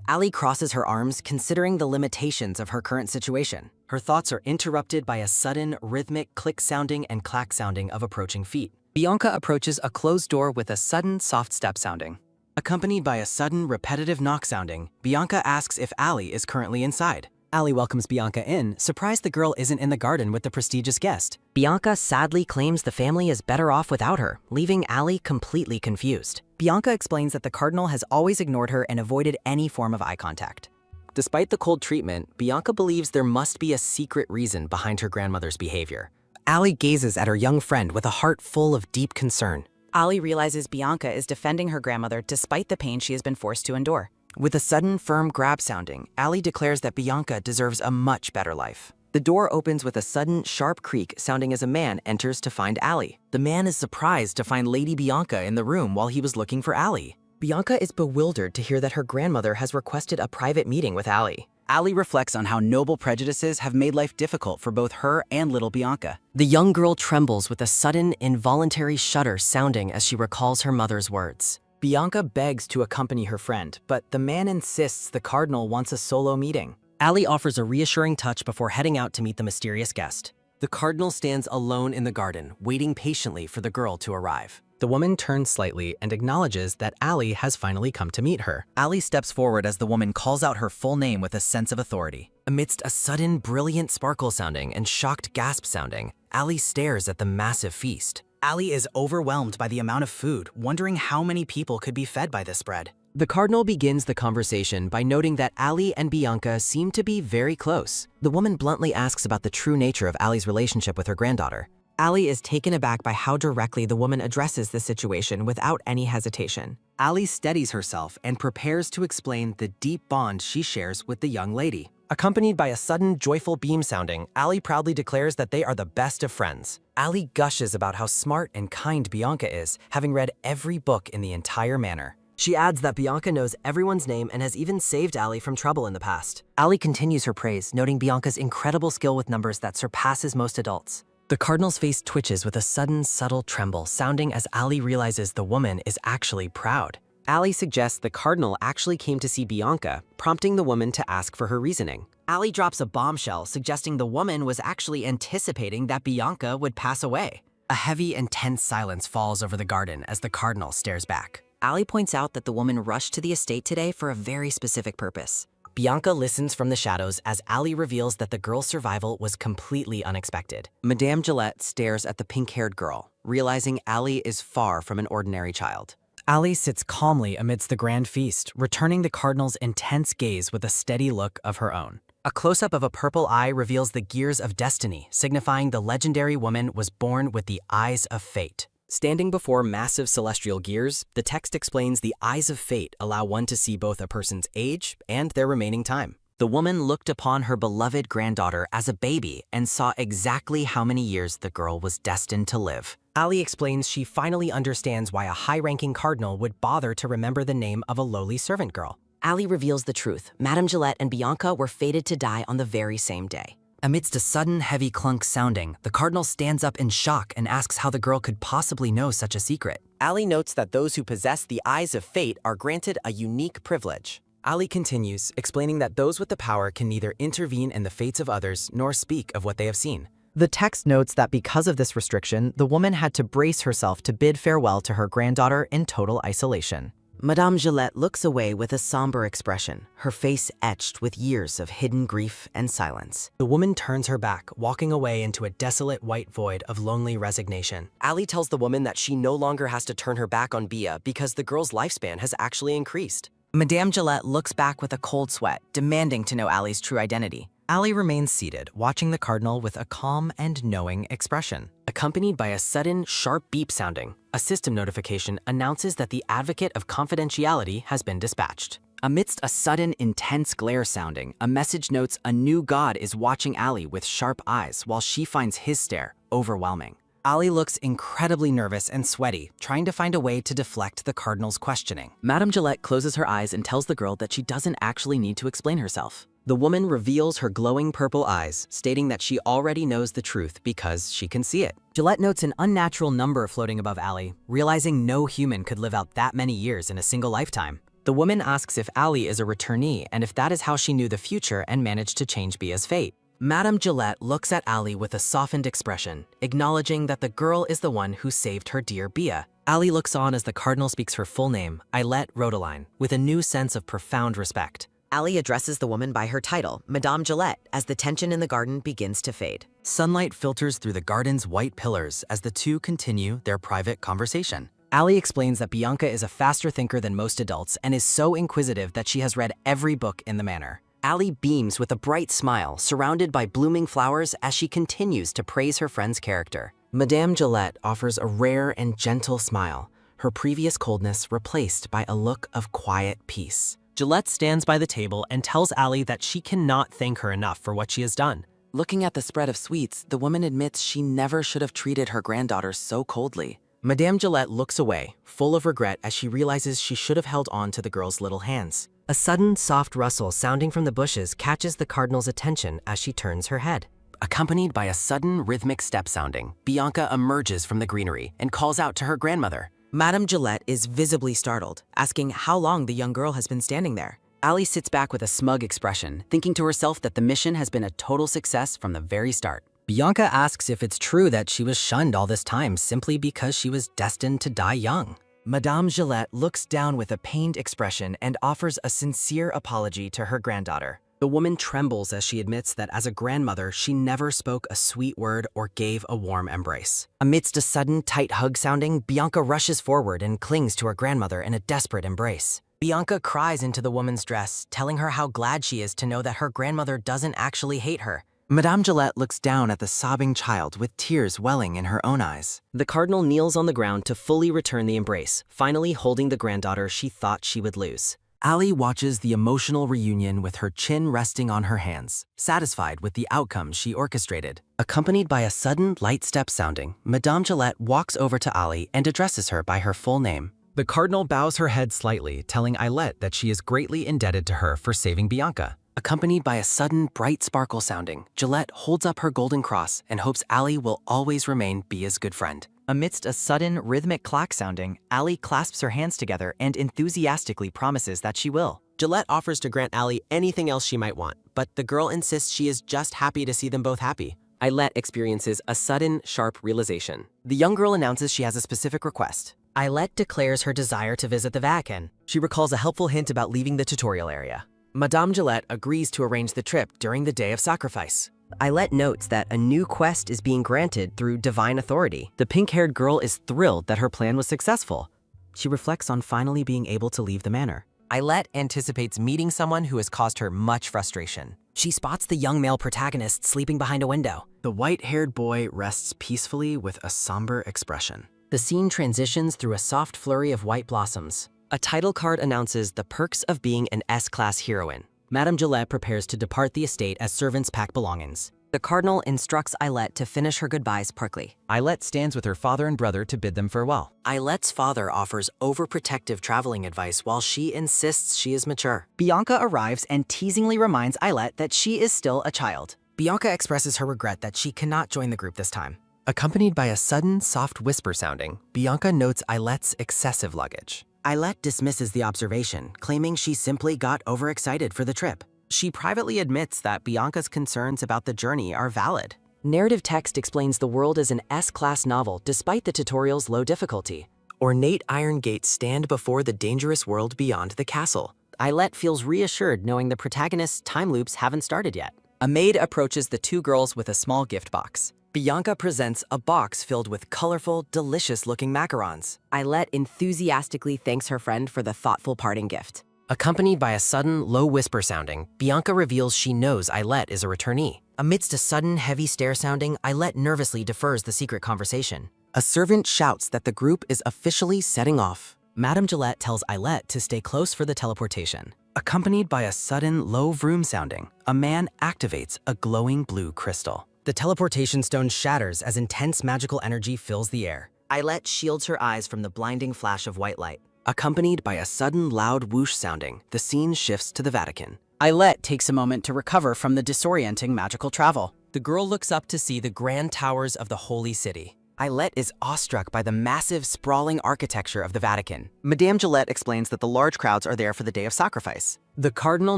S6: Allie crosses her arms, considering the limitations of her current situation. Her thoughts are interrupted by a sudden, rhythmic click-sounding and clack-sounding of approaching feet. Bianca approaches a closed door with a sudden, soft step sounding. Accompanied by a sudden, repetitive knock sounding, Bianca asks if Allie is currently inside. Allie welcomes Bianca in, surprised the girl isn't in the garden with the prestigious guest.
S3: Bianca sadly claims the family is better off without her, leaving Allie completely confused.
S6: Bianca explains that the cardinal has always ignored her and avoided any form of eye contact. Despite the cold treatment, Bianca believes there must be a secret reason behind her grandmother's behavior. Allie gazes at her young friend with a heart full of deep concern.
S8: Allie realizes Bianca is defending her grandmother despite the pain she has been forced to endure.
S6: With a sudden, firm grab sounding, Allie declares that Bianca deserves a much better life. The door opens with a sudden, sharp creak sounding as a man enters to find Allie. The man is surprised to find Lady Bianca in the room while he was looking for Allie. Bianca is bewildered to hear that her grandmother has requested a private meeting with Allie. Allie reflects on how noble prejudices have made life difficult for both her and little Bianca.
S2: The young girl trembles with a sudden, involuntary shudder sounding as she recalls her mother's words.
S6: Bianca begs to accompany her friend, but the man insists the cardinal wants a solo meeting.
S2: Allie offers a reassuring touch before heading out to meet the mysterious guest.
S6: The cardinal stands alone in the garden, waiting patiently for the girl to arrive.
S2: The woman turns slightly and acknowledges that Allie has finally come to meet her.
S6: Allie steps forward as the woman calls out her full name with a sense of authority. Amidst a sudden, brilliant sparkle sounding and shocked gasp sounding, Allie stares at the massive feast. Allie is overwhelmed by the amount of food, wondering how many people could be fed by this spread.
S2: The cardinal begins the conversation by noting that Allie and Bianca seem to be very close. The woman bluntly asks about the true nature of Allie's relationship with her granddaughter. Allie is taken aback by how directly the woman addresses the situation without any hesitation.
S6: Allie steadies herself and prepares to explain the deep bond she shares with the young lady.
S2: Accompanied by a sudden, joyful beam sounding, Allie proudly declares that they are the best of friends.
S6: Allie gushes about how smart and kind Bianca is, having read every book in the entire manor.
S2: She adds that Bianca knows everyone's name and has even saved Allie from trouble in the past.
S3: Allie continues her praise, noting Bianca's incredible skill with numbers that surpasses most adults.
S2: The cardinal's face twitches with a sudden, subtle tremble, sounding as Allie realizes the woman is actually proud. Allie suggests the cardinal actually came to see Bianca, prompting the woman to ask for her reasoning.
S6: Allie drops a bombshell, suggesting the woman was actually anticipating that Bianca would pass away. A heavy and tense silence falls over the garden as the cardinal stares back.
S5: Allie points out that the woman rushed to the estate today for a very specific purpose.
S2: Bianca listens from the shadows as Allie reveals that the girl's survival was completely unexpected.
S6: Madame Gillette stares at the pink-haired girl, realizing Allie is far from an ordinary child. Allie sits calmly amidst the grand feast, returning the cardinal's intense gaze with a steady look of her own. A close-up of a purple eye reveals the gears of destiny, signifying the legendary woman was born with the eyes of fate. Standing before massive celestial gears, the text explains the eyes of fate allow one to see both a person's age and their remaining time. The woman looked upon her beloved granddaughter as a baby and saw exactly how many years the girl was destined to live.
S2: Allie explains she finally understands why a high-ranking cardinal would bother to remember the name of a lowly servant girl.
S8: Allie reveals the truth. Madame Gillette and Bianca were fated to die on the very same day.
S6: Amidst a sudden, heavy clunk sounding, the cardinal stands up in shock and asks how the girl could possibly know such a secret. Allie notes that those who possess the eyes of fate are granted a unique privilege. Ali continues, explaining that those with the power can neither intervene in the fates of others nor speak of what they have seen.
S2: The text notes that because of this restriction, the woman had to brace herself to bid farewell to her granddaughter in total isolation.
S8: Madame Gillette looks away with a somber expression, her face etched with years of hidden grief and silence.
S6: The woman turns her back, walking away into a desolate white void of lonely resignation.
S5: Ali tells the woman that she no longer has to turn her back on Bia because the girl's lifespan has actually increased.
S4: Madame Gillette looks back with a cold sweat, demanding to know Ali's true identity.
S6: Ali remains seated, watching the cardinal with a calm and knowing expression.
S5: Accompanied by a sudden, sharp beep sounding, a system notification announces that the advocate of confidentiality has been dispatched. Amidst a sudden, intense glare sounding, a message notes a new god is watching Ali with sharp eyes while she finds his stare overwhelming.
S6: Ali looks incredibly nervous and sweaty, trying to find a way to deflect the cardinal's questioning.
S5: Madame Gillette closes her eyes and tells the girl that she doesn't actually need to explain herself. The woman reveals her glowing purple eyes, stating that she already knows the truth because she can see it.
S6: Gillette notes an unnatural number floating above Ali, realizing no human could live out that many years in a single lifetime. The woman asks if Ali is a returnee and if that is how she knew the future and managed to change Bia's fate.
S5: Madame Gillette looks at Ali with a softened expression, acknowledging that the girl is the one who saved her dear Bia. Ali looks on as the cardinal speaks her full name, Ailette Rodeline, with a new sense of profound respect.
S8: Ali addresses the woman by her title, Madame Gillette, as the tension in the garden begins to fade.
S6: Sunlight filters through the garden's white pillars as the two continue their private conversation.
S2: Ali explains that Bianca is a faster thinker than most adults and is so inquisitive that she has read every book in the manor.
S5: Ali beams with a bright smile, surrounded by blooming flowers as she continues to praise her friend's character.
S6: Madame Gillette offers a rare and gentle smile, her previous coldness replaced by a look of quiet peace.
S5: Gillette stands by the table and tells Ali that she cannot thank her enough for what she has done.
S8: Looking at the spread of sweets, the woman admits she never should have treated her granddaughter so coldly.
S6: Madame Gillette looks away, full of regret as she realizes she should have held on to the girl's little hands.
S2: A sudden, soft rustle sounding from the bushes catches the cardinal's attention as she turns her head.
S5: Accompanied by a sudden rhythmic step sounding, Bianca emerges from the greenery and calls out to her grandmother.
S8: Madame Gillette is visibly startled, asking how long the young girl has been standing there.
S5: Ali sits back with a smug expression, thinking to herself that the mission has been a total success from the very start.
S6: Bianca asks if it's true that she was shunned all this time simply because she was destined to die young.
S2: Madame Gillette looks down with a pained expression and offers a sincere apology to her granddaughter.
S6: The woman trembles as she admits that as a grandmother, she never spoke a sweet word or gave a warm embrace.
S2: Amidst a sudden, tight hug sounding, Bianca rushes forward and clings to her grandmother in a desperate embrace.
S6: Bianca cries into the woman's dress, telling her how glad she is to know that her grandmother doesn't actually hate her.
S2: Madame Gillette looks down at the sobbing child with tears welling in her own eyes.
S5: The cardinal kneels on the ground to fully return the embrace, finally holding the granddaughter she thought she would lose.
S6: Ali watches the emotional reunion with her chin resting on her hands, satisfied with the outcome she orchestrated. Accompanied by a sudden light step sounding, Madame Gillette walks over to Ali and addresses her by her full name. The cardinal bows her head slightly, telling Ailette that she is greatly indebted to her for saving Bianca.
S5: Accompanied by a sudden bright sparkle sounding, Gillette holds up her golden cross and hopes Ali will always remain Bia's good friend.
S2: Amidst a sudden rhythmic clack sounding, Ali clasps her hands together and enthusiastically promises that she will.
S5: Gillette offers to grant Ali anything else she might want, but the girl insists she is just happy to see them both happy. Ailette experiences a sudden, sharp realization. The young girl announces she has a specific request.
S2: Ailette declares her desire to visit the Vatican. She recalls a helpful hint about leaving the tutorial area.
S5: Madame Gillette agrees to arrange the trip during the day of sacrifice.
S2: Ailette notes that a new quest is being granted through divine authority. The pink-haired girl is thrilled that her plan was successful. She reflects on finally being able to leave the manor.
S6: Ailette anticipates meeting someone who has caused her much frustration.
S2: She spots the young male protagonist sleeping behind a window.
S6: The white-haired boy rests peacefully with a somber expression.
S2: The scene transitions through a soft flurry of white blossoms.
S5: A title card announces the perks of being an S-class heroine.
S2: Madame Gillette prepares to depart the estate as servants pack belongings.
S8: The cardinal instructs Ailette to finish her goodbyes partly.
S6: Ailette stands with her father and brother to bid them farewell.
S5: Ailette's father offers overprotective traveling advice while she insists she is mature.
S2: Bianca arrives and teasingly reminds Ailette that she is still a child.
S6: Bianca expresses her regret that she cannot join the group this time. Accompanied by a sudden, soft whisper sounding, Bianca notes Ailette's excessive luggage. Eilette dismisses the observation, claiming she simply got overexcited for the trip. She privately admits that Bianca's concerns about the journey are valid.
S2: Narrative text explains the world as an S-class novel despite the tutorial's low difficulty.
S6: Ornate iron gates stand before the dangerous world beyond the castle.
S2: Eilette feels reassured knowing the protagonist's time loops haven't started yet.
S5: A maid approaches the two girls with a small gift box.
S6: Bianca presents a box filled with colorful, delicious-looking macarons.
S8: Eilette enthusiastically thanks her friend for the thoughtful parting gift.
S6: Accompanied by a sudden, low whisper sounding, Bianca reveals she knows Eilette is a returnee. Amidst a sudden, heavy stare sounding, Eilette nervously defers the secret conversation. A servant shouts that the group is officially setting off.
S5: Madame Gillette tells Eilette to stay close for the teleportation.
S6: Accompanied by a sudden, low vroom sounding, a man activates a glowing blue crystal.
S5: The teleportation stone shatters as intense magical energy fills the air.
S6: Eilette shields her eyes from the blinding flash of white light. Accompanied by a sudden loud whoosh sounding, the scene shifts to the Vatican.
S5: Eilette takes a moment to recover from the disorienting magical travel. The girl looks up to see the grand towers of the Holy City.
S6: Eilette is awestruck by the massive, sprawling architecture of the Vatican. Madame Gillette explains that the large crowds are there for the day of sacrifice.
S5: The cardinal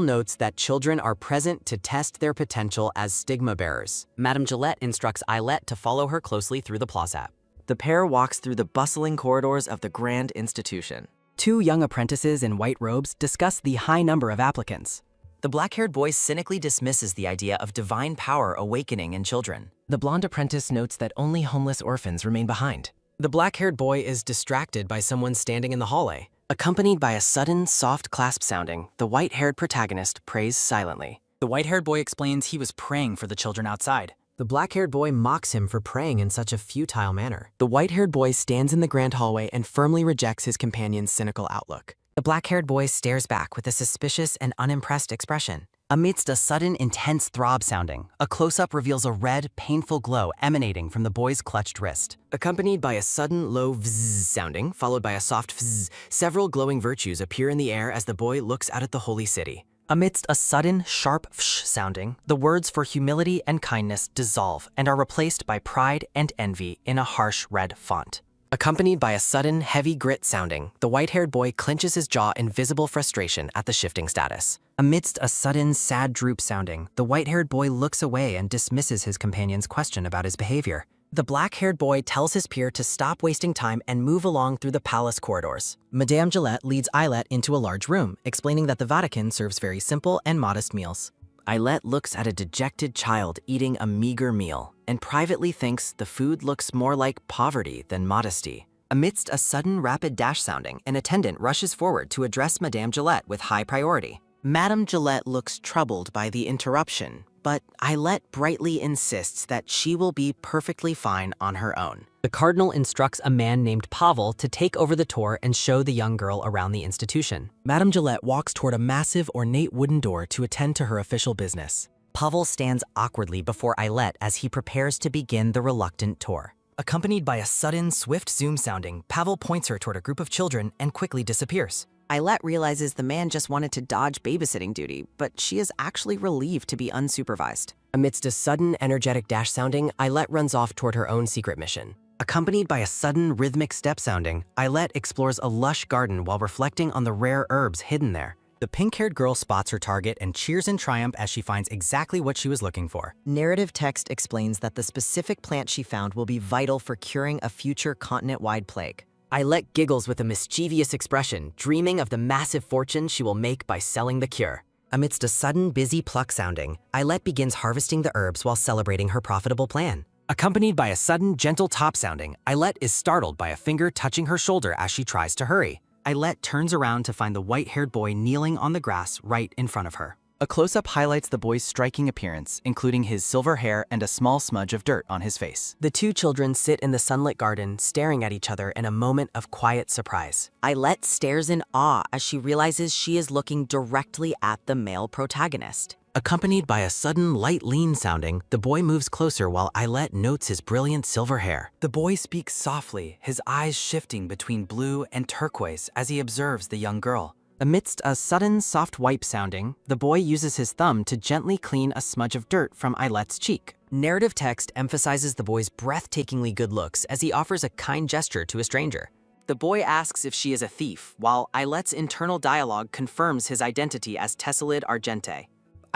S5: notes that children are present to test their potential as stigma bearers.
S2: Madame Gillette instructs Eilette to follow her closely through the plaza.
S6: The pair walks through the bustling corridors of the grand institution.
S5: Two young apprentices in white robes discuss the high number of applicants.
S6: The black-haired boy cynically dismisses the idea of divine power awakening in children.
S5: The blonde apprentice notes that only homeless orphans remain behind. The black-haired boy is distracted by someone standing in the hallway.
S6: Accompanied by a sudden, soft clasp sounding, the white-haired protagonist prays silently.
S5: The white-haired boy explains he was praying for the children outside. The black-haired boy mocks him for praying in such a futile manner.
S6: The white-haired boy stands in the grand hallway and firmly rejects his companion's cynical outlook.
S2: The black-haired boy stares back with a suspicious and unimpressed expression.
S6: Amidst a sudden, intense throb sounding, a close-up reveals a red, painful glow emanating from the boy's clutched wrist.
S5: Accompanied by a sudden, low vzz sounding, followed by a soft vzz, several glowing virtues appear in the air as the boy looks out at the holy city.
S6: Amidst a sudden, sharp fsh sounding, the words for humility and kindness dissolve and are replaced by pride and envy in a harsh red font.
S5: Accompanied by a sudden, heavy grit sounding, the white-haired boy clenches his jaw in visible frustration at the shifting status.
S6: Amidst a sudden, sad droop sounding, the white-haired boy looks away and dismisses his companion's question about his behavior.
S5: The black-haired boy tells his peer to stop wasting time and move along through the palace corridors. Madame Gillette leads Eilette into a large room, explaining that the Vatican serves very simple and modest meals.
S6: Eilette looks at a dejected child eating a meager meal and privately thinks the food looks more like poverty than modesty.
S2: Amidst a sudden rapid dash sounding, an attendant rushes forward to address Madame Gillette with high priority.
S6: Madame Gillette looks troubled by the interruption, but Eilette brightly insists that she will be perfectly fine on her own.
S5: The cardinal instructs a man named Pavel to take over the tour and show the young girl around the institution. Madame Gillette walks toward a massive, ornate wooden door to attend to her official business.
S2: Pavel stands awkwardly before Eilette as he prepares to begin the reluctant tour.
S5: Accompanied by a sudden, swift zoom sounding, Pavel points her toward a group of children and quickly disappears.
S8: Eilette realizes the man just wanted to dodge babysitting duty, but she is actually relieved to be unsupervised.
S5: Amidst a sudden, energetic dash sounding, Eilette runs off toward her own secret mission.
S6: Accompanied by a sudden, rhythmic step sounding, Eilette explores a lush garden while reflecting on the rare herbs hidden there.
S5: The pink-haired girl spots her target and cheers in triumph as she finds exactly what she was looking for.
S2: Narrative text explains that the specific plant she found will be vital for curing a future continent-wide plague.
S5: Eilette giggles with a mischievous expression, dreaming of the massive fortune she will make by selling the cure.
S6: Amidst a sudden, busy pluck sounding, Eilette begins harvesting the herbs while celebrating her profitable plan.
S5: Accompanied by a sudden, gentle top sounding, Eilette is startled by a finger touching her shoulder as she tries to hurry.
S6: Eilette turns around to find the white-haired boy kneeling on the grass right in front of her.
S9: A close-up highlights the boy's striking appearance, including his silver hair and a small smudge of dirt on his face.
S5: The two children sit in the sunlit garden, staring at each other in a moment of quiet surprise.
S8: Eilette stares in awe as she realizes she is looking directly at the male protagonist.
S6: Accompanied by a sudden light lean sounding, the boy moves closer while Eilette notes his brilliant silver hair.
S9: The boy speaks softly, his eyes shifting between blue and turquoise as he observes the young girl.
S6: Amidst a sudden soft wipe sounding, the boy uses his thumb to gently clean a smudge of dirt from Eilette's cheek.
S5: Narrative text emphasizes the boy's breathtakingly good looks as he offers a kind gesture to a stranger. The boy asks if she is a thief, while Ailette's internal dialogue confirms his identity as Tessalid Argente.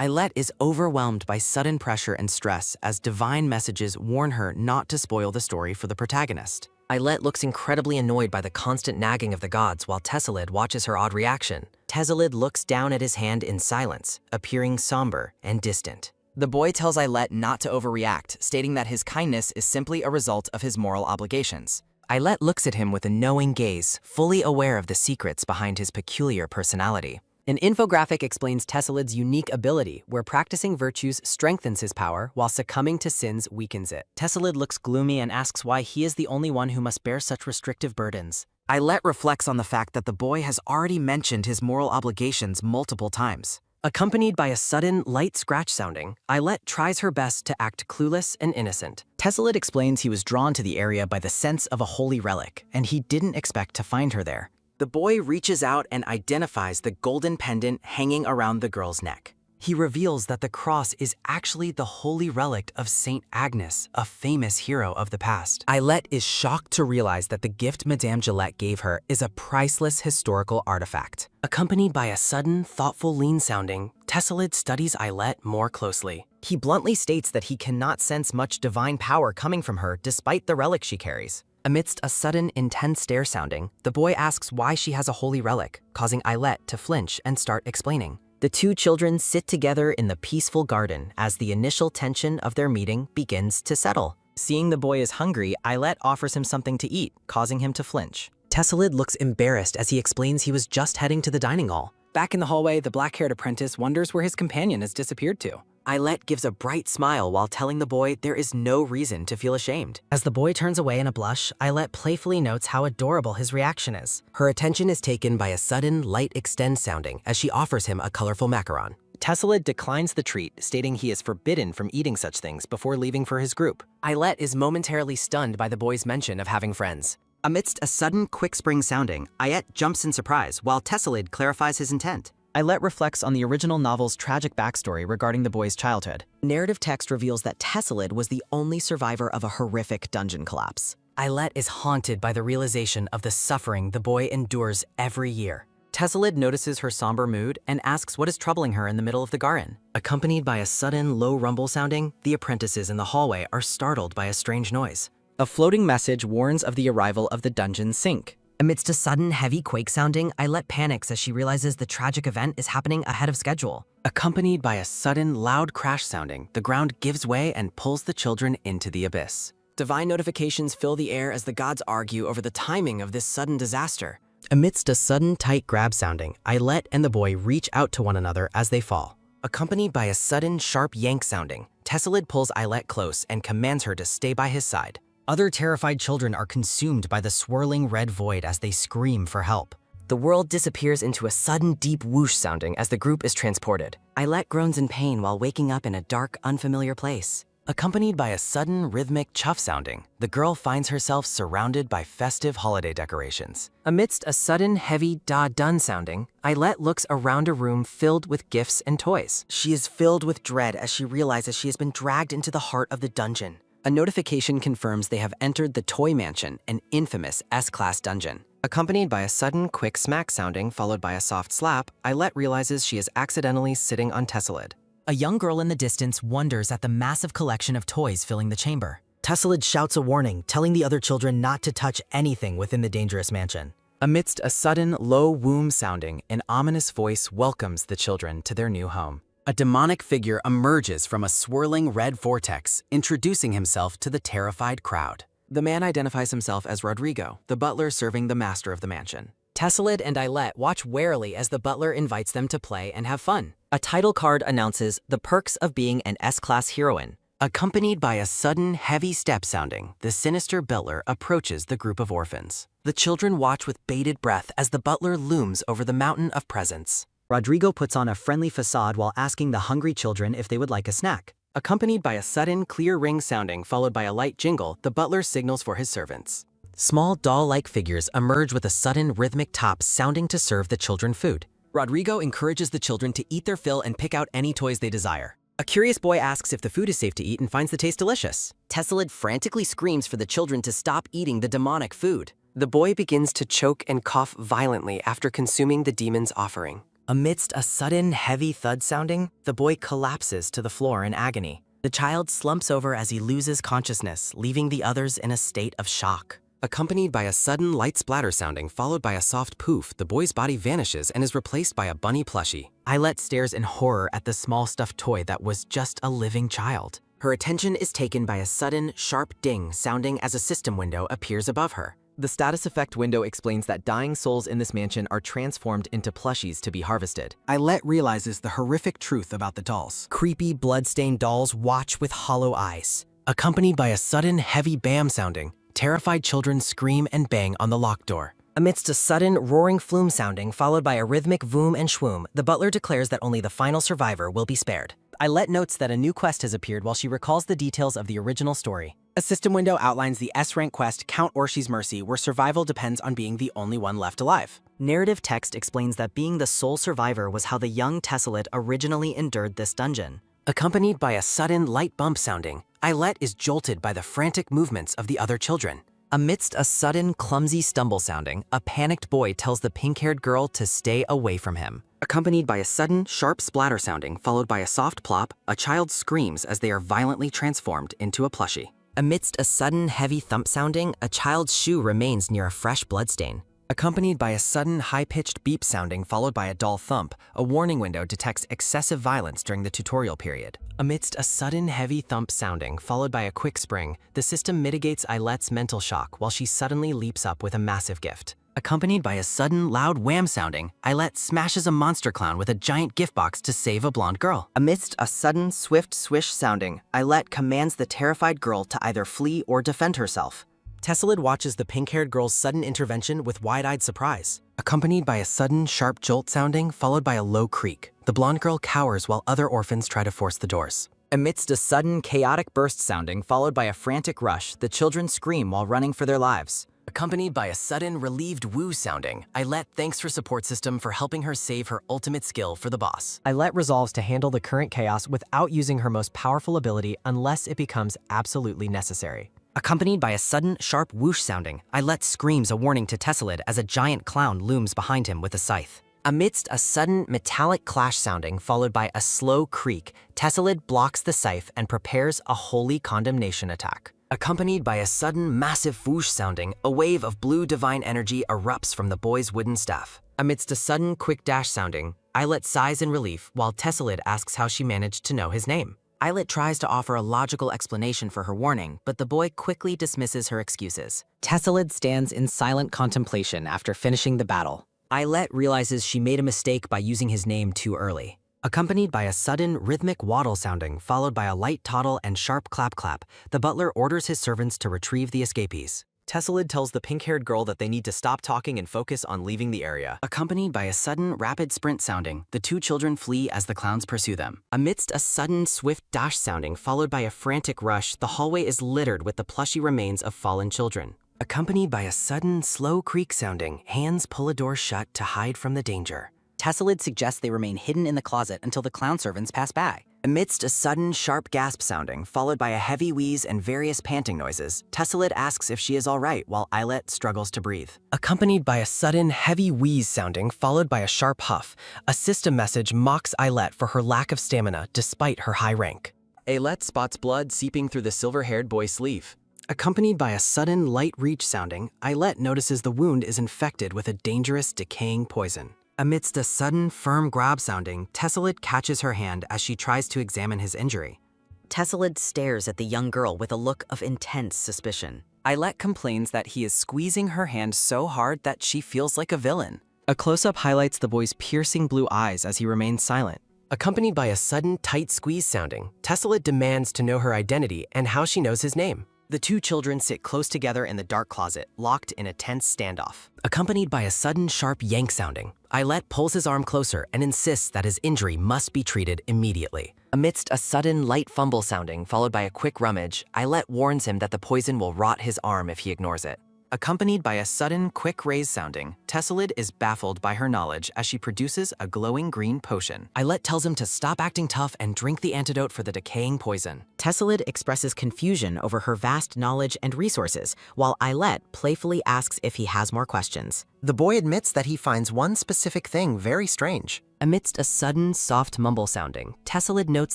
S6: Ailette is overwhelmed by sudden pressure and stress as divine messages warn her not to spoil the story for the protagonist.
S3: Ailette looks incredibly annoyed by the constant nagging of the gods while Tessalid watches her odd reaction. Tessalid looks down at his hand in silence, appearing somber and distant.
S6: The boy tells Ailette not to overreact, stating that his kindness is simply a result of his moral obligations.
S3: Ailette looks at him with a knowing gaze, fully aware of the secrets behind his peculiar personality.
S2: An infographic explains Tessalid's unique ability, where practicing virtues strengthens his power, while succumbing to sins weakens it.
S5: Tessalid looks gloomy and asks why he is the only one who must bear such restrictive burdens.
S6: Ailette reflects on the fact that the boy has already mentioned his moral obligations multiple times.
S2: Accompanied by a sudden, light scratch sounding, Ailette tries her best to act clueless and innocent.
S5: Tessalid explains he was drawn to the area by the sense of a holy relic, and he didn't expect to find her there.
S6: The boy reaches out and identifies the golden pendant hanging around the girl's neck.
S2: He reveals that the cross is actually the holy relic of Saint Agnes, a famous hero of the past.
S6: Ailette is shocked to realize that the gift Madame Gillette gave her is a priceless historical artifact.
S2: Accompanied by a sudden, thoughtful lean sounding, Tessalid studies Ailette more closely.
S5: He bluntly states that he cannot sense much divine power coming from her despite the relic she carries.
S2: Amidst a sudden, intense stare sounding, the boy asks why she has a holy relic, causing Ailette to flinch and start explaining.
S5: The two children sit together in the peaceful garden as the initial tension of their meeting begins to settle. Seeing the boy is hungry, Ailette offers him something to eat, causing him to flinch.
S2: Tessalid looks embarrassed as he explains he was just heading to the dining hall. Back in the hallway, the black-haired apprentice wonders where his companion has disappeared to.
S6: Ailette gives a bright smile while telling the boy there is no reason to feel ashamed.
S2: As the boy turns away in a blush, Ailette playfully notes how adorable his reaction is.
S3: Her attention is taken by a sudden, light extend sounding as she offers him a colorful macaron.
S5: Tessalid declines the treat, stating he is forbidden from eating such things before leaving for his group.
S2: Ailette is momentarily stunned by the boy's mention of having friends.
S6: Amidst a sudden quick spring sounding, Ailette jumps in surprise while Tessalid clarifies his intent.
S5: Ailette reflects on the original novel's tragic backstory regarding the boy's childhood.
S2: Narrative text reveals that Tessalid was the only survivor of a horrific dungeon collapse. Ailette is haunted by the realization of the suffering the boy endures every year.
S5: Tessalid notices her somber mood and asks what is troubling her in the middle of the garden.
S2: Accompanied by a sudden, low rumble sounding, the apprentices in the hallway are startled by a strange noise.
S5: A floating message warns of the arrival of the dungeon sink.
S2: Amidst a sudden, heavy quake sounding, Ailette panics as she realizes the tragic event is happening ahead of schedule.
S6: Accompanied by a sudden, loud crash sounding, the ground gives way and pulls the children into the abyss.
S2: Divine notifications fill the air as the gods argue over the timing of this sudden disaster.
S6: Amidst a sudden, tight grab sounding, Ailette and the boy reach out to one another as they fall. Accompanied by a sudden, sharp yank sounding, Tessalid pulls Ailette close and commands her to stay by his side.
S5: Other terrified children are consumed by the swirling red void as they scream for help.
S2: The world disappears into a sudden deep whoosh sounding as the group is transported.
S3: Ailette groans in pain while waking up in a dark, unfamiliar place.
S6: Accompanied by a sudden rhythmic chuff sounding, the girl finds herself surrounded by festive holiday decorations.
S2: Amidst a sudden heavy da-dun sounding, Ailette looks around a room filled with gifts and toys.
S3: She is filled with dread as she realizes she has been dragged into the heart of the dungeon.
S2: A notification confirms they have entered the Toy Mansion, an infamous S-Class dungeon.
S6: Accompanied by a sudden quick smack sounding followed by a soft slap, Ailette realizes she is accidentally sitting on Tessalid.
S5: A young girl in the distance wonders at the massive collection of toys filling the chamber.
S6: Tessalid shouts a warning, telling the other children not to touch anything within the dangerous mansion. Amidst a sudden low womb sounding, an ominous voice welcomes the children to their new home. A demonic figure emerges from a swirling red vortex, introducing himself to the terrified crowd. The man identifies himself as Rodrigo, the butler serving the master of the mansion.
S2: Tessalid and Ailette watch warily as the butler invites them to play and have fun. A title card announces the perks of being an S-Class heroine.
S6: Accompanied by a sudden heavy step sounding, the sinister butler approaches the group of orphans. The children watch with bated breath as the butler looms over the mountain of presents.
S5: Rodrigo puts on a friendly facade while asking the hungry children if they would like a snack.
S6: Accompanied by a sudden clear ring sounding followed by a light jingle, the butler signals for his servants.
S3: Small doll-like figures emerge with a sudden rhythmic top sounding to serve the children food.
S6: Rodrigo encourages the children to eat their fill and pick out any toys they desire.
S5: A curious boy asks if the food is safe to eat and finds the taste delicious.
S2: Tessalid frantically screams for the children to stop eating the demonic food. The boy begins to choke and cough violently after consuming the demon's offering.
S6: Amidst a sudden, heavy thud sounding, the boy collapses to the floor in agony. The child slumps over as he loses consciousness, leaving the others in a state of shock.
S4: Accompanied by a sudden light splatter sounding followed by a soft poof, the boy's body vanishes and is replaced by a bunny plushie.
S6: Eyelet stares in horror at the small stuffed toy that was just a living child. Her attention is taken by a sudden, sharp ding sounding as a system window appears above her.
S5: The status effect window explains that dying souls in this mansion are transformed into plushies to be harvested.
S6: Eyelet realizes the horrific truth about the dolls. Creepy, blood-stained dolls watch with hollow eyes. Accompanied by a sudden, heavy bam sounding, terrified children scream and bang on the locked door.
S2: Amidst a sudden, roaring flume sounding followed by a rhythmic voom and shwoom, the butler declares that only the final survivor will be spared.
S6: Eyelet notes that a new quest has appeared while she recalls the details of the original story. A system window outlines the S-rank quest Count Orshi's Mercy, where survival depends on being the only one left alive.
S7: Narrative text explains that being the sole survivor was how the young Tessellate originally endured this dungeon.
S6: Accompanied by a sudden light bump sounding, Eyelet is jolted by the frantic movements of the other children.
S1: Amidst a sudden, clumsy stumble sounding, a panicked boy tells the pink-haired girl to stay away from him.
S8: Accompanied by a sudden, sharp splatter sounding followed by a soft plop, a child screams as they are violently transformed into a plushie.
S1: Amidst a sudden, heavy thump sounding, a child's shoe remains near a fresh bloodstain.
S6: Accompanied by a sudden, high-pitched beep sounding followed by a dull thump, a warning window detects excessive violence during the tutorial period. Amidst a sudden, heavy thump sounding followed by a quick spring, the system mitigates Eyelet's mental shock while she suddenly leaps up with a massive gift. Accompanied by a sudden, loud wham sounding, Eyelet smashes a monster clown with a giant gift box to save a blonde girl.
S2: Amidst a sudden, swift swish sounding, Eyelet commands the terrified girl to either flee or defend herself.
S6: Tessellate watches the pink-haired girl's sudden intervention with wide-eyed surprise. Accompanied by a sudden, sharp jolt sounding followed by a low creak, the blonde girl cowers while other orphans try to force the doors.
S7: Amidst a sudden, chaotic burst sounding followed by a frantic rush, the children scream while running for their lives.
S6: Accompanied by a sudden, relieved woo sounding, Eyelet thanks her support system for helping her save her ultimate skill for the boss.
S2: Eyelet resolves to handle the current chaos without using her most powerful ability unless it becomes absolutely necessary.
S1: Accompanied by a sudden, sharp whoosh sounding, Eyelet screams a warning to Tessellate as a giant clown looms behind him with a scythe. Amidst a sudden, metallic clash sounding followed by a slow creak, Tessellate blocks the scythe and prepares a holy condemnation attack.
S6: Accompanied by a sudden, massive whoosh sounding, a wave of blue divine energy erupts from the boy's wooden staff.
S1: Amidst a sudden, quick dash sounding, Eyelet sighs in relief while Tessellate asks how she managed to know his name. Eyelet tries to offer a logical explanation for her warning, but the boy quickly dismisses her excuses.
S2: Tessellate stands in silent contemplation after finishing the battle.
S1: Eyelet realizes she made a mistake by using his name too early.
S6: Accompanied by a sudden, rhythmic waddle sounding followed by a light toddle and sharp clap-clap, the butler orders his servants to retrieve the escapees.
S5: Tessellate tells the pink-haired girl that they need to stop talking and focus on leaving the area.
S6: Accompanied by a sudden, rapid sprint sounding, the two children flee as the clowns pursue them.
S1: Amidst a sudden, swift dash sounding followed by a frantic rush, the hallway is littered with the plushy remains of fallen children.
S6: Accompanied by a sudden, slow creak sounding, hands pull a door shut to hide from the danger.
S8: Tessellate suggests they remain hidden in the closet until the clown servants pass by.
S1: Amidst a sudden, sharp gasp sounding, followed by a heavy wheeze and various panting noises, Tessellate asks if she is all right while Eyelet struggles to breathe.
S6: Accompanied by a sudden, heavy wheeze sounding, followed by a sharp huff, a system message mocks Eyelet for her lack of stamina despite her high rank.
S5: Eyelet spots blood seeping through the silver-haired boy's sleeve.
S6: Accompanied by a sudden, light reach sounding, Eyelet notices the wound is infected with a dangerous, decaying poison.
S1: Amidst a sudden, firm grab sounding, Tessellate catches her hand as she tries to examine his injury.
S8: Tessellate stares at the young girl with a look of intense suspicion.
S9: Eyelet complains that he is squeezing her hand so hard that she feels like a villain.
S6: A close-up highlights the boy's piercing blue eyes as he remains silent. Accompanied by a sudden, tight squeeze sounding, Tessellate demands to know her identity and how she knows his name. The two children sit close together in the dark closet, locked in a tense standoff. Accompanied by a sudden, sharp yank sounding, Eyelet pulls his arm closer and insists that his injury must be treated immediately.
S1: Amidst a sudden, light fumble sounding, followed by a quick rummage, Eyelet warns him that the poison will rot his arm if he ignores it.
S6: Accompanied by a sudden, quick raise sounding, Tessellid is baffled by her knowledge as she produces a glowing green potion. Eilette tells him to stop acting tough and drink the antidote for the decaying poison.
S5: Tessellid expresses confusion over her vast knowledge and resources, while Eilette playfully asks if he has more questions.
S1: The boy admits that he finds one specific thing very strange.
S2: Amidst a sudden, soft mumble sounding, Tessellid notes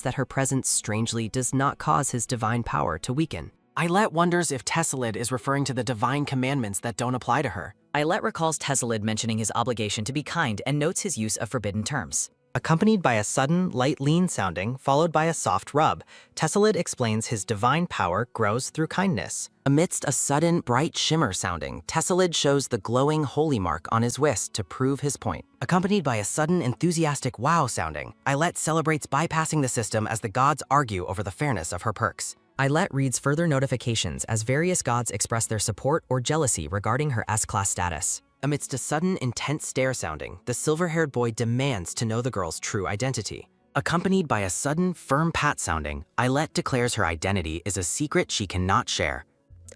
S2: that her presence strangely does not cause his divine power to weaken.
S6: Eilette wonders if Tessellid is referring to the divine commandments that don't apply to her.
S7: Eilette recalls Tessellid mentioning his obligation to be kind and notes his use of forbidden terms.
S6: Accompanied by a sudden, light lean sounding, followed by a soft rub, Tessellid explains his divine power grows through kindness. Amidst a sudden, bright shimmer sounding, Tessellid shows the glowing holy mark on his wrist to prove his point. Accompanied by a sudden, enthusiastic wow sounding, Eilette celebrates bypassing the system as the gods argue over the fairness of her perks.
S2: Eilette reads further notifications as various gods express their support or jealousy regarding her S-class status.
S6: Amidst a sudden, intense stare sounding, the silver-haired boy demands to know the girl's true identity. Accompanied by a sudden, firm pat sounding, Eilette declares her identity is a secret she cannot share.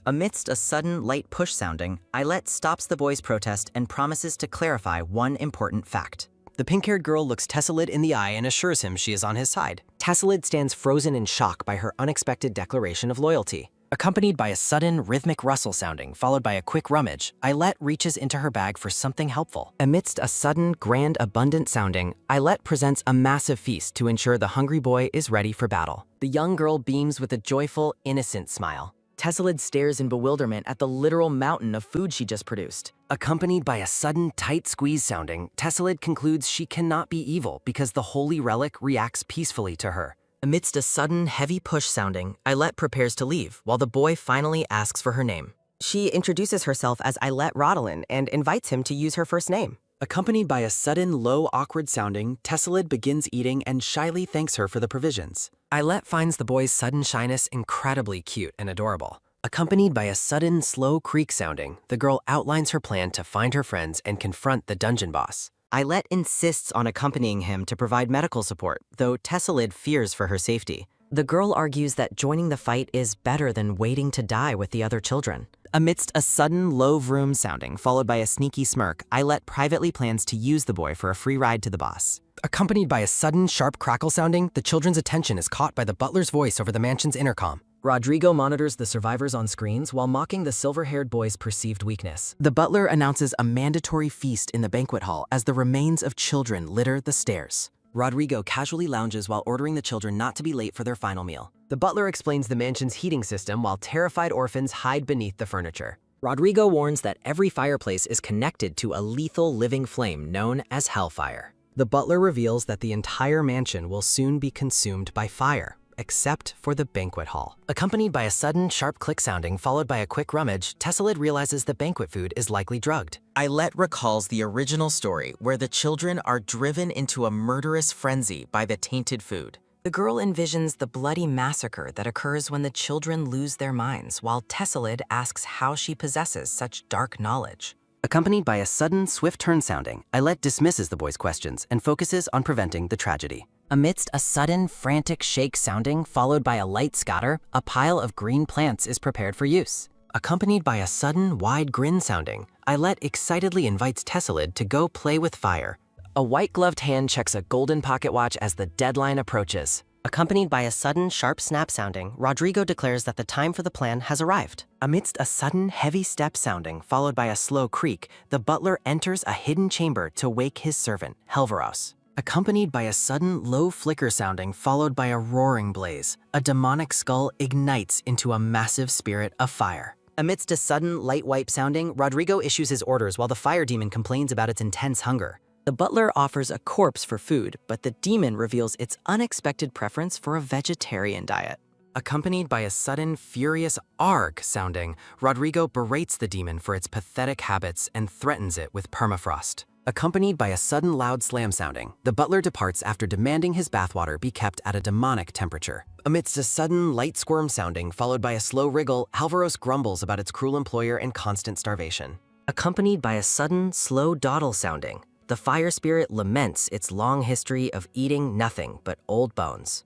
S7: Amidst a sudden, light push sounding, Eilette stops the boy's protest and promises to clarify one important fact.
S6: The pink-haired girl looks Tessellid in the eye and assures him she is on his side.
S2: Tessellid stands frozen in shock by her unexpected declaration of loyalty.
S6: Accompanied by a sudden, rhythmic rustle sounding, followed by a quick rummage, Eilette reaches into her bag for something helpful. Amidst a sudden, grand, abundant sounding, Eilette presents a massive feast to ensure the hungry boy is ready for battle.
S2: The young girl beams with a joyful, innocent smile. Tessellid stares in bewilderment at the literal mountain of food she just produced.
S6: Accompanied by a sudden, tight squeeze sounding, Tessellid concludes she cannot be evil because the holy relic reacts peacefully to her.
S2: Amidst a sudden, heavy push sounding, Eilette prepares to leave, while the boy finally asks for her name. She introduces herself as Eilette Rodolin and invites him to use her first name.
S6: Accompanied by a sudden, low, awkward sounding, Tessellid begins eating and shyly thanks her for the provisions. Eilette finds the boy's sudden shyness incredibly cute and adorable. Accompanied by a sudden, slow creak sounding, the girl outlines her plan to find her friends and confront the dungeon boss.
S2: Eilette insists on accompanying him to provide medical support, though Tessellid fears for her safety. The girl argues that joining the fight is better than waiting to die with the other children.
S6: Amidst a sudden, low vroom sounding, followed by a sneaky smirk, Eilette privately plans to use the boy for a free ride to the boss. Accompanied by a sudden, sharp crackle sounding, the children's attention is caught by the butler's voice over the mansion's intercom.
S2: Rodrigo monitors the survivors on screens while mocking the silver-haired boy's perceived weakness.
S6: The butler announces a mandatory feast in the banquet hall as the remains of children litter the stairs. Rodrigo casually lounges while ordering the children not to be late for their final meal.
S2: The butler explains the mansion's heating system while terrified orphans hide beneath the furniture. Rodrigo warns that every fireplace is connected to a lethal living flame known as hellfire.
S6: The butler reveals that the entire mansion will soon be consumed by fire, except for the banquet hall. Accompanied by a sudden, sharp click sounding, followed by a quick rummage, Tessellid realizes the banquet food is likely drugged. Eilette recalls the original story where the children are driven into a murderous frenzy by the tainted food.
S2: The girl envisions the bloody massacre that occurs when the children lose their minds, while Tessellid asks how she possesses such dark knowledge.
S6: Accompanied by a sudden, swift turn sounding, Eilette dismisses the boy's questions and focuses on preventing the tragedy.
S2: Amidst a sudden, frantic shake sounding, followed by a light scatter, a pile of green plants is prepared for use.
S6: Accompanied by a sudden, wide grin sounding, Eilette excitedly invites Tessellid to go play with fire.
S2: A white-gloved hand checks a golden pocket watch as the deadline approaches. Accompanied by a sudden, sharp snap sounding, Rodrigo declares that the time for the plan has arrived.
S6: Amidst a sudden, heavy step sounding, followed by a slow creak, the butler enters a hidden chamber to wake his servant, Helveros. Accompanied by a sudden, low flicker sounding, followed by a roaring blaze, a demonic skull ignites into a massive spirit of fire.
S2: Amidst a sudden, light wipe sounding, Rodrigo issues his orders while the fire demon complains about its intense hunger. The butler offers a corpse for food, but the demon reveals its unexpected preference for a vegetarian diet.
S6: Accompanied by a sudden, furious arg sounding, Rodrigo berates the demon for its pathetic habits and threatens it with permafrost. Accompanied by a sudden loud slam sounding, the butler departs after demanding his bathwater be kept at a demonic temperature. Amidst a sudden, light squirm sounding, followed by a slow wriggle, Helveros grumbles about its cruel employer and constant starvation.
S2: Accompanied by a sudden, slow dawdle sounding, the fire spirit laments its long history of eating nothing but old bones.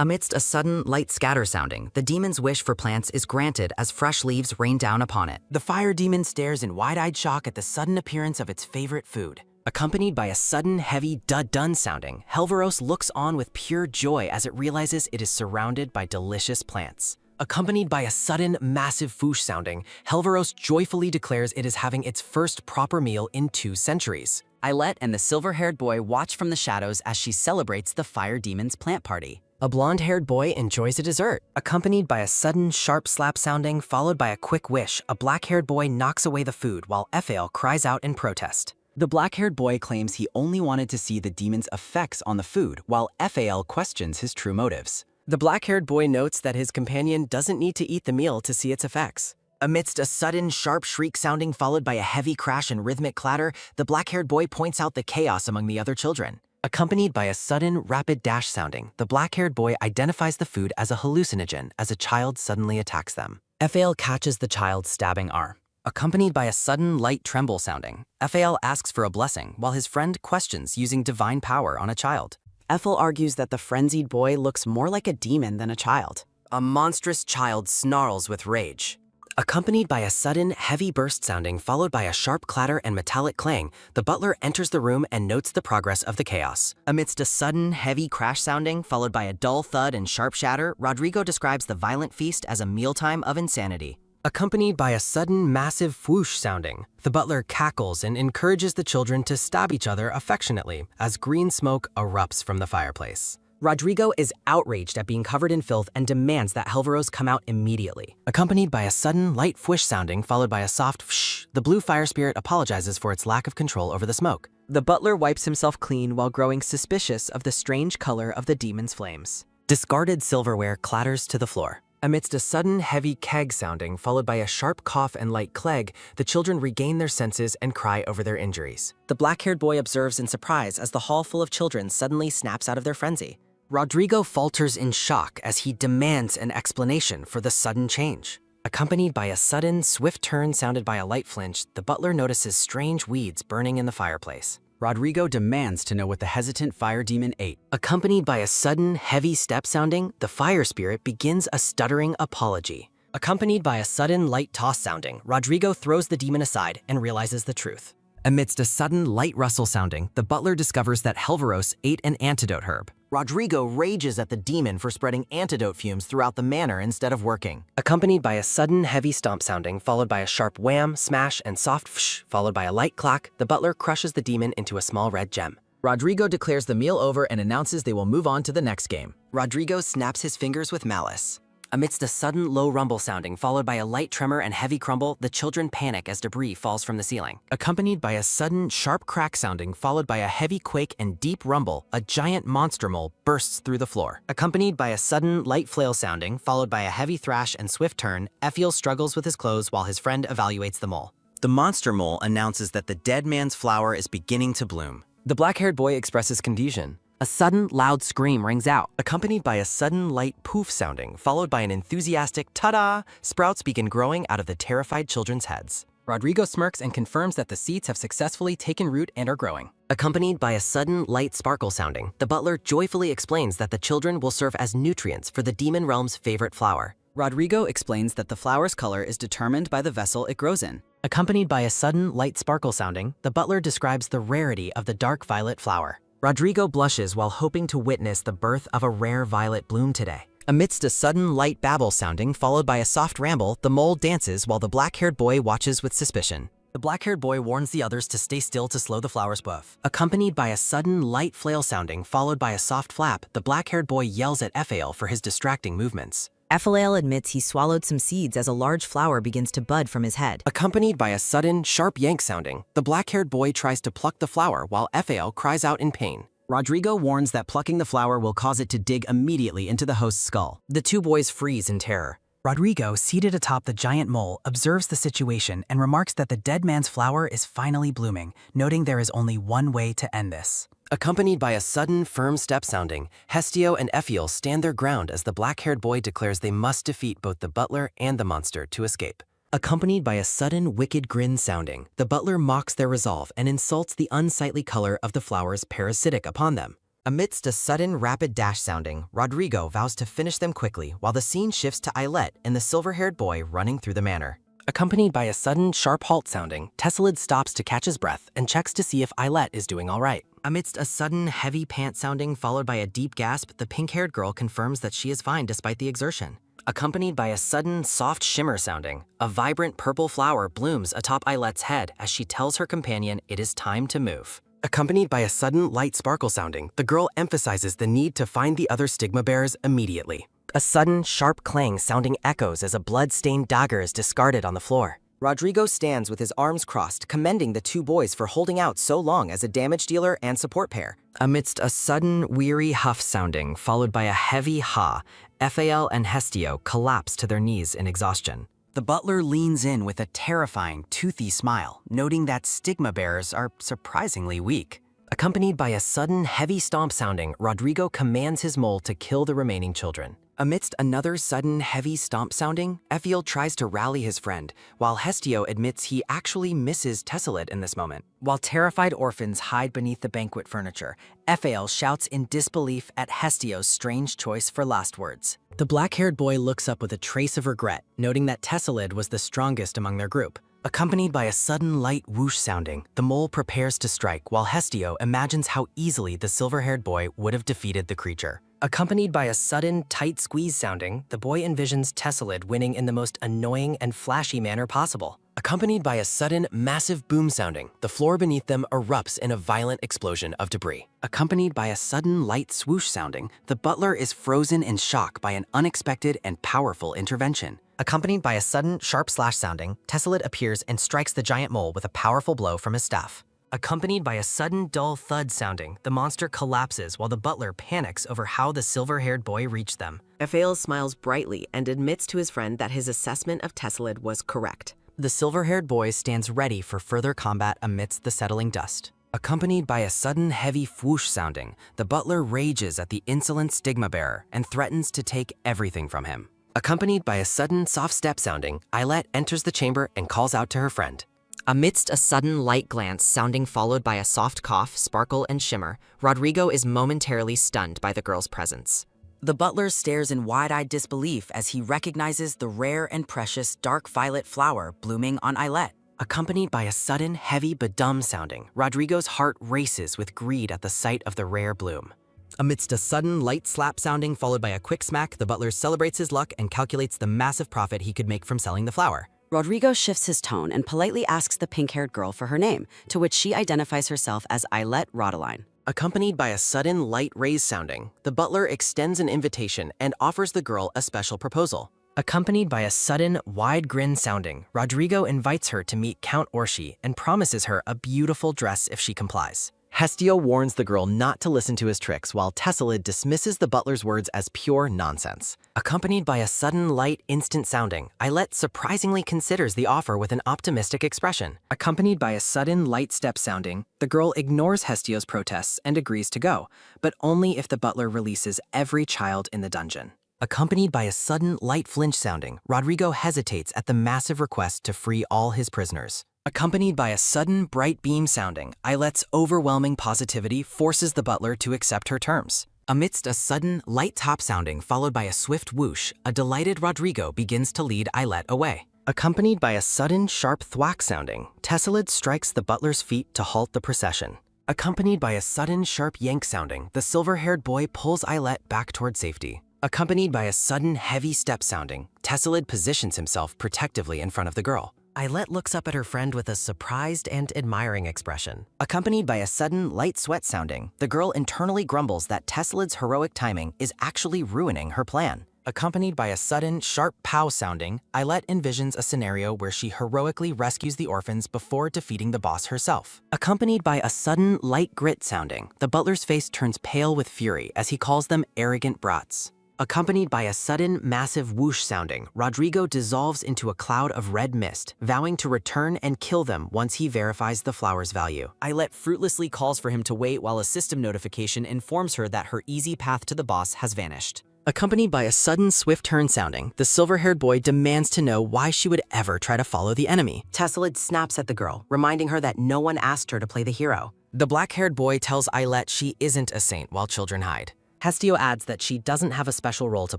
S7: Amidst a sudden, light scatter sounding, the demon's wish for plants is granted as fresh leaves rain down upon it.
S6: The fire demon stares in wide-eyed shock at the sudden appearance of its favorite food. Accompanied by a sudden, heavy dun-dun sounding, Helveros looks on with pure joy as it realizes it is surrounded by delicious plants. Accompanied by a sudden, massive foosh sounding, Helveros joyfully declares it is having its first proper meal in 2 centuries.
S5: Ailette and the silver-haired boy watch from the shadows as she celebrates the fire demon's plant party.
S6: A blonde-haired boy enjoys a dessert. Accompanied by a sudden, sharp slap sounding, followed by a quick wish, a black-haired boy knocks away the food while Ephael cries out in protest.
S5: The black-haired boy claims he only wanted to see the demon's effects on the food, while Ephael questions his true motives.
S6: The black-haired boy notes that his companion doesn't need to eat the meal to see its effects. Amidst a sudden, sharp shriek sounding followed by a heavy crash and rhythmic clatter, the black-haired boy points out the chaos among the other children. Accompanied by a sudden, rapid dash sounding, the black-haired boy identifies the food as a hallucinogen as a child suddenly attacks them. Ephael catches the child's stabbing arm.
S5: Accompanied by a sudden, light tremble sounding, Ephael asks for a blessing while his friend questions using divine power on a child.
S8: Ethel argues that the frenzied boy looks more like a demon than a child.
S6: A monstrous child snarls with rage. Accompanied by a sudden, heavy burst sounding followed by a sharp clatter and metallic clang, the butler enters the room and notes the progress of the chaos.
S5: Amidst a sudden, heavy crash sounding followed by a dull thud and sharp shatter, Rodrigo describes the violent feast as a mealtime of insanity.
S6: Accompanied by a sudden, massive whoosh sounding, the butler cackles and encourages the children to stab each other affectionately as green smoke erupts from the fireplace.
S2: Rodrigo is outraged at being covered in filth and demands that Helveros come out immediately.
S6: Accompanied by a sudden, light whoosh sounding followed by a soft whoosh, the blue fire spirit apologizes for its lack of control over the smoke.
S2: The butler wipes himself clean while growing suspicious of the strange color of the demon's flames.
S6: Discarded silverware clatters to the floor. Amidst a sudden, heavy keg sounding followed by a sharp cough and light clegg, the children regain their senses and cry over their injuries.
S2: The black-haired boy observes in surprise as the hall full of children suddenly snaps out of their frenzy.
S6: Rodrigo falters in shock as he demands an explanation for the sudden change. Accompanied by a sudden, swift turn sounded by a light flinch, the butler notices strange weeds burning in the fireplace.
S5: Rodrigo demands to know what the hesitant fire demon ate.
S6: Accompanied by a sudden, heavy step sounding, the fire spirit begins a stuttering apology.
S2: Accompanied by a sudden, light toss sounding, Rodrigo throws the demon aside and realizes the truth.
S6: Amidst a sudden, light rustle sounding, the butler discovers that Helveros ate an antidote herb. Rodrigo rages at the demon for spreading antidote fumes throughout the manor instead of working.
S2: Accompanied by a sudden, heavy stomp sounding, followed by a sharp wham, smash, and soft fsh, followed by a light clack, the butler crushes the demon into a small red gem.
S6: Rodrigo declares the meal over and announces they will move on to the next game. Rodrigo snaps his fingers with malice. Amidst a sudden low rumble sounding, followed by a light tremor and heavy crumble, the children panic as debris falls from the ceiling. Accompanied by a sudden sharp crack sounding, followed by a heavy quake and deep rumble, a giant monster mole bursts through the floor.
S2: Accompanied by a sudden light flail sounding, followed by a heavy thrash and swift turn, Ephael struggles with his clothes while his friend evaluates the mole.
S6: The monster mole announces that the dead man's flower is beginning to bloom. The black-haired boy expresses confusion.
S2: A sudden, loud scream rings out.
S6: Accompanied by a sudden light poof sounding, followed by an enthusiastic ta-da, sprouts begin growing out of the terrified children's heads.
S2: Rodrigo smirks and confirms that the seeds have successfully taken root and are growing.
S6: Accompanied by a sudden light sparkle sounding, the butler joyfully explains that the children will serve as nutrients for the demon realm's favorite flower.
S5: Rodrigo explains that the flower's color is determined by the vessel it grows in.
S2: Accompanied by a sudden light sparkle sounding, the butler describes the rarity of the dark violet flower.
S6: Rodrigo blushes while hoping to witness the birth of a rare violet bloom today. Amidst a sudden light babble sounding followed by a soft ramble, the mole dances while the black-haired boy watches with suspicion. The black-haired boy warns the others to stay still to slow the flower's puff. Accompanied by a sudden light flail sounding followed by a soft flap, the black-haired boy yells at Ephael for his distracting movements.
S10: Ephael admits he swallowed some seeds as a large flower begins to bud from his head.
S6: Accompanied by a sudden, sharp yank sounding, the black-haired boy tries to pluck the flower while Ephael cries out in pain.
S5: Rodrigo warns that plucking the flower will cause it to dig immediately into the host's skull.
S6: The two boys freeze in terror.
S4: Rodrigo, seated atop the giant mole, observes the situation and remarks that the dead man's flower is finally blooming, noting there is only one way to end this.
S6: Accompanied by a sudden, firm step sounding, Hestio and Ephael stand their ground as the black-haired boy declares they must defeat both the butler and the monster to escape. Accompanied by a sudden, wicked grin sounding, the butler mocks their resolve and insults the unsightly color of the flowers parasitic upon them.
S1: Amidst a sudden rapid dash sounding, Rodrigo vows to finish them quickly while the scene shifts to Ailette and the silver-haired boy running through the manor.
S4: Accompanied by a sudden, sharp halt sounding, Tessalid stops to catch his breath and checks to see if Ailette is doing all right.
S1: Amidst a sudden, heavy pant sounding followed by a deep gasp, the pink-haired girl confirms that she is fine despite the exertion.
S2: Accompanied by a sudden, soft shimmer sounding, a vibrant purple flower blooms atop Ailette's head as she tells her companion it is time to move.
S4: Accompanied by a sudden, light sparkle sounding, the girl emphasizes the need to find the other stigma bearers immediately. A sudden, sharp clang sounding echoes as a blood-stained dagger is discarded on the floor.
S1: Rodrigo stands with his arms crossed, commending the two boys for holding out so long as a damage dealer and support pair.
S2: Amidst a sudden, weary huff sounding, followed by a heavy ha, Ephael and Hestio collapse to their knees in exhaustion.
S5: The butler leans in with a terrifying, toothy smile, noting that stigma bearers are surprisingly weak.
S2: Accompanied by a sudden, heavy stomp sounding, Rodrigo commands his mole to kill the remaining children.
S1: Amidst another sudden, heavy stomp sounding, Ephael tries to rally his friend, while Hestio admits he actually misses Tessalid in this moment.
S5: While terrified orphans hide beneath the banquet furniture, Ephael shouts in disbelief at Hestio's strange choice for last words.
S2: The black-haired boy looks up with a trace of regret, noting that Tessalid was the strongest among their group.
S1: Accompanied by a sudden light whoosh sounding, the mole prepares to strike while Hestio imagines how easily the silver-haired boy would have defeated the creature.
S2: Accompanied by a sudden, tight squeeze sounding, the boy envisions Tessalid winning in the most annoying and flashy manner possible.
S1: Accompanied by a sudden, massive boom sounding, the floor beneath them erupts in a violent explosion of debris. Accompanied by a sudden, light swoosh sounding, the butler is frozen in shock by an unexpected and powerful intervention.
S6: Accompanied by a sudden, sharp slash sounding, Tessalid appears and strikes the giant mole with a powerful blow from his staff.
S2: Accompanied by a sudden, dull thud sounding, the monster collapses while the butler panics over how the silver-haired boy reached them.
S8: Ephael smiles brightly and admits to his friend that his assessment of Tessalid was correct.
S1: The silver-haired boy stands ready for further combat amidst the settling dust. Accompanied by a sudden heavy whoosh sounding, the butler rages at the insolent stigma bearer and threatens to take everything from him. Accompanied by a sudden soft step sounding, Ailette enters the chamber and calls out to her friend.
S3: Amidst a sudden light glance sounding followed by a soft cough, sparkle, and shimmer, Rodrigo is momentarily stunned by the girl's presence.
S8: The butler stares in wide-eyed disbelief as he recognizes the rare and precious dark violet flower blooming on Ailette.
S1: Accompanied by a sudden, heavy badum sounding, Rodrigo's heart races with greed at the sight of the rare bloom. Amidst a sudden, light slap sounding followed by a quick smack, the butler celebrates his luck and calculates the massive profit he could make from selling the flower.
S8: Rodrigo shifts his tone and politely asks the pink-haired girl for her name, to which she identifies herself as Ailette Rodeline.
S1: Accompanied by a sudden, light raise sounding, the butler extends an invitation and offers the girl a special proposal.
S2: Accompanied by a sudden, wide grin sounding, Rodrigo invites her to meet Count Orshi and promises her a beautiful dress if she complies.
S1: Hestio warns the girl not to listen to his tricks while Tessalid dismisses the butler's words as pure nonsense. Accompanied by a sudden, light, instant sounding, Ailette surprisingly considers the offer with an optimistic expression.
S2: Accompanied by a sudden, light step sounding, the girl ignores Hestio's protests and agrees to go, but only if the butler releases every child in the dungeon.
S1: Accompanied by a sudden, light flinch sounding, Rodrigo hesitates at the massive request to free all his prisoners. Accompanied by a sudden, bright beam sounding, Ailette's overwhelming positivity forces the butler to accept her terms. Amidst a sudden, light top sounding followed by a swift whoosh, a delighted Rodrigo begins to lead Ailette away. Accompanied by a sudden, sharp thwack sounding, Tessalid strikes the butler's feet to halt the procession. Accompanied by a sudden, sharp yank sounding, the silver-haired boy pulls Ailette back toward safety. Accompanied by a sudden, heavy step sounding, Tessalid positions himself protectively in front of the girl.
S6: Ailette looks up at her friend with a surprised and admiring expression.
S1: Accompanied by a sudden, light sweat sounding, the girl internally grumbles that Tessalid's heroic timing is actually ruining her plan. Accompanied by a sudden, sharp pow sounding, Ailette envisions a scenario where she heroically rescues the orphans before defeating the boss herself. Accompanied by a sudden, light grit sounding, the butler's face turns pale with fury as he calls them arrogant brats. Accompanied by a sudden, massive whoosh sounding, Rodrigo dissolves into a cloud of red mist, vowing to return and kill them once he verifies the flower's value.
S5: Ailette fruitlessly calls for him to wait while a system notification informs her that her easy path to the boss has vanished.
S6: Accompanied by a sudden swift turn sounding, the silver-haired boy demands to know why she would ever try to follow the enemy.
S2: Tesselid snaps at the girl, reminding her that no one asked her to play the hero.
S6: The black-haired boy tells Eilette she isn't a saint while children hide.
S2: Hestio adds that she doesn't have a special role to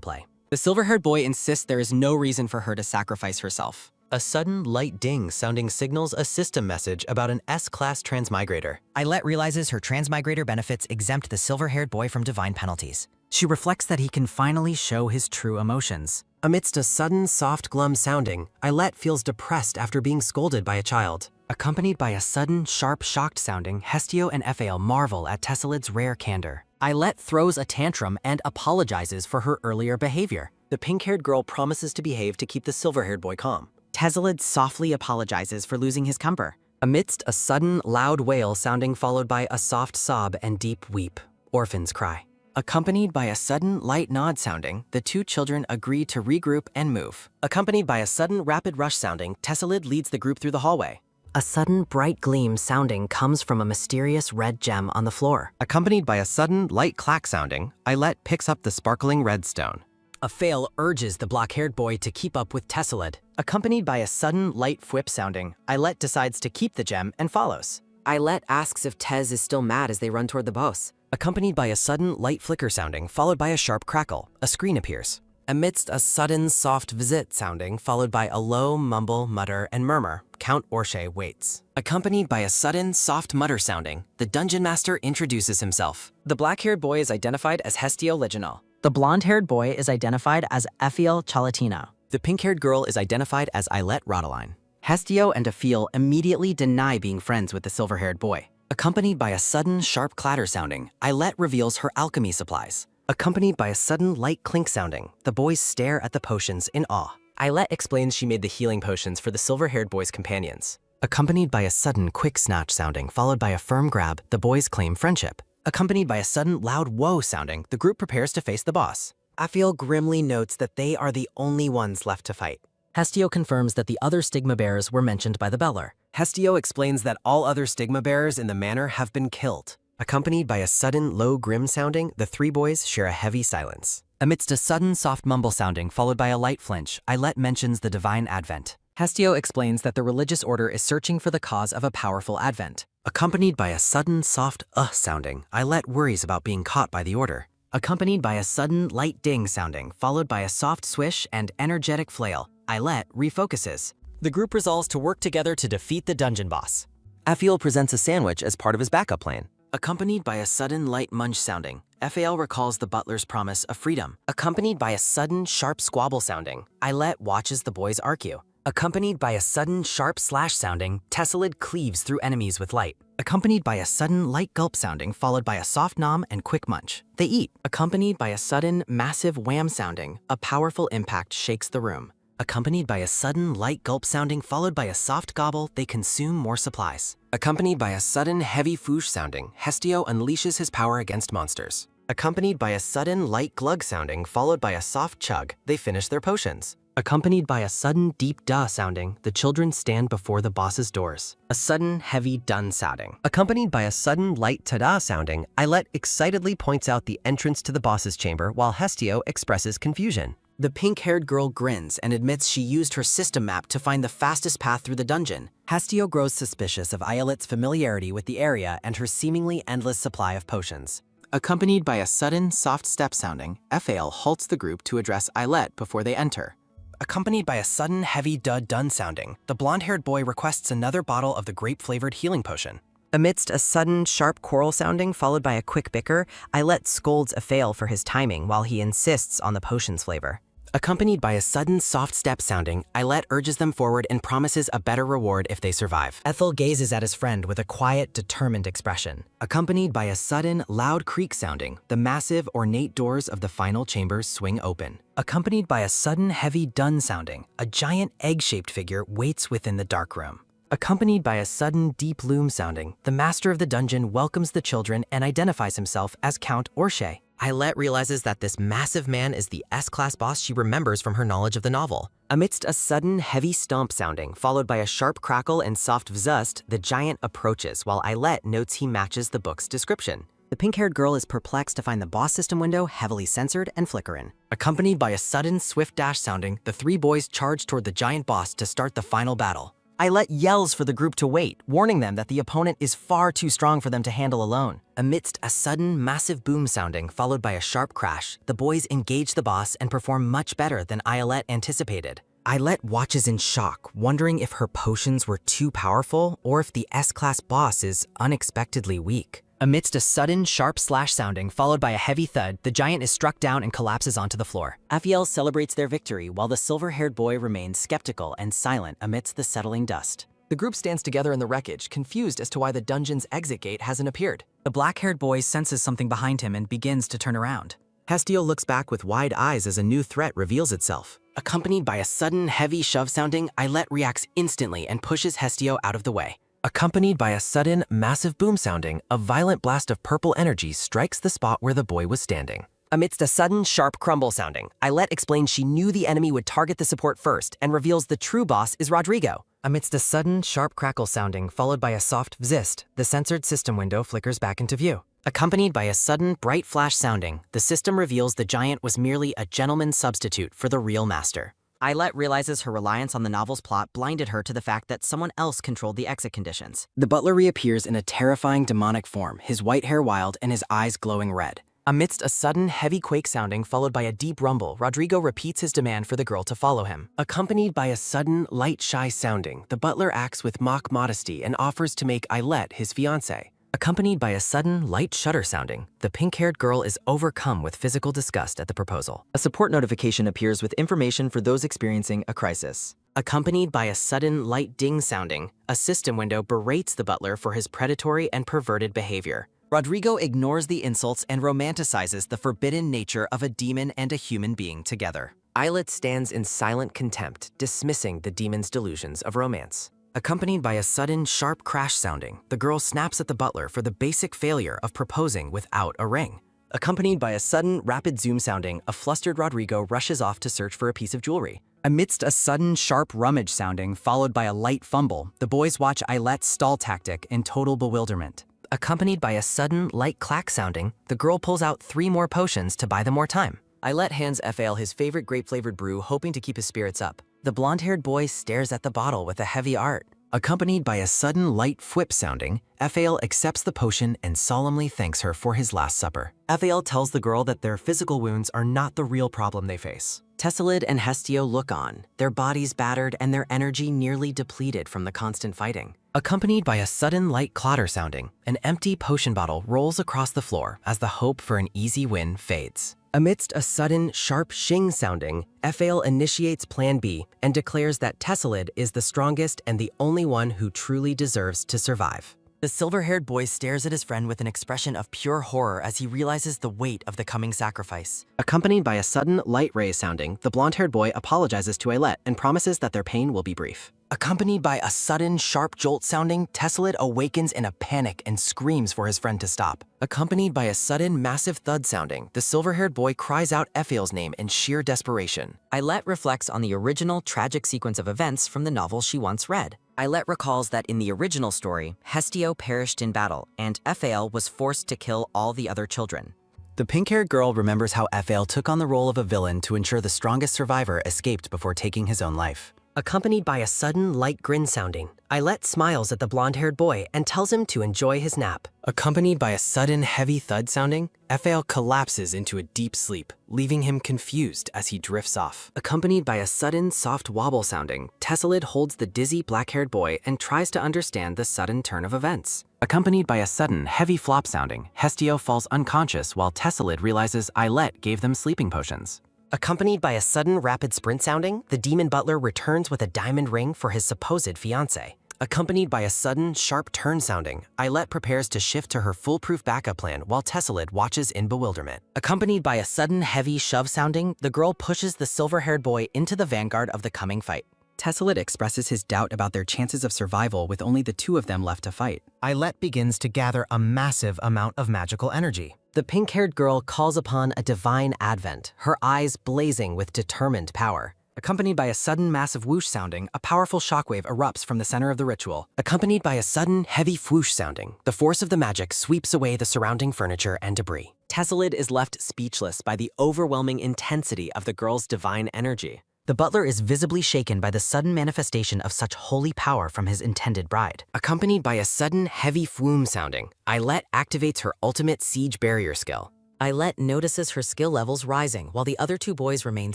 S2: play.
S6: The silver-haired boy insists there is no reason for her to sacrifice herself. A sudden light ding sounding signals a system message about an S-class transmigrator.
S1: Eilette realizes her transmigrator benefits exempt the silver-haired boy from divine penalties.
S6: She reflects that he can finally show his true emotions.
S4: Amidst a sudden soft glum sounding, Eilette feels depressed after being scolded by a child.
S6: Accompanied by a sudden, sharp, shocked sounding, Hestio and Ephael marvel at Tesselid's rare candor.
S2: Eilette throws a tantrum and apologizes for her earlier behavior.
S6: The pink-haired girl promises to behave to keep the silver-haired boy calm.
S2: Tesselid softly apologizes for losing his comber.
S6: Amidst a sudden, loud wail sounding followed by a soft sob and deep weep, orphans cry. Accompanied by a sudden, light nod sounding, the two children agree to regroup and move. Accompanied by a sudden, rapid rush sounding, Tesselid leads the group through the hallway.
S2: A sudden, bright gleam sounding comes from a mysterious red gem on the floor.
S4: Accompanied by a sudden, light clack sounding, Eilette picks up the sparkling red stone.
S6: Ephael urges the black-haired boy to keep up with Tesselid. Accompanied by a sudden, light whip sounding, Eilette decides to keep the gem and follows.
S2: Eilette asks if Tez is still mad as they run toward the boss.
S6: Accompanied by a sudden, light flicker sounding, followed by a sharp crackle, a screen appears. Amidst a sudden, soft visit sounding, followed by a low mumble, mutter, and murmur, Count Orshay waits. Accompanied by a sudden, soft mutter sounding, the dungeon master introduces himself. The black-haired boy is identified as Hestio Leginal.
S5: The blonde-haired boy is identified as Ephael Chalatino.
S6: The pink-haired girl is identified as Eilette Rodeline.
S2: Hestio and Ephael immediately deny being friends with the silver-haired boy.
S6: Accompanied by a sudden, sharp clatter sounding, Eilette reveals her alchemy supplies. Accompanied by a sudden, light clink sounding, the boys stare at the potions in awe. Eilette explains she made the healing potions for the silver-haired boy's companions. Accompanied by a sudden, quick snatch sounding, followed by a firm grab, the boys claim friendship. Accompanied by a sudden, loud whoa sounding, the group prepares to face the boss. Ephael grimly notes that they are the only ones left to fight.
S2: Hestio confirms that the other stigma bearers were mentioned by the beller.
S4: Hestio explains that all other stigma bearers in the manor have been killed.
S6: Accompanied by a sudden, low, grim sounding, the three boys share a heavy silence. Amidst a sudden, soft mumble sounding, followed by a light flinch, Eilette mentions the divine advent.
S2: Hestio explains that the religious order is searching for the cause of a powerful advent.
S6: Accompanied by a sudden, soft sounding, Eilette worries about being caught by the order. Accompanied by a sudden, light ding sounding, followed by a soft swish and energetic flail, Eilette refocuses. The group resolves to work together to defeat the dungeon boss.
S4: Ephael presents a sandwich as part of his backup plan.
S6: Accompanied by a sudden light munch sounding, Ephael recalls the butler's promise of freedom. Accompanied by a sudden sharp squabble sounding, Eilette watches the boys argue. Accompanied by a sudden sharp slash sounding, Tesselid cleaves through enemies with light. Accompanied by a sudden light gulp sounding, followed by a soft nom and quick munch. They eat. Accompanied by a sudden massive wham sounding, a powerful impact shakes the room. Accompanied by a sudden light gulp sounding, followed by a soft gobble, they consume more supplies. Accompanied by a sudden heavy foosh sounding, Hestio unleashes his power against monsters. Accompanied by a sudden light glug sounding, followed by a soft chug, they finish their potions. Accompanied by a sudden deep duh sounding, the children stand before the boss's doors. A sudden heavy dun sounding.
S4: Accompanied by a sudden light ta-da sounding, Eilette excitedly points out the entrance to the boss's chamber while Hestio expresses confusion.
S6: The pink-haired girl grins and admits she used her system map to find the fastest path through the dungeon. Hestio grows suspicious of Eilette's familiarity with the area and her seemingly endless supply of potions. Accompanied by a sudden, soft step sounding, Ephael halts the group to address Eilette before they enter. Accompanied by a sudden, heavy dun sounding, the blonde-haired boy requests another bottle of the grape-flavored healing potion.
S3: Amidst a sudden, sharp quarrel sounding followed by a quick bicker, Eilette scolds Ephael for his timing while he insists on the potion's flavor.
S6: Accompanied by a sudden soft step sounding, Eilette urges them forward and promises a better reward if they survive. Ethel gazes at his friend with a quiet, determined expression. Accompanied by a sudden, loud creak sounding, the massive, ornate doors of the final chambers swing open. Accompanied by a sudden, heavy dun sounding, a giant egg-shaped figure waits within the dark room. Accompanied by a sudden, deep loom sounding, the master of the dungeon welcomes the children and identifies himself as Count Orshay. Eilette realizes that this massive man is the S-class boss she remembers from her knowledge of the novel. Amidst a sudden, heavy stomp sounding, followed by a sharp crackle and soft vzust, the giant approaches while Eilette notes he matches the book's description.
S3: The pink-haired girl is perplexed to find the boss system window heavily censored and flickering.
S6: Accompanied by a sudden, swift dash sounding, the three boys charge toward the giant boss to start the final battle.
S3: Eyelet yells for the group to wait, warning them that the opponent is far too strong for them to handle alone.
S6: Amidst a sudden, massive boom sounding followed by a sharp crash, the boys engage the boss and perform much better than Eyelet anticipated. Eyelet watches in shock, wondering if her potions were too powerful or if the S-class boss is unexpectedly weak. Amidst a sudden, sharp slash sounding followed by a heavy thud, the giant is struck down and collapses onto the floor.
S5: Aphiel celebrates their victory while the silver-haired boy remains skeptical and silent amidst the settling dust.
S6: The group stands together in the wreckage, confused as to why the dungeon's exit gate hasn't appeared.
S5: The black-haired boy senses something behind him and begins to turn around.
S6: Hestiel looks back with wide eyes as a new threat reveals itself. Accompanied by a sudden, heavy shove sounding, Eyelet reacts instantly and pushes Hestiel out of the way. Accompanied by a sudden, massive boom sounding, a violent blast of purple energy strikes the spot where the boy was standing.
S3: Amidst a sudden, sharp crumble sounding, Eyelet explains she knew the enemy would target the support first and reveals the true boss is Rodrigo.
S6: Amidst a sudden, sharp crackle sounding followed by a soft vzzt, the censored system window flickers back into view. Accompanied by a sudden, bright flash sounding, the system reveals the giant was merely a gentleman's substitute for the real master.
S3: Eyelet realizes her reliance on the novel's plot blinded her to the fact that someone else controlled the exit conditions.
S6: The butler reappears in a terrifying demonic form, his white hair wild and his eyes glowing red. Amidst a sudden, heavy quake sounding followed by a deep rumble, Rodrigo repeats his demand for the girl to follow him. Accompanied by a sudden, light, shy sounding, the butler acts with mock modesty and offers to make Eyelet his fiancée. Accompanied by a sudden, light shudder sounding, the pink-haired girl is overcome with physical disgust at the proposal.
S3: A support notification appears with information for those experiencing a crisis.
S6: Accompanied by a sudden, light ding sounding, a system window berates the butler for his predatory and perverted behavior. Rodrigo ignores the insults and romanticizes the forbidden nature of a demon and a human being together. Eyelet stands in silent contempt, dismissing the demon's delusions of romance. Accompanied by a sudden, sharp crash sounding, the girl snaps at the butler for the basic failure of proposing without a ring. Accompanied by a sudden, rapid zoom sounding, a flustered Rodrigo rushes off to search for a piece of jewelry.
S5: Amidst a sudden, sharp rummage sounding followed by a light fumble, the boys watch Eyelet's stall tactic in total bewilderment.
S6: Accompanied by a sudden, light clack sounding, the girl pulls out 3 more potions to buy them more time. Eyelet hands Aphael his favorite grape-flavored brew, hoping to keep his spirits up. The blonde-haired boy stares at the bottle with a heavy art. Accompanied by a sudden, light whip sounding, Aphael accepts the potion and solemnly thanks her for his last supper. Aphael tells the girl that their physical wounds are not the real problem they face. Tessalid and Hestio look on, their bodies battered and their energy nearly depleted from the constant fighting. Accompanied by a sudden light clatter sounding, an empty potion bottle rolls across the floor as the hope for an easy win fades. Amidst a sudden, sharp shing sounding, Aphael initiates Plan B and declares that Tessalid is the strongest and the only one who truly deserves to survive. The silver-haired boy stares at his friend with an expression of pure horror as he realizes the weight of the coming sacrifice. Accompanied by a sudden light ray sounding, the blonde-haired boy apologizes to Eyelet and promises that their pain will be brief. Accompanied by a sudden, sharp jolt sounding, Tessalid awakens in a panic and screams for his friend to stop. Accompanied by a sudden, massive thud sounding, the silver-haired boy cries out Aphael's name in sheer desperation.
S3: Eyelet reflects on the original tragic sequence of events from the novel she once read. Eyelet recalls that in the original story, Hestio perished in battle, and Aphael was forced to kill all the other children.
S6: The pink-haired girl remembers how Aphael took on the role of a villain to ensure the strongest survivor escaped before taking his own life. Accompanied by a sudden, light grin sounding, Eyelet smiles at the blonde-haired boy and tells him to enjoy his nap. Accompanied by a sudden, heavy thud sounding, Aphael collapses into a deep sleep, leaving him confused as he drifts off. Accompanied by a sudden, soft wobble sounding, Tessalid holds the dizzy, black-haired boy and tries to understand the sudden turn of events. Accompanied by a sudden, heavy flop sounding, Hestio falls unconscious while Tessalid realizes Eyelet gave them sleeping potions. Accompanied by a sudden rapid sprint sounding, the demon butler returns with a diamond ring for his supposed fiancé. Accompanied by a sudden, sharp turn sounding, Eyelet prepares to shift to her foolproof backup plan while Tessalid watches in bewilderment. Accompanied by a sudden, heavy shove sounding, the girl pushes the silver-haired boy into the vanguard of the coming fight. Tessalid expresses his doubt about their chances of survival with only the 2 of them left to fight. Eyelet begins to gather a massive amount of magical energy. The pink-haired girl calls upon a divine advent, her eyes blazing with determined power. Accompanied by a sudden massive whoosh sounding, a powerful shockwave erupts from the center of the ritual. Accompanied by a sudden heavy whoosh sounding, the force of the magic sweeps away the surrounding furniture and debris.
S2: Tesselid is left speechless by the overwhelming intensity of the girl's divine energy. The butler is visibly shaken by the sudden manifestation of such holy power from his intended bride.
S6: Accompanied by a sudden heavy flume sounding, Ailette activates her ultimate siege barrier skill.
S2: Ailette notices her skill levels rising while the other two boys remain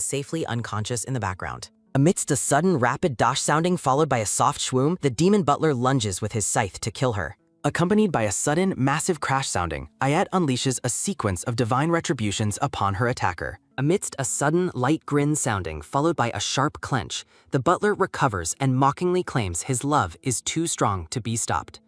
S2: safely unconscious in the background. Amidst a sudden rapid dosh sounding followed by a soft shwoom, the demon butler lunges with his scythe to kill her.
S6: Accompanied by a sudden massive crash sounding, Ailette unleashes a sequence of divine retributions upon her attacker.
S2: Amidst a sudden light grin sounding followed by a sharp clench, the butler recovers and mockingly claims his love is too strong to be stopped.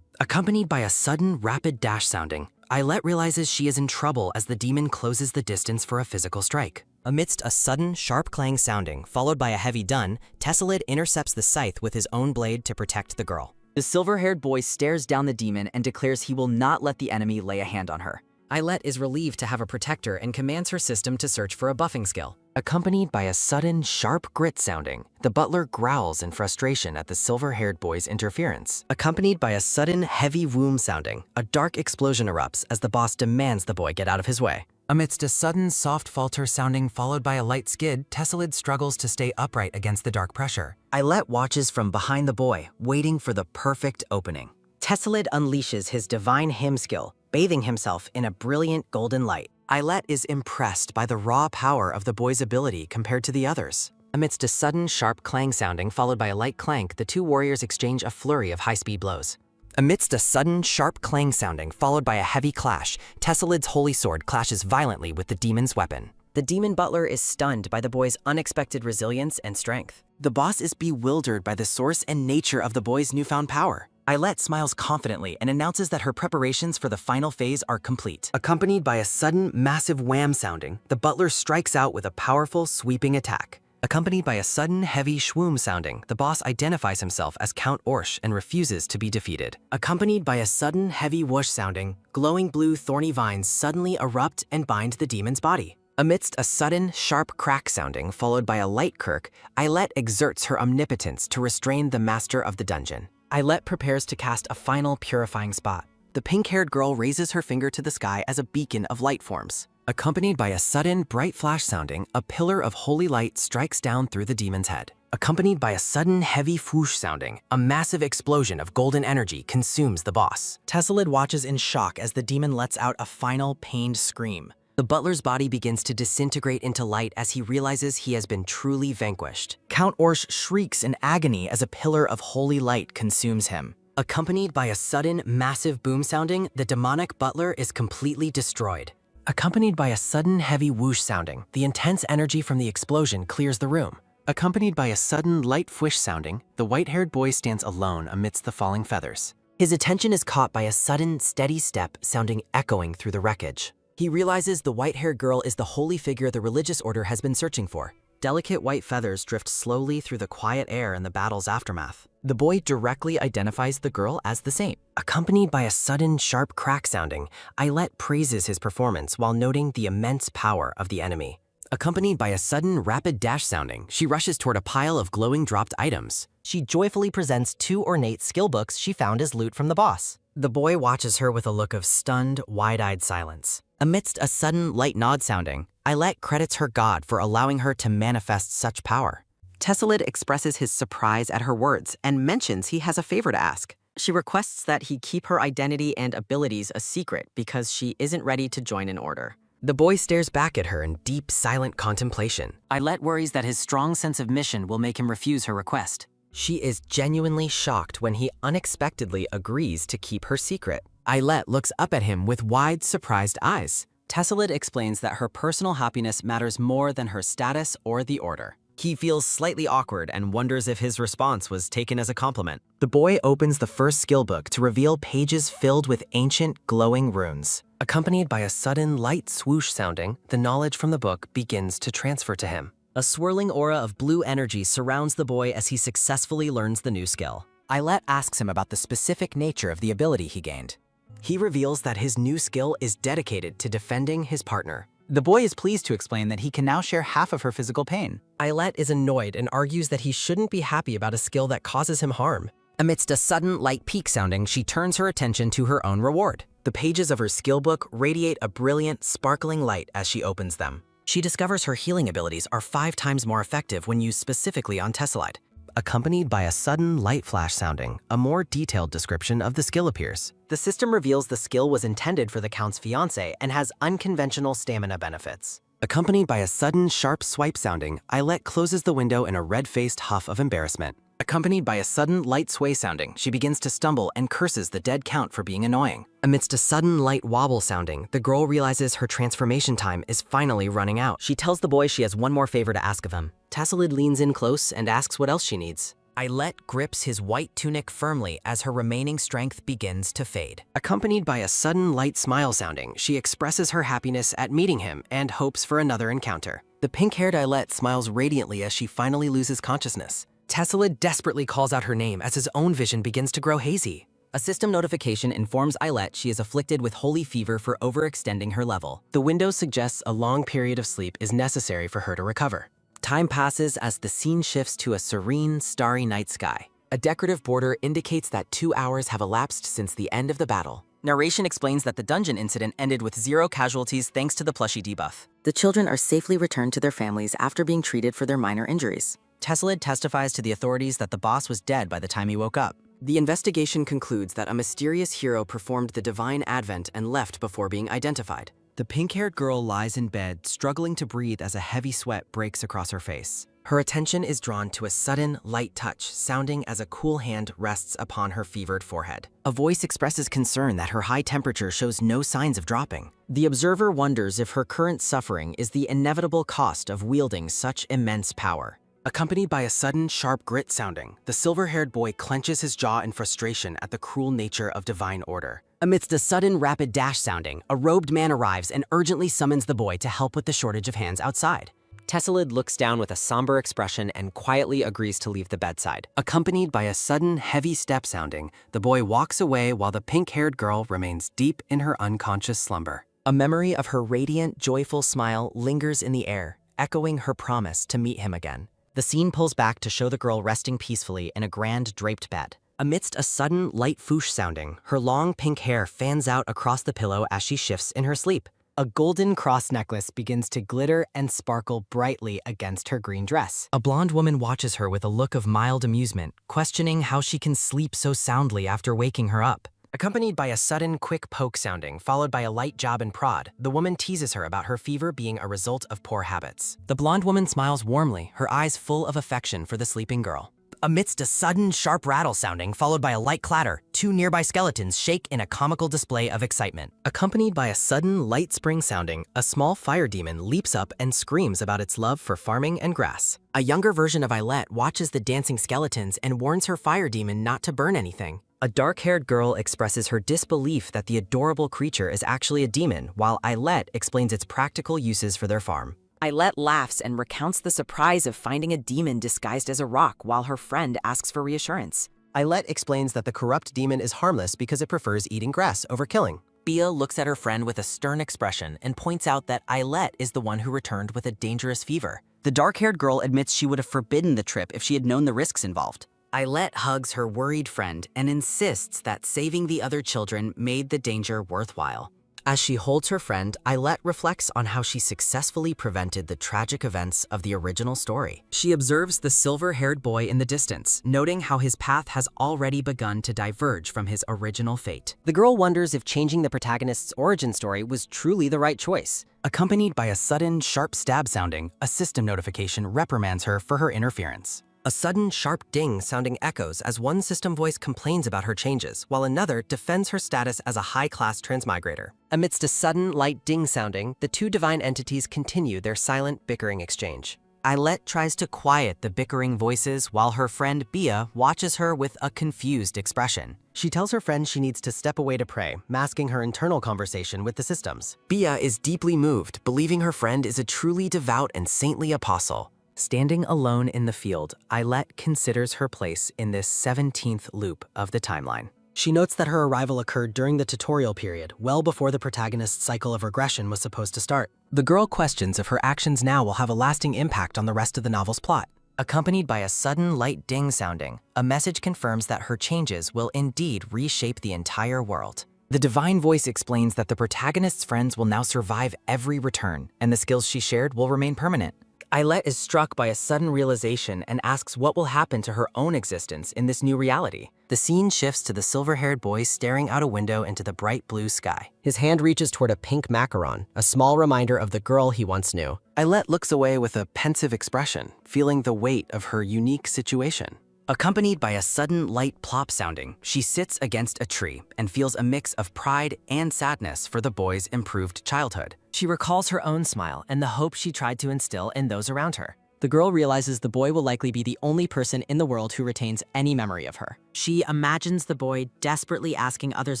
S6: Accompanied by a sudden rapid dash sounding, Ailette realizes she is in trouble as the demon closes the distance for a physical strike.
S2: Amidst a sudden sharp clang sounding followed by a heavy dun, Tesselid intercepts the scythe with his own blade to protect the girl.
S7: The silver-haired boy stares down the demon and declares he will not let the enemy lay a hand on her.
S6: Ailette is relieved to have a protector and commands her system to search for a buffing skill.
S2: Accompanied by a sudden, sharp grit sounding, the butler growls in frustration at the silver-haired boy's interference.
S6: Accompanied by a sudden, heavy womb sounding, a dark explosion erupts as the boss demands the boy get out of his way.
S4: Amidst a sudden, soft falter sounding followed by a light skid, Tesselid struggles to stay upright against the dark pressure.
S6: Ailette watches from behind the boy, waiting for the perfect opening. Tesselid unleashes his divine hymn skill, bathing himself in a brilliant golden light. Ailette is impressed by the raw power of the boy's ability compared to the others.
S2: Amidst a sudden, sharp clang sounding followed by a light clank, the two warriors exchange a flurry of high-speed blows.
S6: Amidst a sudden, sharp clang sounding followed by a heavy clash, Tesselid's holy sword clashes violently with the demon's weapon.
S2: The demon butler is stunned by the boy's unexpected resilience and strength.
S6: The boss is bewildered by the source and nature of the boy's newfound power. Ailette smiles confidently and announces that her preparations for the final phase are complete. Accompanied by a sudden, massive wham sounding, the butler strikes out with a powerful, sweeping attack. Accompanied by a sudden, heavy shwoom sounding, the boss identifies himself as Count Orsh and refuses to be defeated. Accompanied by a sudden, heavy whoosh sounding, glowing blue thorny vines suddenly erupt and bind the demon's body. Amidst a sudden, sharp crack sounding followed by a light kirk, Ailette exerts her omnipotence to restrain the master of the dungeon. Ailette prepares to cast a final purifying spot. The pink-haired girl raises her finger to the sky as a beacon of light forms. Accompanied by a sudden, bright flash sounding, a pillar of holy light strikes down through the demon's head. Accompanied by a sudden, heavy whoosh sounding, a massive explosion of golden energy consumes the boss. Tesselid watches in shock as the demon lets out a final, pained scream. The butler's body begins to disintegrate into light as he realizes he has been truly vanquished. Count Orsh shrieks in agony as a pillar of holy light consumes him. Accompanied by a sudden, massive boom sounding, the demonic butler is completely destroyed. Accompanied by a sudden, heavy whoosh sounding, the intense energy from the explosion clears the room. Accompanied by a sudden, light fwish sounding, the white-haired boy stands alone amidst the falling feathers. His attention is caught by a sudden, steady step sounding echoing through the wreckage. He realizes the white-haired girl is the holy figure the religious order has been searching for. Delicate white feathers drift slowly through the quiet air in the battle's aftermath. The boy directly identifies the girl as the saint. Accompanied by a sudden, sharp crack sounding, Ailette praises his performance while noting the immense power of the enemy. Accompanied by a sudden, rapid dash sounding, she rushes toward a pile of glowing dropped items. She joyfully presents 2 ornate skill books she found as loot from the boss. The boy watches her with a look of stunned, wide-eyed silence. Amidst a sudden, light nod sounding, Ailette credits her god for allowing her to manifest such power.
S2: Tesselid expresses his surprise at her words and mentions he has a favor to ask. She requests that he keep her identity and abilities a secret because she isn't ready to join an order.
S6: The boy stares back at her in deep, silent contemplation.
S7: Ailette worries that his strong sense of mission will make him refuse her request.
S6: She is genuinely shocked when he unexpectedly agrees to keep her secret. Ailette looks up at him with wide, surprised eyes.
S2: Tesselid explains that her personal happiness matters more than her status or the order.
S6: He feels slightly awkward and wonders if his response was taken as a compliment. The boy opens the first skill book to reveal pages filled with ancient, glowing runes. Accompanied by a sudden, light swoosh sounding, the knowledge from the book begins to transfer to him. A swirling aura of blue energy surrounds the boy as he successfully learns the new skill. Ailette asks him about the specific nature of the ability he gained. He reveals that his new skill is dedicated to defending his partner.
S5: The boy is pleased to explain that he can now share half of her physical pain.
S2: Ayelet is annoyed and argues that he shouldn't be happy about a skill that causes him harm.
S6: Amidst a sudden light peak sounding, she turns her attention to her own reward. The pages of her skill book radiate a brilliant, sparkling light as she opens them. She discovers her healing abilities are 5 times more effective when used specifically on Tessellite.
S4: Accompanied by a sudden light flash sounding, a more detailed description of the skill appears.
S6: The system reveals the skill was intended for the Count's fiancé and has unconventional stamina benefits.
S4: Accompanied by a sudden sharp swipe sounding, Ayelet closes the window in a red-faced huff of embarrassment.
S6: Accompanied by a sudden light sway sounding, she begins to stumble and curses the dead Count for being annoying.
S2: Amidst a sudden light wobble sounding, the girl realizes her transformation time is finally running out.
S6: She tells the boy she has one more favor to ask of him.
S2: Tessellite leans in close and asks what else she needs.
S6: Ayelet grips his white tunic firmly as her remaining strength begins to fade.
S2: Accompanied by a sudden light smile sounding, she expresses her happiness at meeting him and hopes for another encounter. The pink-haired Ayelet smiles radiantly as she finally loses consciousness. Tessellite desperately calls out her name as his own vision begins to grow hazy.
S6: A system notification informs Ayelet she is afflicted with holy fever for overextending her level.
S2: The window suggests a long period of sleep is necessary for her to recover.
S6: Time passes as the scene shifts to a serene, starry night sky.
S2: A decorative border indicates that 2 hours have elapsed since the end of the battle.
S6: Narration explains that the dungeon incident ended with 0 casualties thanks to the plushie debuff.
S8: The children are safely returned to their families after being treated for their minor injuries.
S6: Tessellite testifies to the authorities that the boss was dead by the time he woke up.
S2: The investigation concludes that a mysterious hero performed the divine advent and left before being identified.
S4: The pink-haired girl lies in bed, struggling to breathe as a heavy sweat breaks across her face.
S2: Her attention is drawn to a sudden, light touch, sounding as a cool hand rests upon her fevered forehead.
S6: A voice expresses concern that her high temperature shows no signs of dropping. The observer wonders if her current suffering is the inevitable cost of wielding such immense power.
S2: Accompanied by a sudden, sharp grit sounding, the silver-haired boy clenches his jaw in frustration at the cruel nature of divine order.
S6: Amidst a sudden, rapid dash sounding, a robed man arrives and urgently summons the boy to help with the shortage of hands outside.
S2: Tessellite looks down with a somber expression and quietly agrees to leave the bedside. Accompanied by a sudden, heavy step sounding, the boy walks away while the pink-haired girl remains deep in her unconscious slumber.
S6: A memory of her radiant, joyful smile lingers in the air, echoing her promise to meet him again. The scene pulls back to show the girl resting peacefully in a grand draped bed.
S2: Amidst a sudden light foosh sounding, her long pink hair fans out across the pillow as she shifts in her sleep.
S6: A golden cross necklace begins to glitter and sparkle brightly against her green dress.
S2: A blonde woman watches her with a look of mild amusement, questioning how she can sleep so soundly after waking her up. Accompanied by a sudden, quick poke sounding, followed by a light jab and prod, the woman teases her about her fever being a result of poor habits. The blonde woman smiles warmly, her eyes full of affection for the sleeping girl. Amidst a sudden, sharp rattle sounding, followed by a light clatter, 2 nearby skeletons shake in a comical display of excitement. Accompanied by a sudden, light spring sounding, a small fire demon leaps up and screams about its love for farming and grass. A younger version of Ayelet watches the dancing skeletons and warns her fire demon not to burn anything. A dark-haired girl expresses her disbelief that the adorable creature is actually a demon, while Ayelet explains its practical uses for their farm.
S8: Ayelet laughs and recounts the surprise of finding a demon disguised as a rock while her friend asks for reassurance.
S2: Ayelet explains that the corrupt demon is harmless because it prefers eating grass over killing. Bia looks at her friend with a stern expression and points out that Ayelet is the one who returned with a dangerous fever.
S6: The dark-haired girl admits she would have forbidden the trip if she had known the risks involved.
S2: Ayelet hugs her worried friend and insists that saving the other children made the danger worthwhile. As she holds her friend, Ayelet reflects on how she successfully prevented the tragic events of the original story. She observes the silver-haired boy in the distance, noting how his path has already begun to diverge from his original fate.
S6: The girl wonders if changing the protagonist's origin story was truly the right choice.
S2: Accompanied by a sudden, sharp stab sounding, a system notification reprimands her for her interference. A sudden, sharp ding sounding echoes as one system voice complains about her changes, while another defends her status as a high-class transmigrator. Amidst a sudden, light ding sounding, the 2 divine entities continue their silent, bickering exchange. Ayelet tries to quiet the bickering voices while her friend Bia watches her with a confused expression. She tells her friend she needs to step away to pray, masking her internal conversation with the systems. Bia is deeply moved, believing her friend is a truly devout and saintly apostle. Standing alone in the field, Ayelet considers her place in this 17th loop of the timeline.
S6: She notes that her arrival occurred during the tutorial period, well before the protagonist's cycle of regression was supposed to start. The girl questions if her actions now will have a lasting impact on the rest of the novel's plot.
S5: Accompanied by a sudden light ding sounding, a message confirms that her changes will indeed reshape the entire world. The divine voice explains that the protagonist's friends will now survive every return, and the skills she shared will remain permanent. Eilette is struck by a sudden realization and asks what will happen to her own existence in this new reality. The scene shifts to the silver-haired boy staring out a window into the bright blue sky.
S6: His hand reaches toward a pink macaron, a small reminder of the girl he once knew.
S4: Eilette looks away with a pensive expression, feeling the weight of her unique situation.
S5: Accompanied by a sudden light plop sounding, she sits against a tree and feels a mix of pride and sadness for the boy's improved childhood.
S6: She recalls her own smile and the hope she tried to instill in those around her. The girl realizes the boy will likely be the only person in the world who retains any memory of her.
S2: She imagines the boy desperately asking others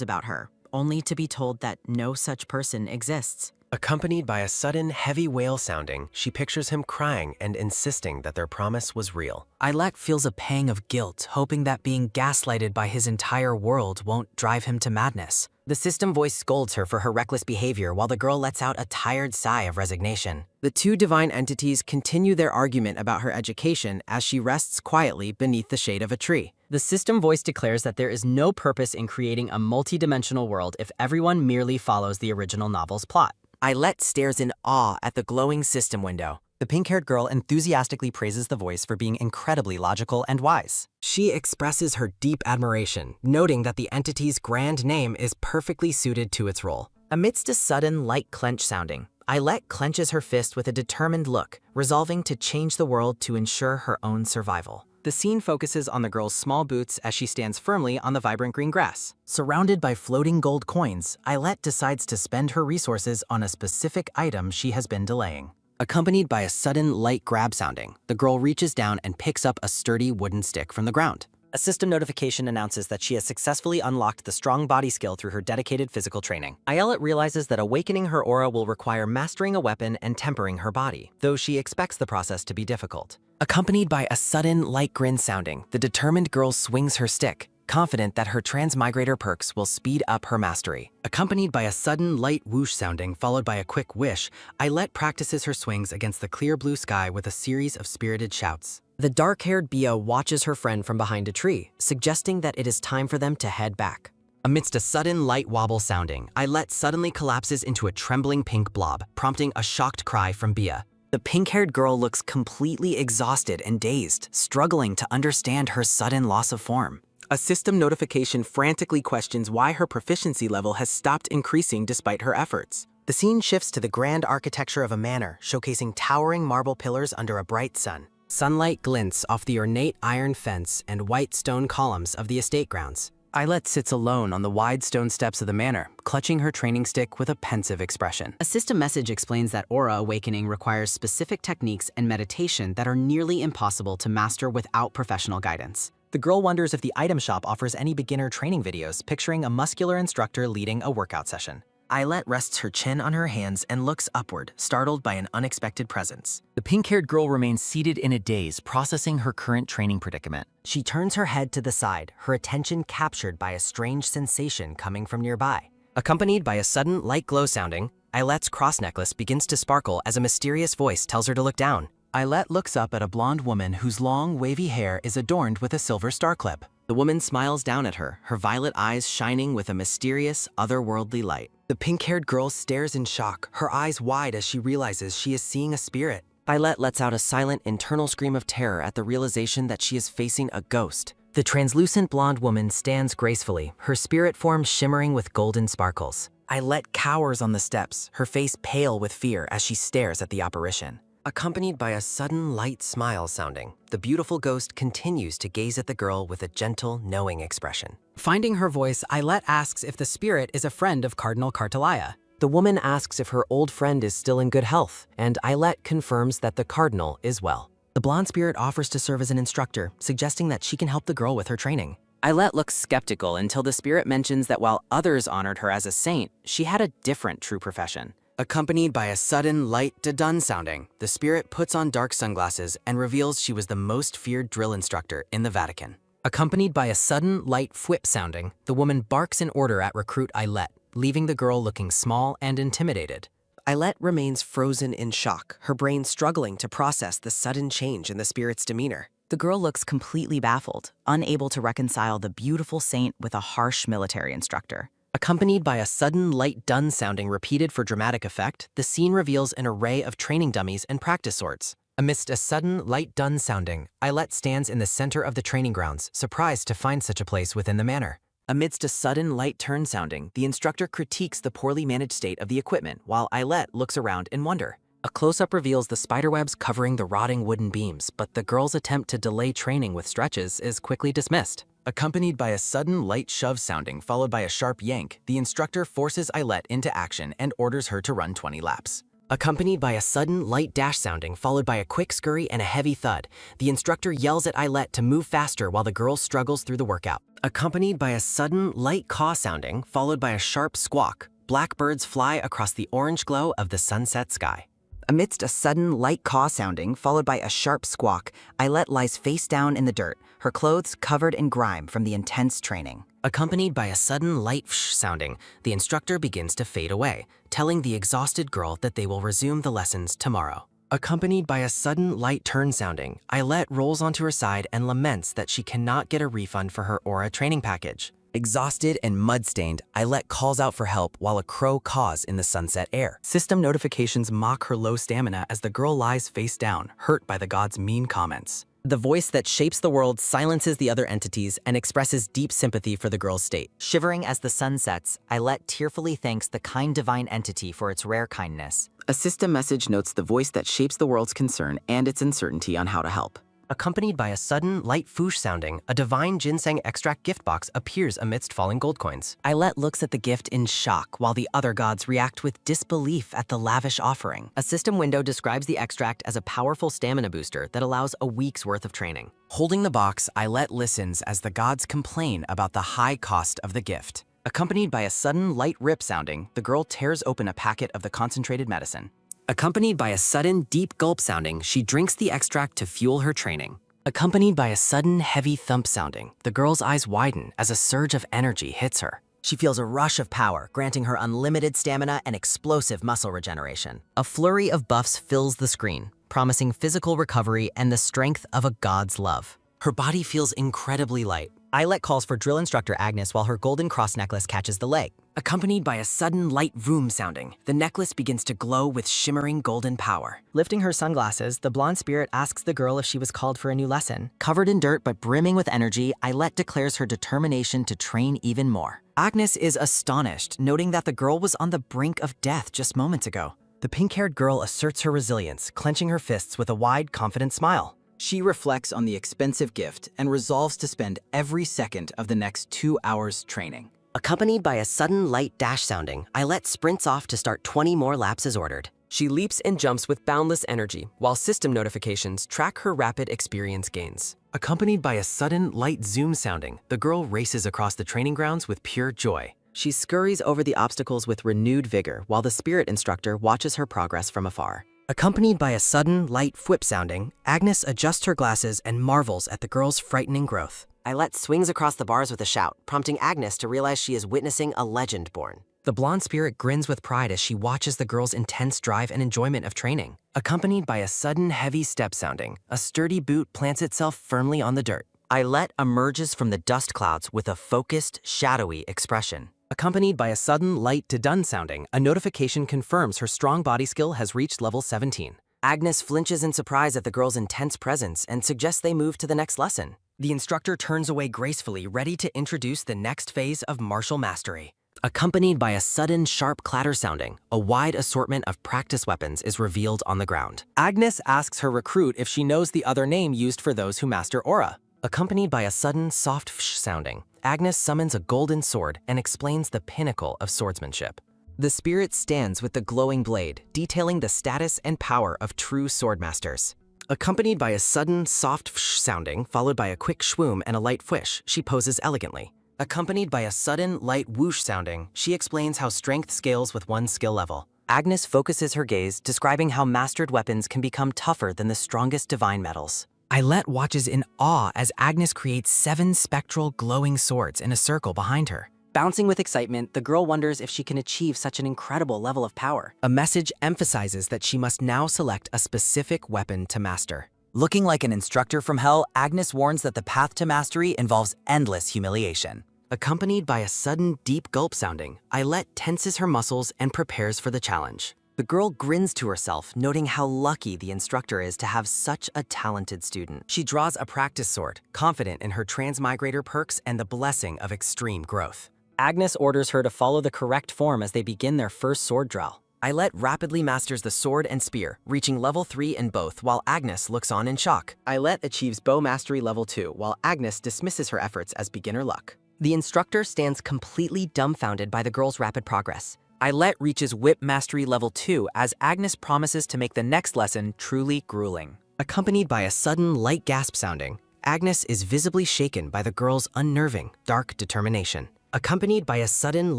S2: about her, only to be told that no such person exists.
S4: Accompanied by a sudden heavy wail sounding, she pictures him crying and insisting that their promise was real.
S5: Eilette feels a pang of guilt, hoping that being gaslighted by his entire world won't drive him to madness. The system voice scolds her for her reckless behavior while the girl lets out a tired sigh of resignation.
S6: The two divine entities continue their argument about her education as she rests quietly beneath the shade of a tree. The system voice declares that there is no purpose in creating a multi-dimensional world if everyone merely follows the original novel's plot.
S5: Eilette stares in awe at the glowing system window.
S9: The pink-haired girl enthusiastically praises the voice for being incredibly logical and wise.
S6: She expresses her deep admiration, noting that the entity's grand name is perfectly suited to its role.
S5: Amidst a sudden light clench sounding, Eilette clenches her fist with a determined look, resolving to change the world to ensure her own survival.
S9: The scene focuses on the girl's small boots as she stands firmly on the vibrant green grass.
S5: Surrounded by floating gold coins, Eilette decides to spend her resources on a specific item she has been delaying.
S6: Accompanied by a sudden light grab sounding, the girl reaches down and picks up a sturdy wooden stick from the ground.
S9: A system notification announces that she has successfully unlocked the strong body skill through her dedicated physical training. Eilette realizes that awakening her aura will require mastering a weapon and tempering her body, though she expects the process to be difficult.
S6: Accompanied by a sudden light grin sounding, the determined girl swings her stick, confident that her transmigrator perks will speed up her mastery. Accompanied by a sudden light whoosh sounding followed by a quick wish, Eilette practices her swings against the clear blue sky with a series of spirited shouts. The dark-haired Bia watches her friend from behind a tree, suggesting that it is time for them to head back. Amidst a sudden light wobble sounding, Eilette suddenly collapses into a trembling pink blob, prompting a shocked cry from Bia.
S5: The pink-haired girl looks completely exhausted and dazed, struggling to understand her sudden loss of form.
S6: A system notification frantically questions why her proficiency level has stopped increasing despite her efforts. The scene shifts to the grand architecture of a manor, showcasing towering marble pillars under a bright sun. Sunlight glints off the ornate iron fence and white stone columns of the estate grounds. Eilette sits alone on the wide stone steps of the manor, clutching her training stick with a pensive expression.
S2: A system message explains that aura awakening requires specific techniques and meditation that are nearly impossible to master without professional guidance.
S9: The girl wonders if the item shop offers any beginner training videos, picturing a muscular instructor leading a workout session.
S6: Eilette rests her chin on her hands and looks upward, startled by an unexpected presence.
S9: The pink-haired girl remains seated in a daze, processing her current training predicament.
S6: She turns her head to the side, her attention captured by a strange sensation coming from nearby. Accompanied by a sudden light glow sounding, Eilette's cross necklace begins to sparkle as a mysterious voice tells her to look down.
S9: Eilette looks up at a blonde woman whose long, wavy hair is adorned with a silver star clip.
S6: The woman smiles down at her, her violet eyes shining with a mysterious, otherworldly light. The pink-haired girl stares in shock, her eyes wide as she realizes she is seeing a spirit. Eilette lets out a silent internal scream of terror at the realization that she is facing a ghost. The translucent blonde woman stands gracefully, her spirit form shimmering with golden sparkles. Eilette cowers on the steps, her face pale with fear as she stares at the apparition. Accompanied by a sudden light smile sounding, the beautiful ghost continues to gaze at the girl with a gentle, knowing expression. Finding her voice, Eilette asks if the spirit is a friend of Cardinal Cartalaya. The woman asks if her old friend is still in good health, and Eilette confirms that the cardinal is well. The blonde spirit offers to serve as an instructor, suggesting that she can help the girl with her training. Eilette looks skeptical until the spirit mentions that while others honored her as a saint, she had a different true profession. Accompanied by a sudden light da-dun sounding, the spirit puts on dark sunglasses and reveals she was the most feared drill instructor in the Vatican. Accompanied by a sudden, light whip sounding, the woman barks an order at recruit Eilette, leaving the girl looking small and intimidated.
S2: Eilette remains frozen in shock, her brain struggling to process the sudden change in the spirit's demeanor.
S8: The girl looks completely baffled, unable to reconcile the beautiful saint with a harsh military instructor.
S2: Accompanied by a sudden light dun sounding repeated for dramatic effect, the scene reveals an array of training dummies and practice swords.
S6: Amidst a sudden, light dun sounding, Eilette stands in the center of the training grounds, surprised to find such a place within the manor.
S5: Amidst a sudden light turn sounding, the instructor critiques the poorly managed state of the equipment, while Eilette looks around in wonder. A close-up reveals the spiderwebs covering the rotting wooden beams, but the girl's attempt to delay training with stretches is quickly dismissed.
S6: Accompanied by a sudden light shove sounding followed by a sharp yank, the instructor forces Eilette into action and orders her to run 20 laps.
S2: Accompanied by a sudden light dash sounding followed by a quick scurry and a heavy thud, the instructor yells at Eilette to move faster while the girl struggles through the workout. Accompanied by a sudden light caw sounding followed by a sharp squawk, blackbirds fly across the orange glow of the sunset sky.
S8: Amidst a sudden light caw sounding followed by a sharp squawk, Eilette lies face down in the dirt, her clothes covered in grime from the intense training.
S2: Accompanied by a sudden light fsh sounding, the instructor begins to fade away, telling the exhausted girl that they will resume the lessons tomorrow. Accompanied by a sudden light turn sounding, Eilette rolls onto her side and laments that she cannot get a refund for her aura training package.
S6: Exhausted and mud-stained, Eilette calls out for help while a crow caws in the sunset air. System notifications mock her low stamina as the girl lies face down, hurt by the god's mean comments.
S2: The voice that shapes the world silences the other entities and expresses deep sympathy for the girl's state.
S7: Shivering as the sun sets, Eilette tearfully thanks the kind divine entity for its rare kindness.
S8: A system message notes the voice that shapes the world's concern and its uncertainty on how to help.
S2: Accompanied by a sudden, light foosh sounding, a divine ginseng extract gift box appears amidst falling gold coins. Eilette looks at the gift in shock, while the other gods react with disbelief at the lavish offering. A system window describes the extract as a powerful stamina booster that allows a week's worth of training.
S6: Holding the box, Eilette listens as the gods complain about the high cost of the gift.
S5: Accompanied by a sudden light rip sounding, the girl tears open a packet of the concentrated medicine.
S2: Accompanied by a sudden, deep gulp sounding, she drinks the extract to fuel her training. Accompanied by a sudden, heavy thump sounding, the girl's eyes widen as a surge of energy hits her.
S3: She feels a rush of power, granting her unlimited stamina and explosive muscle regeneration. A flurry of buffs fills the screen, promising physical recovery and the strength of a god's love.
S2: Her body feels incredibly light.
S3: Eilette calls for drill instructor Agnes while her golden cross necklace catches the leg.
S2: Accompanied by a sudden light vroom sounding, the necklace begins to glow with shimmering golden power.
S3: Lifting her sunglasses, the blonde spirit asks the girl if she was called for a new lesson. Covered in dirt but brimming with energy, Eilette declares her determination to train even more.
S2: Agnes is astonished, noting that the girl was on the brink of death just moments ago. The pink-haired girl asserts her resilience, clenching her fists with a wide, confident smile.
S5: She reflects on the expensive gift and resolves to spend every second of the next 2 hours training.
S2: Accompanied by a sudden light dash sounding, Eilette sprints off to start 20 more laps as ordered. She leaps and jumps with boundless energy, while system notifications track her rapid experience gains. Accompanied by a sudden light zoom sounding, the girl races across the training grounds with pure joy. She scurries over the obstacles with renewed vigor, while the spirit instructor watches her progress from afar. Accompanied by a sudden, light whip sounding, Agnes adjusts her glasses and marvels at the girl's frightening growth.
S3: Eilette swings across the bars with a shout, prompting Agnes to realize she is witnessing a legend born.
S2: The blonde spirit grins with pride as she watches the girl's intense drive and enjoyment of training. Accompanied by a sudden, heavy step sounding, a sturdy boot plants itself firmly on the dirt.
S3: Eilette emerges from the dust clouds with a focused, shadowy expression.
S2: Accompanied by a sudden light to done sounding, a notification confirms her strong body skill has reached level 17.
S3: Agnes flinches in surprise at the girl's intense presence and suggests they move to the next lesson.
S2: The instructor turns away gracefully, ready to introduce the next phase of martial mastery. Accompanied by a sudden sharp clatter sounding, a wide assortment of practice weapons is revealed on the ground. Agnes asks her recruit if she knows the other name used for those who master aura. Accompanied by a sudden soft fsh sounding, Agnes summons a golden sword and explains the pinnacle of swordsmanship. The spirit stands with the glowing blade, detailing the status and power of true swordmasters. Accompanied by a sudden soft fsh sounding, followed by a quick shwoom and a light fwish, she poses elegantly. Accompanied by a sudden light whoosh sounding, she explains how strength scales with one skill level. Agnes focuses her gaze, describing how mastered weapons can become tougher than the strongest divine metals.
S6: Ayelet watches in awe as Agnes creates 7 spectral glowing swords in a circle behind her.
S2: Bouncing with excitement, the girl wonders if she can achieve such an incredible level of power.
S6: A message emphasizes that she must now select a specific weapon to master.
S5: Looking like an instructor from hell, Agnes warns that the path to mastery involves endless humiliation.
S6: Accompanied by a sudden deep gulp sounding, Ayelet tenses her muscles and prepares for the challenge.
S2: The girl grins to herself, noting how lucky the instructor is to have such a talented student.
S6: She draws a practice sword, confident in her transmigrator perks and the blessing of extreme growth.
S2: Agnes orders her to follow the correct form as they begin their first sword drill.
S6: Ayelet rapidly masters the sword and spear, reaching level 3 in both, while Agnes looks on in shock.
S2: Ayelet achieves bow mastery level 2, while Agnes dismisses her efforts as beginner luck. The instructor stands completely dumbfounded by the girl's rapid progress.
S6: Ayelet reaches whip mastery level 2 as Agnes promises to make the next lesson truly grueling. Accompanied by a sudden light gasp sounding, Agnes is visibly shaken by the girl's unnerving, dark determination. Accompanied by a sudden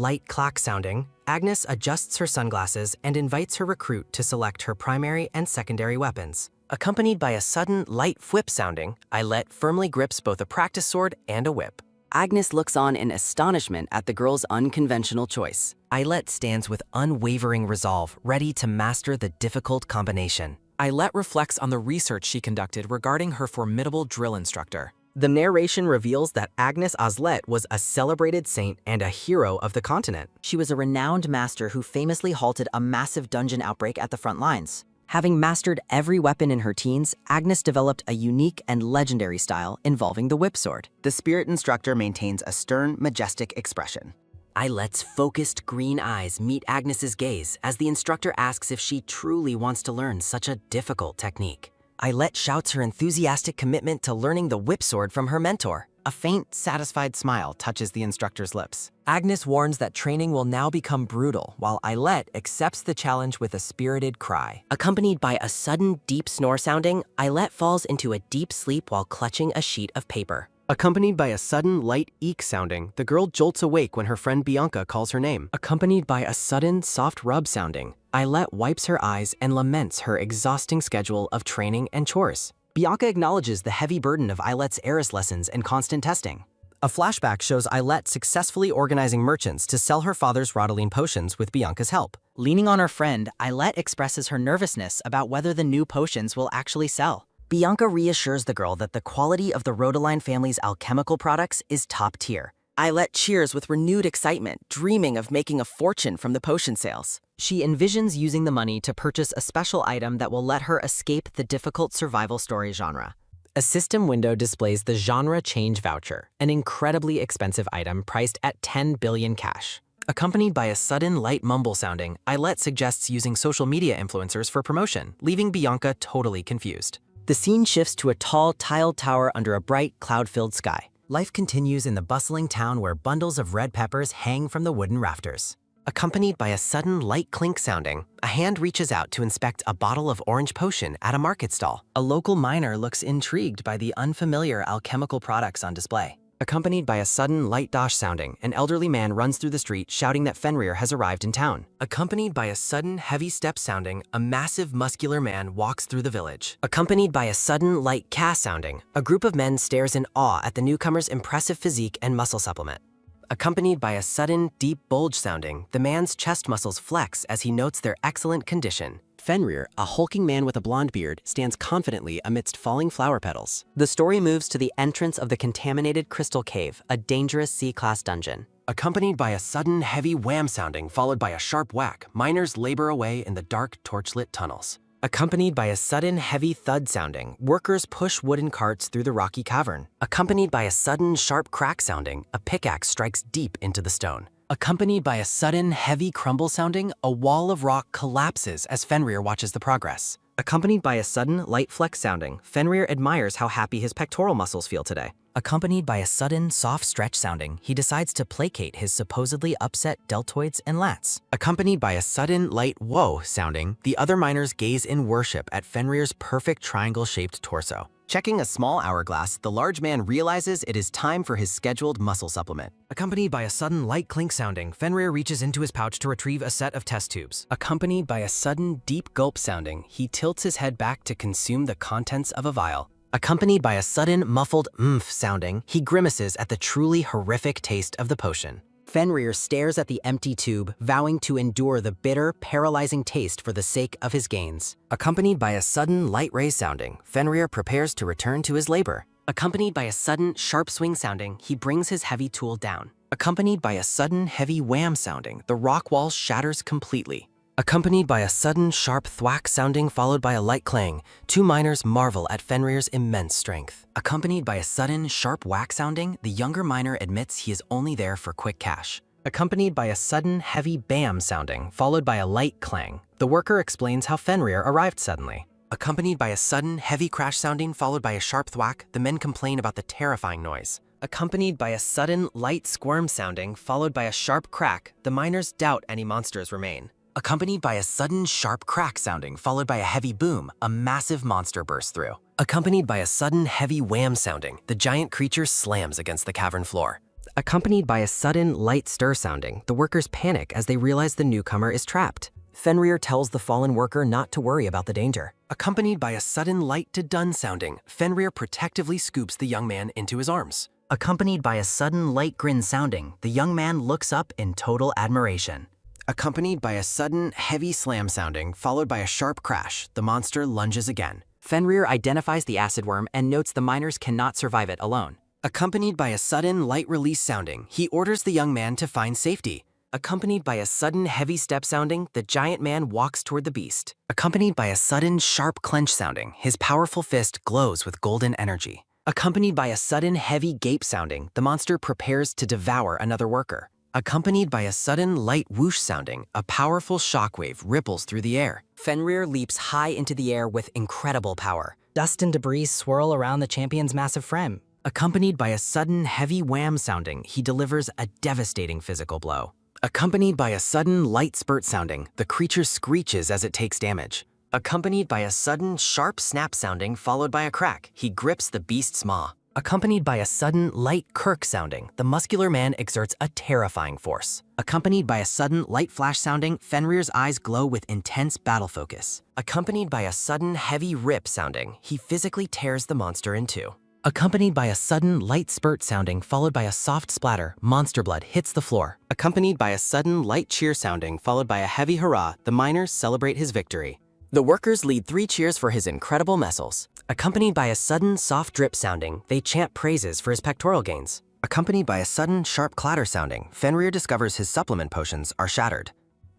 S6: light clack sounding, Agnes adjusts her sunglasses and invites her recruit to select her primary and secondary weapons. Accompanied by a sudden light whip sounding, Ayelet firmly grips both a practice sword and a whip.
S2: Agnes looks on in astonishment at the girl's unconventional choice.
S6: Ayelet stands with unwavering resolve, ready to master the difficult combination. Ayelet reflects on the research she conducted regarding her formidable drill instructor.
S2: The narration reveals that Agnes Ozlet was a celebrated saint and a hero of the continent. She was a renowned master who famously halted a massive dungeon outbreak at the front lines. Having mastered every weapon in her teens, Agnes developed a unique and legendary style involving the whip sword.
S8: The spirit instructor maintains a stern, majestic expression.
S2: Ayelet's focused green eyes meet Agnes's gaze as the instructor asks if she truly wants to learn such a difficult technique.
S6: Ayelet shouts her enthusiastic commitment to learning the whip sword from her mentor. A faint, satisfied smile touches the instructor's lips. Agnes warns that training will now become brutal, while Ayelet accepts the challenge with a spirited cry.
S2: Accompanied by a sudden deep snore sounding, Ayelet falls into a deep sleep while clutching a sheet of paper.
S6: Accompanied by a sudden light eek sounding, the girl jolts awake when her friend Bianca calls her name. Accompanied by a sudden soft rub sounding, Ayelet wipes her eyes and laments her exhausting schedule of training and chores.
S2: Bianca acknowledges the heavy burden of Ayelet's Eris lessons and constant testing.
S6: A flashback shows Ayelet successfully organizing merchants to sell her father's Rodaline potions with Bianca's help.
S2: Leaning on her friend, Ayelet expresses her nervousness about whether the new potions will actually sell. Bianca reassures the girl that the quality of the Rodaline family's alchemical products is top tier. Ayelet cheers with renewed excitement, dreaming of making a fortune from the potion sales. She envisions using the money to purchase a special item that will let her escape the difficult survival story genre.
S6: A system window displays the genre change voucher, an incredibly expensive item priced at 10 billion cash. Accompanied by a sudden light mumble sounding, Ayelet suggests using social media influencers for promotion, leaving Bianca totally confused.
S2: The scene shifts to a tall, tiled tower under a bright, cloud-filled sky.
S6: Life continues in the bustling town where bundles of red peppers hang from the wooden rafters. Accompanied by a sudden light clink sounding, a hand reaches out to inspect a bottle of orange potion at a market stall. A local miner looks intrigued by the unfamiliar alchemical products on display. Accompanied by a sudden light dosh sounding, an elderly man runs through the street shouting that Fenrir has arrived in town. Accompanied by a sudden heavy step sounding, a massive muscular man walks through the village. Accompanied by a sudden light ca sounding, a group of men stares in awe at the newcomer's impressive physique and muscle supplement. Accompanied by a sudden deep bulge sounding, the man's chest muscles flex as he notes their excellent condition. Fenrir, a hulking man with a blonde beard, stands confidently amidst falling flower petals.
S2: The story moves to the entrance of the contaminated Crystal Cave, a dangerous C-class dungeon.
S6: Accompanied by a sudden heavy wham sounding followed by a sharp whack, miners labor away in the dark torchlit tunnels. Accompanied by a sudden heavy thud sounding, workers push wooden carts through the rocky cavern. Accompanied by a sudden sharp crack sounding, a pickaxe strikes deep into the stone. Accompanied by a sudden heavy crumble sounding, a wall of rock collapses as Fenrir watches the progress. Accompanied by a sudden light flex sounding, Fenrir admires how happy his pectoral muscles feel today. Accompanied by a sudden soft stretch sounding, he decides to placate his supposedly upset deltoids and lats. Accompanied by a sudden light whoa sounding, the other miners gaze in worship at Fenrir's perfect triangle-shaped torso. Checking a small hourglass, the large man realizes it is time for his scheduled muscle supplement. Accompanied by a sudden light clink sounding, Fenrir reaches into his pouch to retrieve a set of test tubes. Accompanied by a sudden deep gulp sounding, he tilts his head back to consume the contents of a vial. Accompanied by a sudden muffled "mmph" sounding, he grimaces at the truly horrific taste of the potion. Fenrir stares at the empty tube, vowing to endure the bitter, paralyzing taste for the sake of his gains. Accompanied by a sudden light ray sounding, Fenrir prepares to return to his labor. Accompanied by a sudden sharp swing sounding, he brings his heavy tool down. Accompanied by a sudden heavy wham sounding, the rock wall shatters completely. Accompanied by a sudden sharp thwack sounding followed by a light clang, two miners marvel at Fenrir's immense strength. Accompanied by a sudden sharp whack sounding, the younger miner admits he is only there for quick cash. Accompanied by a sudden heavy bam sounding followed by a light clang, the worker explains how Fenrir arrived suddenly. Accompanied by a sudden heavy crash sounding followed by a sharp thwack, the men complain about the terrifying noise. Accompanied by a sudden light squirm sounding followed by a sharp crack, the miners doubt any monsters remain. Accompanied by a sudden sharp crack sounding followed by a heavy boom, a massive monster bursts through. Accompanied by a sudden heavy wham sounding, the giant creature slams against the cavern floor. Accompanied by a sudden light stir sounding, the workers panic as they realize the newcomer is trapped. Fenrir tells the fallen worker not to worry about the danger. Accompanied by a sudden light to done sounding, Fenrir protectively scoops the young man into his arms. Accompanied by a sudden light grin sounding, the young man looks up in total admiration. Accompanied by a sudden heavy slam sounding, followed by a sharp crash, the monster lunges again.
S5: Fenrir identifies the acid worm and notes the miners cannot survive it alone.
S6: Accompanied by a sudden light release sounding, he orders the young man to find safety. Accompanied by a sudden heavy step sounding, the giant man walks toward the beast. Accompanied by a sudden sharp clench sounding, his powerful fist glows with golden energy. Accompanied by a sudden heavy gape sounding, the monster prepares to devour another worker. Accompanied by a sudden light whoosh sounding, a powerful shockwave ripples through the air. Fenrir leaps high into the air with incredible power.
S5: Dust and debris swirl around the champion's massive frame.
S6: Accompanied by a sudden heavy wham sounding, he delivers a devastating physical blow. Accompanied by a sudden light spurt sounding, the creature screeches as it takes damage. Accompanied by a sudden sharp snap sounding followed by a crack, he grips the beast's maw. Accompanied by a sudden light kirk sounding, the muscular man exerts a terrifying force. Accompanied by a sudden light flash sounding, Fenrir's eyes glow with intense battle focus. Accompanied by a sudden heavy rip sounding, he physically tears the monster in two. Accompanied by a sudden light spurt sounding followed by a soft splatter, monster blood hits the floor. Accompanied by a sudden light cheer sounding followed by a heavy hurrah, the miners celebrate his victory. The workers lead 3 cheers for his incredible muscles. Accompanied by a sudden soft drip sounding, they chant praises for his pectoral gains. Accompanied by a sudden sharp clatter sounding, Fenrir discovers his supplement potions are shattered.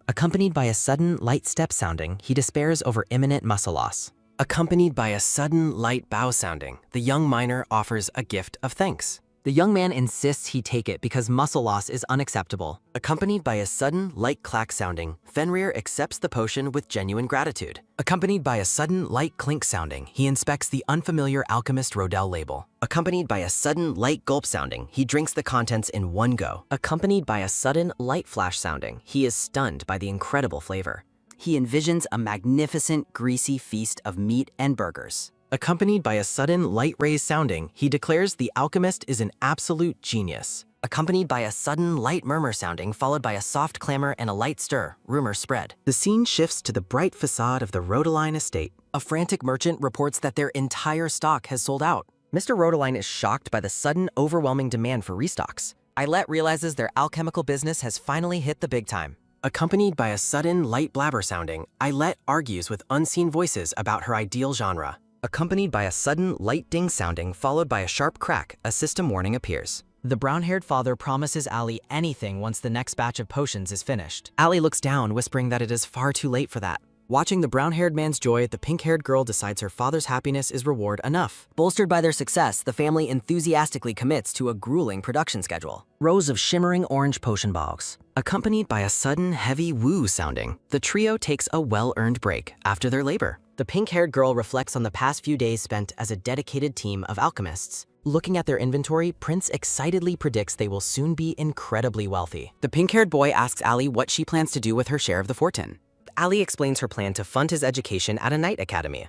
S6: Accompanied by a sudden light step sounding, he despairs over imminent muscle loss. Accompanied by a sudden light bow sounding, the young miner offers a gift of thanks. The young man insists he take it because muscle loss is unacceptable. Accompanied by a sudden light clack sounding, Fenrir accepts the potion with genuine gratitude. Accompanied by a sudden light clink sounding, he inspects the unfamiliar alchemist Rodel label. Accompanied by a sudden light gulp sounding, he drinks the contents in one go. Accompanied by a sudden light flash sounding, he is stunned by the incredible flavor. He envisions a magnificent, greasy feast of meat and burgers. Accompanied by a sudden light rays sounding, he declares the alchemist is an absolute genius. Accompanied by a sudden light murmur sounding, followed by a soft clamor and a light stir, rumors spread. The scene shifts to the bright facade of the Rodeline estate. A frantic merchant reports that their entire stock has sold out. Mr. Rodeline is shocked by the sudden, overwhelming demand for restocks. Eilette realizes their alchemical business has finally hit the big time. Accompanied by a sudden light blabber sounding, Eilette argues with unseen voices about her ideal genre. Accompanied by a sudden light ding sounding, followed by a sharp crack, a system warning appears.
S5: The brown-haired father promises Allie anything once the next batch of potions is finished.
S6: Allie looks down, whispering that it is far too late for that. Watching the brown-haired man's joy, the pink-haired girl decides her father's happiness is reward enough. Bolstered by their success, the family enthusiastically commits to a grueling production schedule. Rows of shimmering orange potion bottles. Accompanied by a sudden heavy woo sounding, the trio takes a well-earned break after their labor. The pink-haired girl reflects on the past few days spent as a dedicated team of alchemists. Looking at their inventory, Prince excitedly predicts they will soon be incredibly wealthy. The pink-haired boy asks Allie what she plans to do with her share of the fortune. Allie explains her plan to fund his education at a night academy.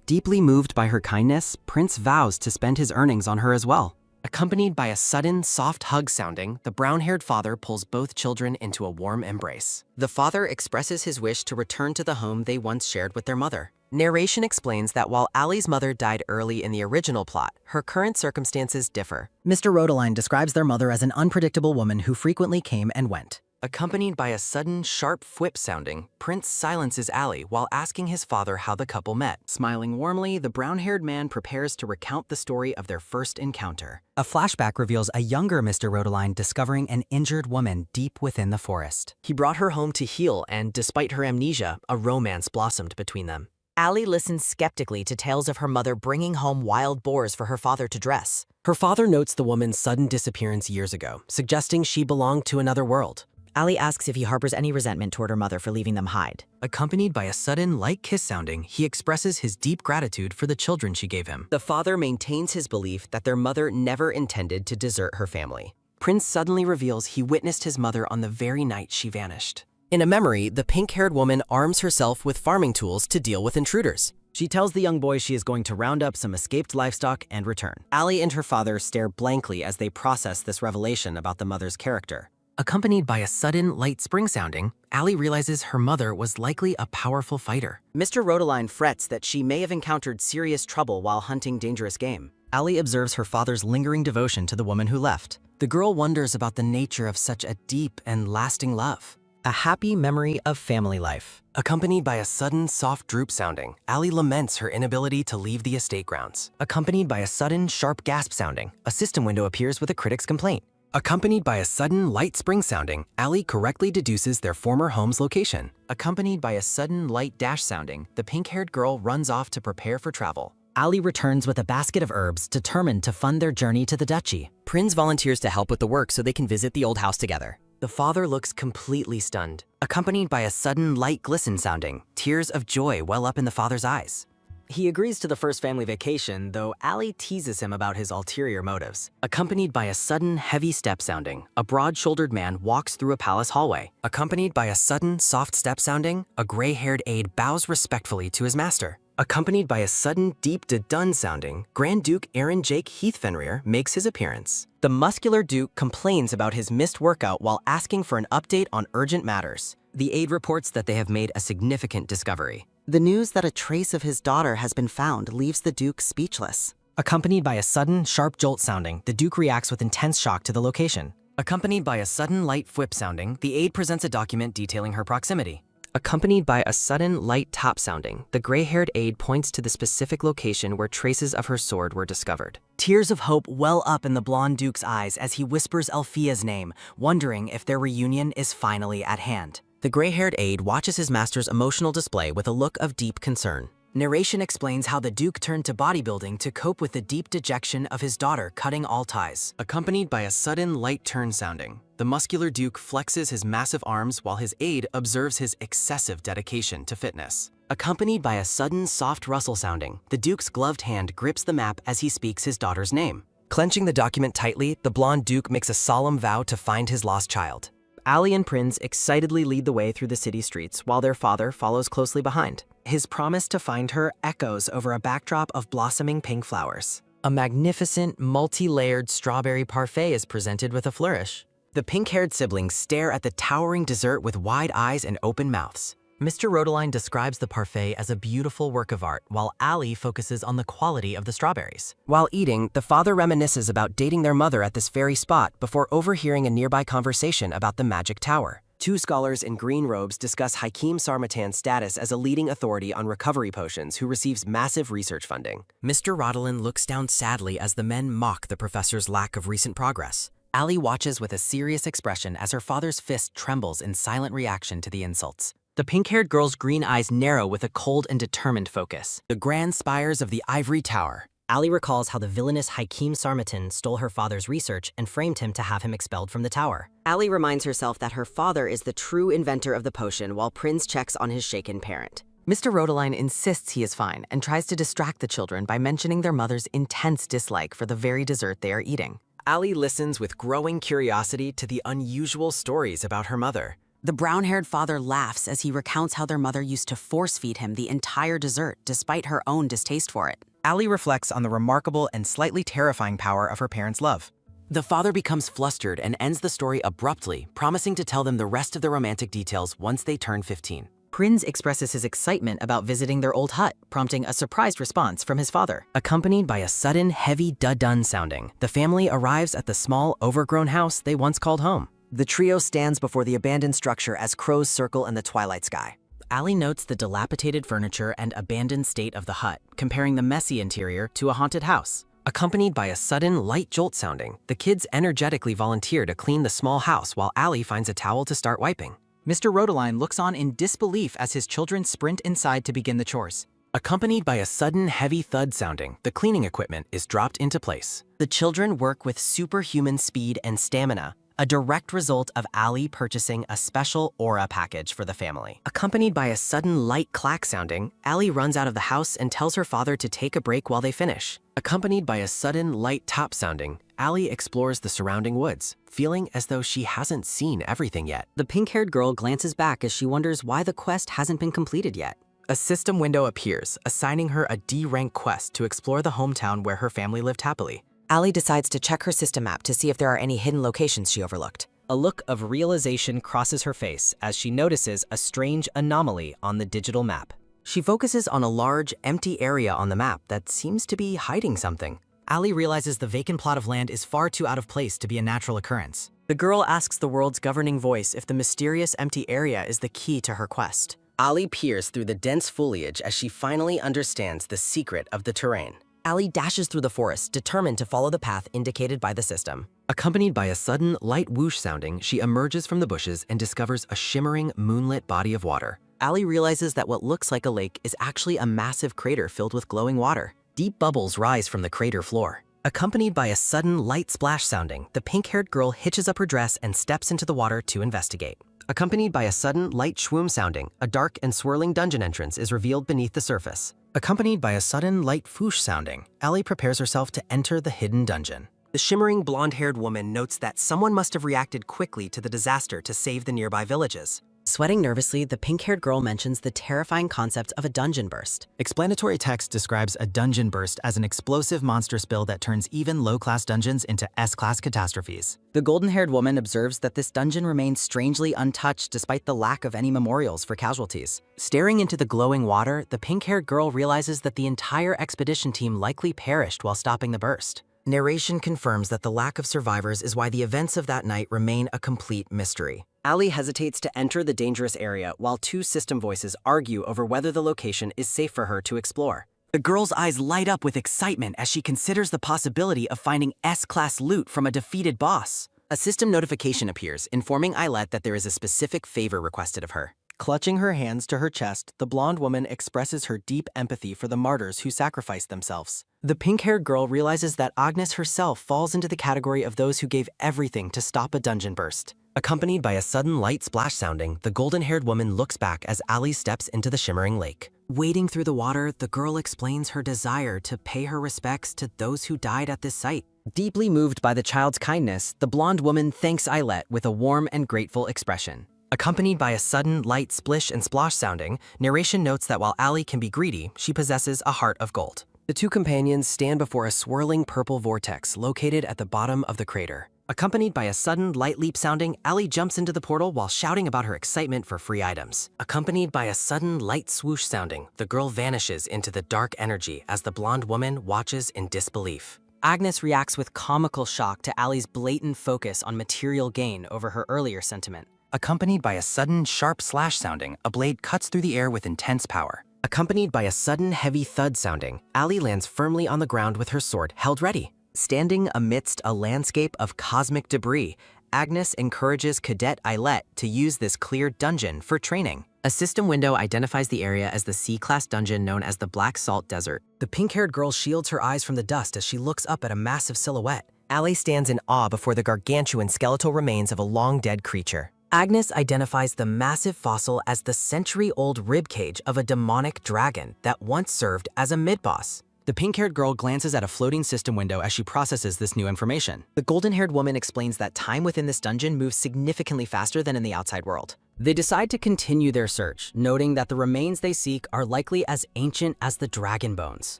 S6: Deeply moved by her kindness, Prince vows to spend his earnings on her as well.
S2: Accompanied by a sudden, soft hug sounding, the brown-haired father pulls both children into a warm embrace.
S6: The father expresses his wish to return to the home they once shared with their mother.
S2: Narration explains that while Allie's mother died early in the original plot, her current circumstances differ.
S5: Mr. Rodaline describes their mother as an unpredictable woman who frequently came and went.
S2: Accompanied by a sudden, sharp whip sounding, Prince silences Allie while asking his father how the couple met. Smiling warmly, the brown-haired man prepares to recount the story of their first encounter.
S5: A flashback reveals a younger Mr. Rodaline discovering an injured woman deep within the forest.
S2: He brought her home to heal, and despite her amnesia, a romance blossomed between them.
S3: Allie listens skeptically to tales of her mother bringing home wild boars for her father to dress.
S2: Her father notes the woman's sudden disappearance years ago, suggesting she belonged to another world.
S3: Allie asks if he harbors any resentment toward her mother for leaving them hide.
S2: Accompanied by a sudden, light kiss sounding, he expresses his deep gratitude for the children she gave him.
S6: The father maintains his belief that their mother never intended to desert her family.
S2: Prince suddenly reveals he witnessed his mother on the very night she vanished. In a memory, the pink-haired woman arms herself with farming tools to deal with intruders.
S5: She tells the young boy she is going to round up some escaped livestock and return.
S2: Allie and her father stare blankly as they process this revelation about the mother's character.
S6: Accompanied by a sudden, light spring sounding, Allie realizes her mother was likely a powerful fighter.
S2: Mr. Rodaline frets that she may have encountered serious trouble while hunting dangerous game.
S5: Allie observes her father's lingering devotion to the woman who left.
S2: The girl wonders about the nature of such a deep and lasting love.
S5: A happy memory of family life.
S2: Accompanied by a sudden, soft droop sounding, Allie laments her inability to leave the estate grounds.
S5: Accompanied by a sudden, sharp gasp sounding, a system window appears with a critic's complaint.
S2: Accompanied by a sudden, light spring sounding, Allie correctly deduces their former home's location. Accompanied by a sudden, light dash sounding, the pink-haired girl runs off to prepare for travel.
S5: Allie returns with a basket of herbs, determined to fund their journey to the duchy.
S6: Prince volunteers to help with the work so they can visit the old house together.
S2: The father looks completely stunned. Accompanied by a sudden, light glisten sounding, tears of joy well up in the father's eyes. He agrees to the first family vacation, though Allie teases him about his ulterior motives. Accompanied by a sudden, heavy step sounding, a broad-shouldered man walks through a palace hallway. Accompanied by a sudden, soft step sounding, a gray-haired aide bows respectfully to his master. Accompanied by a sudden, deep dun sounding, Grand Duke Aaron Jake Heathfenrir makes his appearance. The muscular duke complains about his missed workout while asking for an update on urgent matters. The aide reports that they have made a significant discovery.
S8: The news that a trace of his daughter has been found leaves the Duke speechless.
S5: Accompanied by a sudden, sharp jolt sounding, the Duke reacts with intense shock to the location.
S2: Accompanied by a sudden, light whip sounding, the aide presents a document detailing her proximity. Accompanied by a sudden, light tap sounding, the gray-haired aide points to the specific location where traces of her sword were discovered.
S5: Tears of hope well up in the blonde Duke's eyes as he whispers Althea's name, wondering if their reunion is finally at hand.
S2: The gray-haired aide watches his master's emotional display with a look of deep concern. Narration explains how the Duke turned to bodybuilding to cope with the deep dejection of his daughter cutting all ties. Accompanied by a sudden light turn sounding, the muscular Duke flexes his massive arms while his aide observes his excessive dedication to fitness. Accompanied by a sudden soft rustle sounding, the Duke's gloved hand grips the map as he speaks his daughter's name. Clenching the document tightly, the blonde Duke makes a solemn vow to find his lost child. Allie and Prince excitedly lead the way through the city streets while their father follows closely behind. His promise to find her echoes over a backdrop of blossoming pink flowers. A magnificent, multi-layered strawberry parfait is presented with a flourish. The pink-haired siblings stare at the towering dessert with wide eyes and open mouths. Mr. Rodaline describes the parfait as a beautiful work of art, while Allie focuses on the quality of the strawberries. While eating, the father reminisces about dating their mother at this very spot before overhearing a nearby conversation about the magic tower. Two scholars in green robes discuss Hakim Sarmatan's status as a leading authority on recovery potions who receives massive research funding. Mr. Rodaline looks down sadly as the men mock the professor's lack of recent progress. Allie watches with a serious expression as her father's fist trembles in silent reaction to the insults. The pink-haired girl's green eyes narrow with a cold and determined focus. The grand spires of the ivory tower.
S5: Allie recalls how the villainous Hakim Sarmatan stole her father's research and framed him to have him expelled from the tower.
S8: Allie reminds herself that her father is the true inventor of the potion while Prince checks on his shaken parent.
S2: Mr. Rodaline insists he is fine and tries to distract the children by mentioning their mother's intense dislike for the very dessert they are eating. Allie listens with growing curiosity to the unusual stories about her mother.
S11: The brown-haired father laughs as he recounts how their mother used to force-feed him the entire dessert despite her own distaste for it.
S6: Allie reflects on the remarkable and slightly terrifying power of her parents' love.
S5: The father becomes flustered and ends the story abruptly, promising to tell them the rest of the romantic details once they turn 15.
S2: Prinz expresses his excitement about visiting their old hut, prompting a surprised response from his father.
S6: Accompanied by a sudden, heavy dun sounding, the family arrives at the small, overgrown house they once called home.
S9: The trio stands before the abandoned structure as crows circle in the twilight sky.
S6: Allie notes the dilapidated furniture and abandoned state of the hut, comparing the messy interior to a haunted house. Accompanied by a sudden, light jolt sounding, the kids energetically volunteer to clean the small house while Allie finds a towel to start wiping.
S5: Mr. Rodeline looks on in disbelief as his children sprint inside to begin the chores.
S6: Accompanied by a sudden, heavy thud sounding, the cleaning equipment is dropped into place.
S2: The children work with superhuman speed and stamina, a direct result of Allie purchasing a special aura package for the family.
S6: Accompanied by a sudden light clack sounding, Allie runs out of the house and tells her father to take a break while they finish. Accompanied by a sudden light top sounding, Allie explores the surrounding woods, feeling as though she hasn't seen everything yet.
S2: The pink-haired girl glances back as she wonders why the quest hasn't been completed yet.
S6: A system window appears, assigning her a D-rank quest to explore the hometown where her family lived happily.
S3: Allie decides to check her system map to see if there are any hidden locations she overlooked.
S6: A look of realization crosses her face as she notices a strange anomaly on the digital map. She focuses on a large, empty area on the map that seems to be hiding something. Allie realizes the vacant plot of land is far too out of place to be a natural occurrence.
S2: The girl asks the world's governing voice if the mysterious empty area is the key to her quest.
S6: Allie peers through the dense foliage as she finally understands the secret of the terrain.
S3: Allie dashes through the forest, determined to follow the path indicated by the system.
S6: Accompanied by a sudden, light whoosh sounding, she emerges from the bushes and discovers a shimmering, moonlit body of water.
S2: Allie realizes that what looks like a lake is actually a massive crater filled with glowing water.
S6: Deep bubbles rise from the crater floor. Accompanied by a sudden, light splash sounding, the pink-haired girl hitches up her dress and steps into the water to investigate. Accompanied by a sudden, light schwoom sounding, a dark and swirling dungeon entrance is revealed beneath the surface. Accompanied by a sudden, light foosh sounding, Allie prepares herself to enter the hidden dungeon.
S2: The shimmering blonde-haired woman notes that someone must have reacted quickly to the disaster to save the nearby villages. Sweating nervously, the pink-haired girl mentions the terrifying concept of a dungeon burst.
S6: Explanatory text describes a dungeon burst as an explosive monster spill that turns even low-class dungeons into S-class catastrophes.
S2: The golden-haired woman observes that this dungeon remains strangely untouched despite the lack of any memorials for casualties.
S6: Staring into the glowing water, the pink-haired girl realizes that the entire expedition team likely perished while stopping the burst. Narration confirms that the lack of survivors is why the events of that night remain a complete mystery.
S2: Allie hesitates to enter the dangerous area while two system voices argue over whether the location is safe for her to explore.
S6: The girl's eyes light up with excitement as she considers the possibility of finding S-class loot from a defeated boss. A system notification appears, informing Eilette that there is a specific favor requested of her.
S2: Clutching her hands to her chest, the blonde woman expresses her deep empathy for the martyrs who sacrificed themselves. The pink-haired girl realizes that Agnes herself falls into the category of those who gave everything to stop a dungeon burst.
S6: Accompanied by a sudden light splash sounding, the golden-haired woman looks back as Allie steps into the shimmering lake.
S2: Wading through the water, the girl explains her desire to pay her respects to those who died at this site. Deeply moved by the child's kindness, the blonde woman thanks Eilette with a warm and grateful expression.
S6: Accompanied by a sudden light splish and splosh sounding, narration notes that while Allie can be greedy, she possesses a heart of gold.
S2: The two companions stand before a swirling purple vortex located at the bottom of the crater.
S6: Accompanied by a sudden light leap sounding, Allie jumps into the portal while shouting about her excitement for free items. Accompanied by a sudden light swoosh sounding, the girl vanishes into the dark energy as the blonde woman watches in disbelief.
S2: Agnes reacts with comical shock to Allie's blatant focus on material gain over her earlier sentiment.
S6: Accompanied by a sudden sharp slash sounding, a blade cuts through the air with intense power. Accompanied by a sudden heavy thud sounding, Allie lands firmly on the ground with her sword held ready.
S2: Standing amidst a landscape of cosmic debris, Agnes encourages Cadet Eilette to use this cleared dungeon for training.
S6: A system window identifies the area as the C-class dungeon known as the Black Salt Desert. The pink-haired girl shields her eyes from the dust as she looks up at a massive silhouette.
S2: Allie stands in awe before the gargantuan skeletal remains of a long-dead creature.
S6: Agnes identifies the massive fossil as the century-old ribcage of a demonic dragon that once served as a mid-boss. The pink-haired girl glances at a floating system window as she processes this new information.
S2: The golden-haired woman explains that time within this dungeon moves significantly faster than in the outside world.
S6: They decide to continue their search, noting that the remains they seek are likely as ancient as the dragon bones.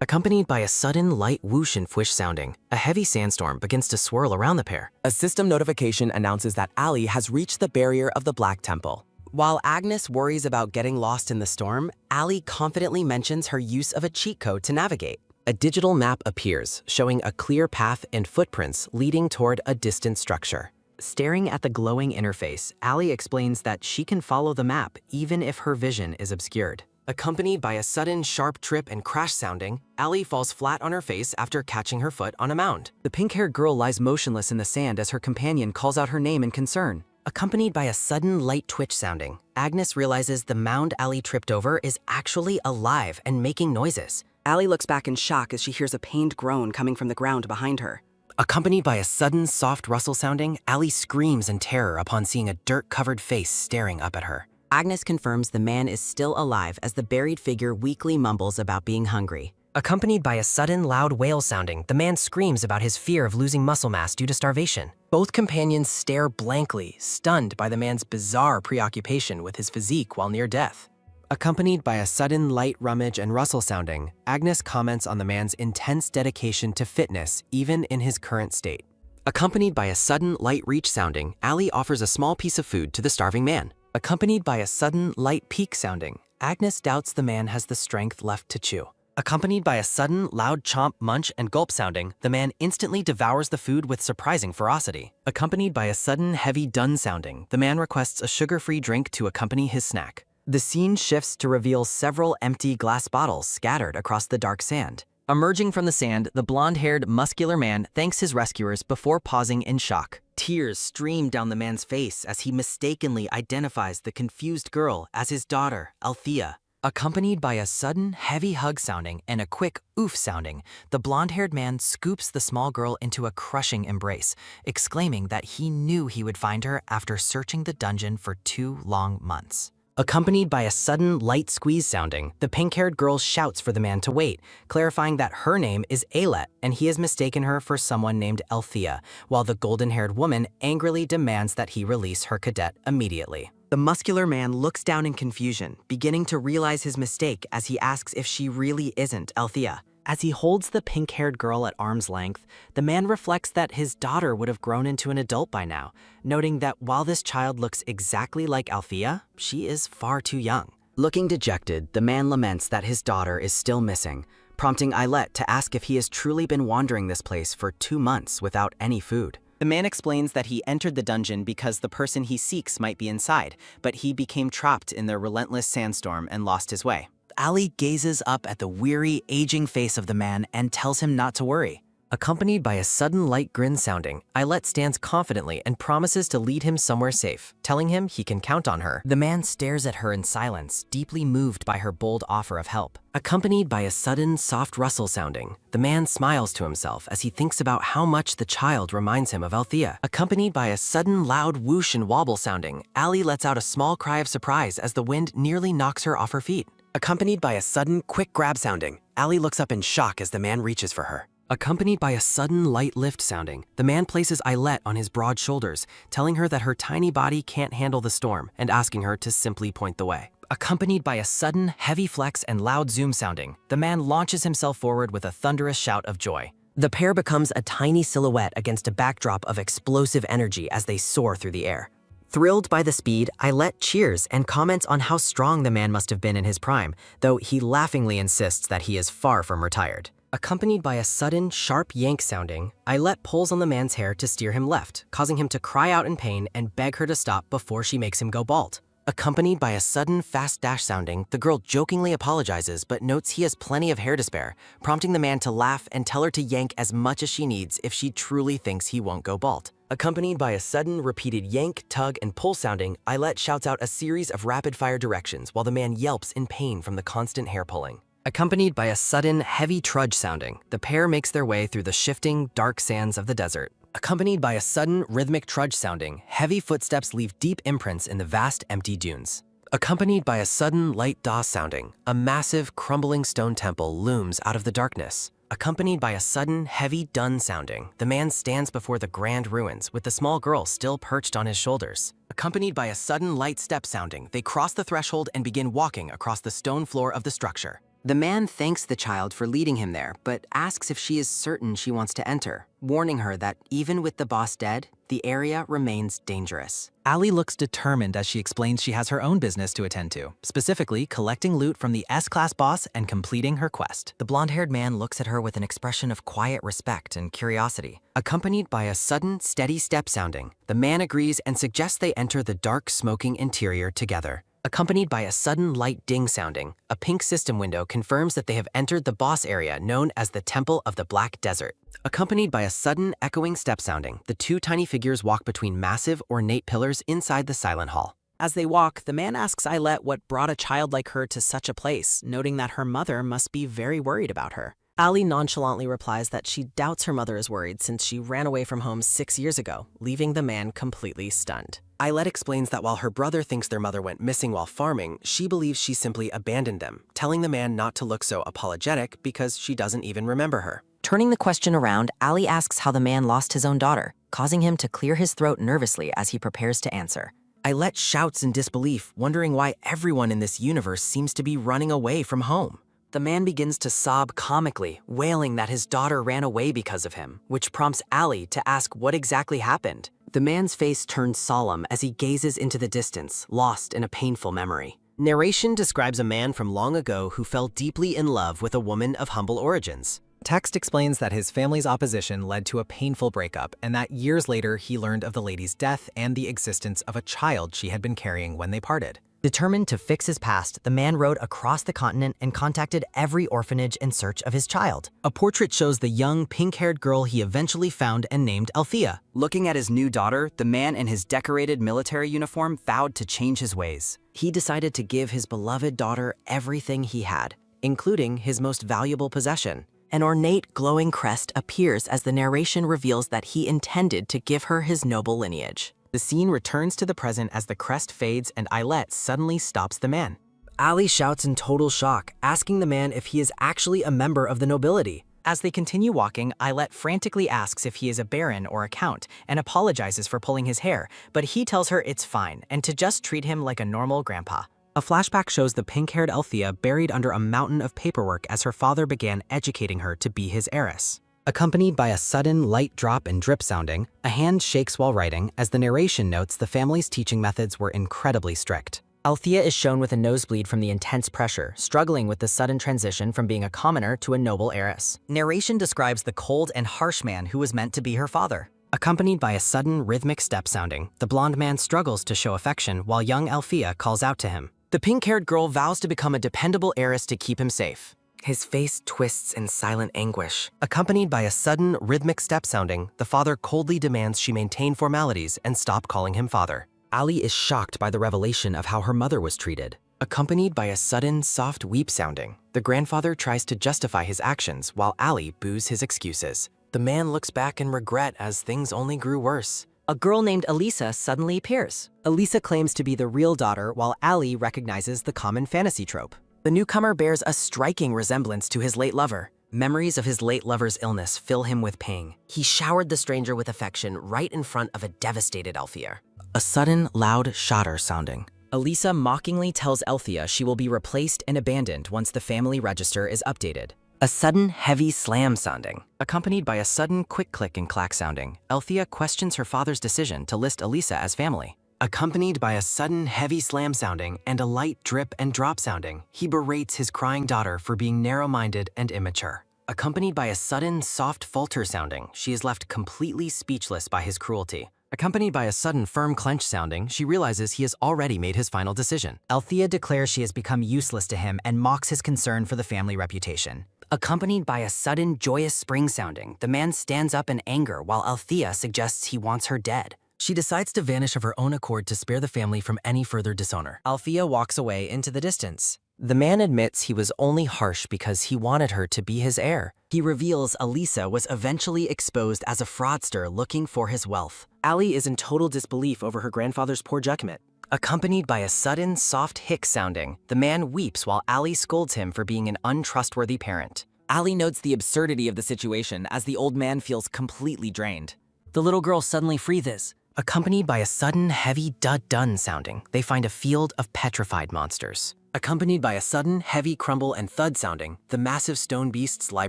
S6: accompanied by a sudden light whoosh and fwish sounding. A heavy sandstorm begins to swirl around the pair.
S4: A system notification announces that Ali has reached the barrier of the Black Temple. While Agnes worries about getting lost in the storm, Ali confidently mentions her use of a cheat code to navigate.
S6: A digital map appears, showing a clear path and footprints leading toward a distant structure.
S5: Staring at the glowing interface, Ali explains that she can follow the map even if her vision is obscured.
S6: Accompanied by a sudden sharp trip and crash sounding, Ali falls flat on her face after catching her foot on a mound.
S5: The pink-haired girl lies motionless in the sand as her companion calls out her name in concern.
S6: Accompanied by a sudden light twitch sounding, Agnes realizes the mound Ali tripped over is actually alive and making noises.
S11: Ali looks back in shock as she hears a pained groan coming from the ground behind her.
S6: Accompanied by a sudden soft rustle sounding, Ali screams in terror upon seeing a dirt-covered face staring up at her.
S11: Agnes confirms the man is still alive as the buried figure weakly mumbles about being hungry.
S6: Accompanied by a sudden loud wail sounding, the man screams about his fear of losing muscle mass due to starvation. Both companions stare blankly, stunned by the man's bizarre preoccupation with his physique while near death. Accompanied by a sudden light rummage and rustle sounding, Agnes comments on the man's intense dedication to fitness even in his current state. Accompanied by a sudden light reach sounding, Ali offers a small piece of food to the starving man. Accompanied by a sudden light peak sounding, Agnes doubts the man has the strength left to chew. Accompanied by a sudden loud chomp, munch, and gulp sounding, the man instantly devours the food with surprising ferocity. Accompanied by a sudden heavy dun sounding, the man requests a sugar-free drink to accompany his snack.
S5: The scene shifts to reveal several empty glass bottles scattered across the dark sand. Emerging from the sand, the blonde-haired, muscular man thanks his rescuers before pausing in shock.
S6: Tears stream down the man's face as he mistakenly identifies the confused girl as his daughter, Althea. Accompanied by a sudden, heavy hug sounding and a quick oof sounding, the blonde-haired man scoops the small girl into a crushing embrace, exclaiming that he knew he would find her after searching the dungeon for 2 long months. Accompanied by a sudden light squeeze sounding, the pink-haired girl shouts for the man to wait, clarifying that her name is Alet and he has mistaken her for someone named Althea, while the golden-haired woman angrily demands that he release her cadet immediately.
S5: The muscular man looks down in confusion, beginning to realize his mistake as he asks if she really isn't Althea. As he holds the pink-haired girl at arm's length, the man reflects that his daughter would have grown into an adult by now, noting that while this child looks exactly like Althea, she is far too young.
S6: Looking dejected, the man laments that his daughter is still missing, prompting Alet to ask if he has truly been wandering this place for 2 months without any food.
S5: The man explains that he entered the dungeon because the person he seeks might be inside, but he became trapped in the relentless sandstorm and lost his way.
S6: Ali gazes up at the weary, aging face of the man and tells him not to worry. Accompanied by a sudden light grin sounding, Alet stands confidently and promises to lead him somewhere safe, telling him he can count on her. The man stares at her in silence, deeply moved by her bold offer of help. Accompanied by a sudden soft rustle sounding, the man smiles to himself as he thinks about how much the child reminds him of Althea. Accompanied by a sudden loud whoosh and wobble sounding, Ali lets out a small cry of surprise as the wind nearly knocks her off her feet. Accompanied by a sudden quick grab sounding, Ali looks up in shock as the man reaches for her. Accompanied by a sudden light lift sounding, the man places Alet on his broad shoulders, telling her that her tiny body can't handle the storm and asking her to simply point the way. Accompanied by a sudden heavy flex and loud zoom sounding, the man launches himself forward with a thunderous shout of joy. The pair becomes a tiny silhouette against a backdrop of explosive energy as they soar through the air. Thrilled by the speed, Alet cheers and comments on how strong the man must have been in his prime, though he laughingly insists that he is far from retired. Accompanied by a sudden, sharp yank sounding, Alet pulls on the man's hair to steer him left, causing him to cry out in pain and beg her to stop before she makes him go bald. Accompanied by a sudden, fast dash sounding, the girl jokingly apologizes but notes he has plenty of hair to spare, prompting the man to laugh and tell her to yank as much as she needs if she truly thinks he won't go bald. Accompanied by a sudden, repeated yank, tug, and pull sounding, Alet shouts out a series of rapid-fire directions while the man yelps in pain from the constant hair pulling. Accompanied by a sudden, heavy trudge sounding, the pair makes their way through the shifting, dark sands of the desert. Accompanied by a sudden, rhythmic trudge sounding, heavy footsteps leave deep imprints in the vast, empty dunes. Accompanied by a sudden, light da sounding, a massive, crumbling stone temple looms out of the darkness. Accompanied by a sudden, heavy dun sounding, the man stands before the grand ruins with the small girl still perched on his shoulders. Accompanied by a sudden light step sounding, they cross the threshold and begin walking across the stone floor of the structure.
S2: The man thanks the child for leading him there, but asks if she is certain she wants to enter, warning her that even with the boss dead, the area remains dangerous.
S6: Ali looks determined as she explains she has her own business to attend to, specifically collecting loot from the S-Class boss and completing her quest.
S3: The blonde-haired man looks at her with an expression of quiet respect and curiosity.
S2: Accompanied by a sudden, steady step sounding, the man agrees and suggests they enter the dark, smoking interior together. Accompanied by a sudden light ding sounding, a pink system window confirms that they have entered the boss area known as the Temple of the Black Desert. Accompanied by a sudden echoing step sounding, the two tiny figures walk between massive, ornate pillars inside the silent hall.
S5: As they walk, the man asks Eilette what brought a child like her to such a place, noting that her mother must be very worried about her.
S2: Ali nonchalantly replies that she doubts her mother is worried since she ran away from home 6 years ago, leaving the man completely stunned. Eilette explains that while her brother thinks their mother went missing while farming, she believes she simply abandoned them, telling the man not to look so apologetic because she doesn't even remember her.
S3: Turning the question around, Ali asks how the man lost his own daughter, causing him to clear his throat nervously as he prepares to answer.
S2: Eilette shouts in disbelief, wondering why everyone in this universe seems to be running away from home. The man begins to sob comically, wailing that his daughter ran away because of him, which prompts Ali to ask what exactly happened. The man's face turns solemn as he gazes into the distance, lost in a painful memory. Narration describes a man from long ago who fell deeply in love with a woman of humble origins.
S6: Text explains that his family's opposition led to a painful breakup, and that years later he learned of the lady's death and the existence of a child she had been carrying when they parted.
S3: Determined to fix his past, the man rode across the continent and contacted every orphanage in search of his child.
S2: A portrait shows the young, pink-haired girl he eventually found and named Althea.
S5: Looking at his new daughter, the man in his decorated military uniform vowed to change his ways.
S2: He decided to give his beloved daughter everything he had, including his most valuable possession. An ornate, glowing crest appears as the narration reveals that he intended to give her his noble lineage. The scene returns to the present as the crest fades and Eilette suddenly stops the man. Ali shouts in total shock, asking the man if he is actually a member of the nobility. As they continue walking, Eilette frantically asks if he is a baron or a count and apologizes for pulling his hair, but he tells her it's fine and to just treat him like a normal grandpa. A flashback shows the pink-haired Althea buried under a mountain of paperwork as her father began educating her to be his heiress. Accompanied by a sudden light drop and drip sounding, a hand shakes while writing as the narration notes the family's teaching methods were incredibly strict. Althea is shown with a nosebleed from the intense pressure, struggling with the sudden transition from being a commoner to a noble heiress.
S6: Narration describes the cold and harsh man who was meant to be her father.
S2: Accompanied by a sudden rhythmic step sounding, the blonde man struggles to show affection while young Althea calls out to him. The pink-haired girl vows to become a dependable heiress to keep him safe. His face twists in silent anguish. Accompanied by a sudden, rhythmic step sounding, the father coldly demands she maintain formalities and stop calling him father. Ali is shocked by the revelation of how her mother was treated. Accompanied by a sudden, soft weep sounding, the grandfather tries to justify his actions while Ali boos his excuses. The man looks back in regret as things only grew worse.
S3: A girl named Elisa suddenly appears.
S2: Elisa claims to be the real daughter while Ali recognizes the common fantasy trope. The newcomer bears a striking resemblance to his late lover. Memories of his late lover's illness fill him with pain. He showered the stranger with affection right in front of a devastated Althea. A sudden, loud shudder sounding. Elisa mockingly tells Althea she will be replaced and abandoned once the family register is updated. A sudden, heavy slam sounding. Accompanied by a sudden, quick click and clack sounding, Althea questions her father's decision to list Elisa as family. Accompanied by a sudden, heavy slam sounding and a light drip and drop sounding, he berates his crying daughter for being narrow-minded and immature. Accompanied by a sudden, soft falter sounding, she is left completely speechless by his cruelty. Accompanied by a sudden, firm clench sounding, she realizes he has already made his final decision.
S6: Althea declares she has become useless to him and mocks his concern for the family reputation.
S2: Accompanied by a sudden, joyous spring sounding, the man stands up in anger while Althea suggests he wants her dead. She decides to vanish of her own accord to spare the family from any further dishonor. Althea walks away into the distance. The man admits he was only harsh because he wanted her to be his heir. He reveals Elisa was eventually exposed as a fraudster looking for his wealth. Ali is in total disbelief over her grandfather's poor judgment. Accompanied by a sudden, soft hic sounding, the man weeps while Ali scolds him for being an untrustworthy parent.
S5: Ali notes the absurdity of the situation as the old man feels completely drained.
S2: The little girl suddenly freezes. Accompanied by a sudden, heavy dud-dun sounding, they find a field of petrified monsters.
S6: Accompanied by a sudden, heavy crumble and thud sounding, the massive stone beasts lie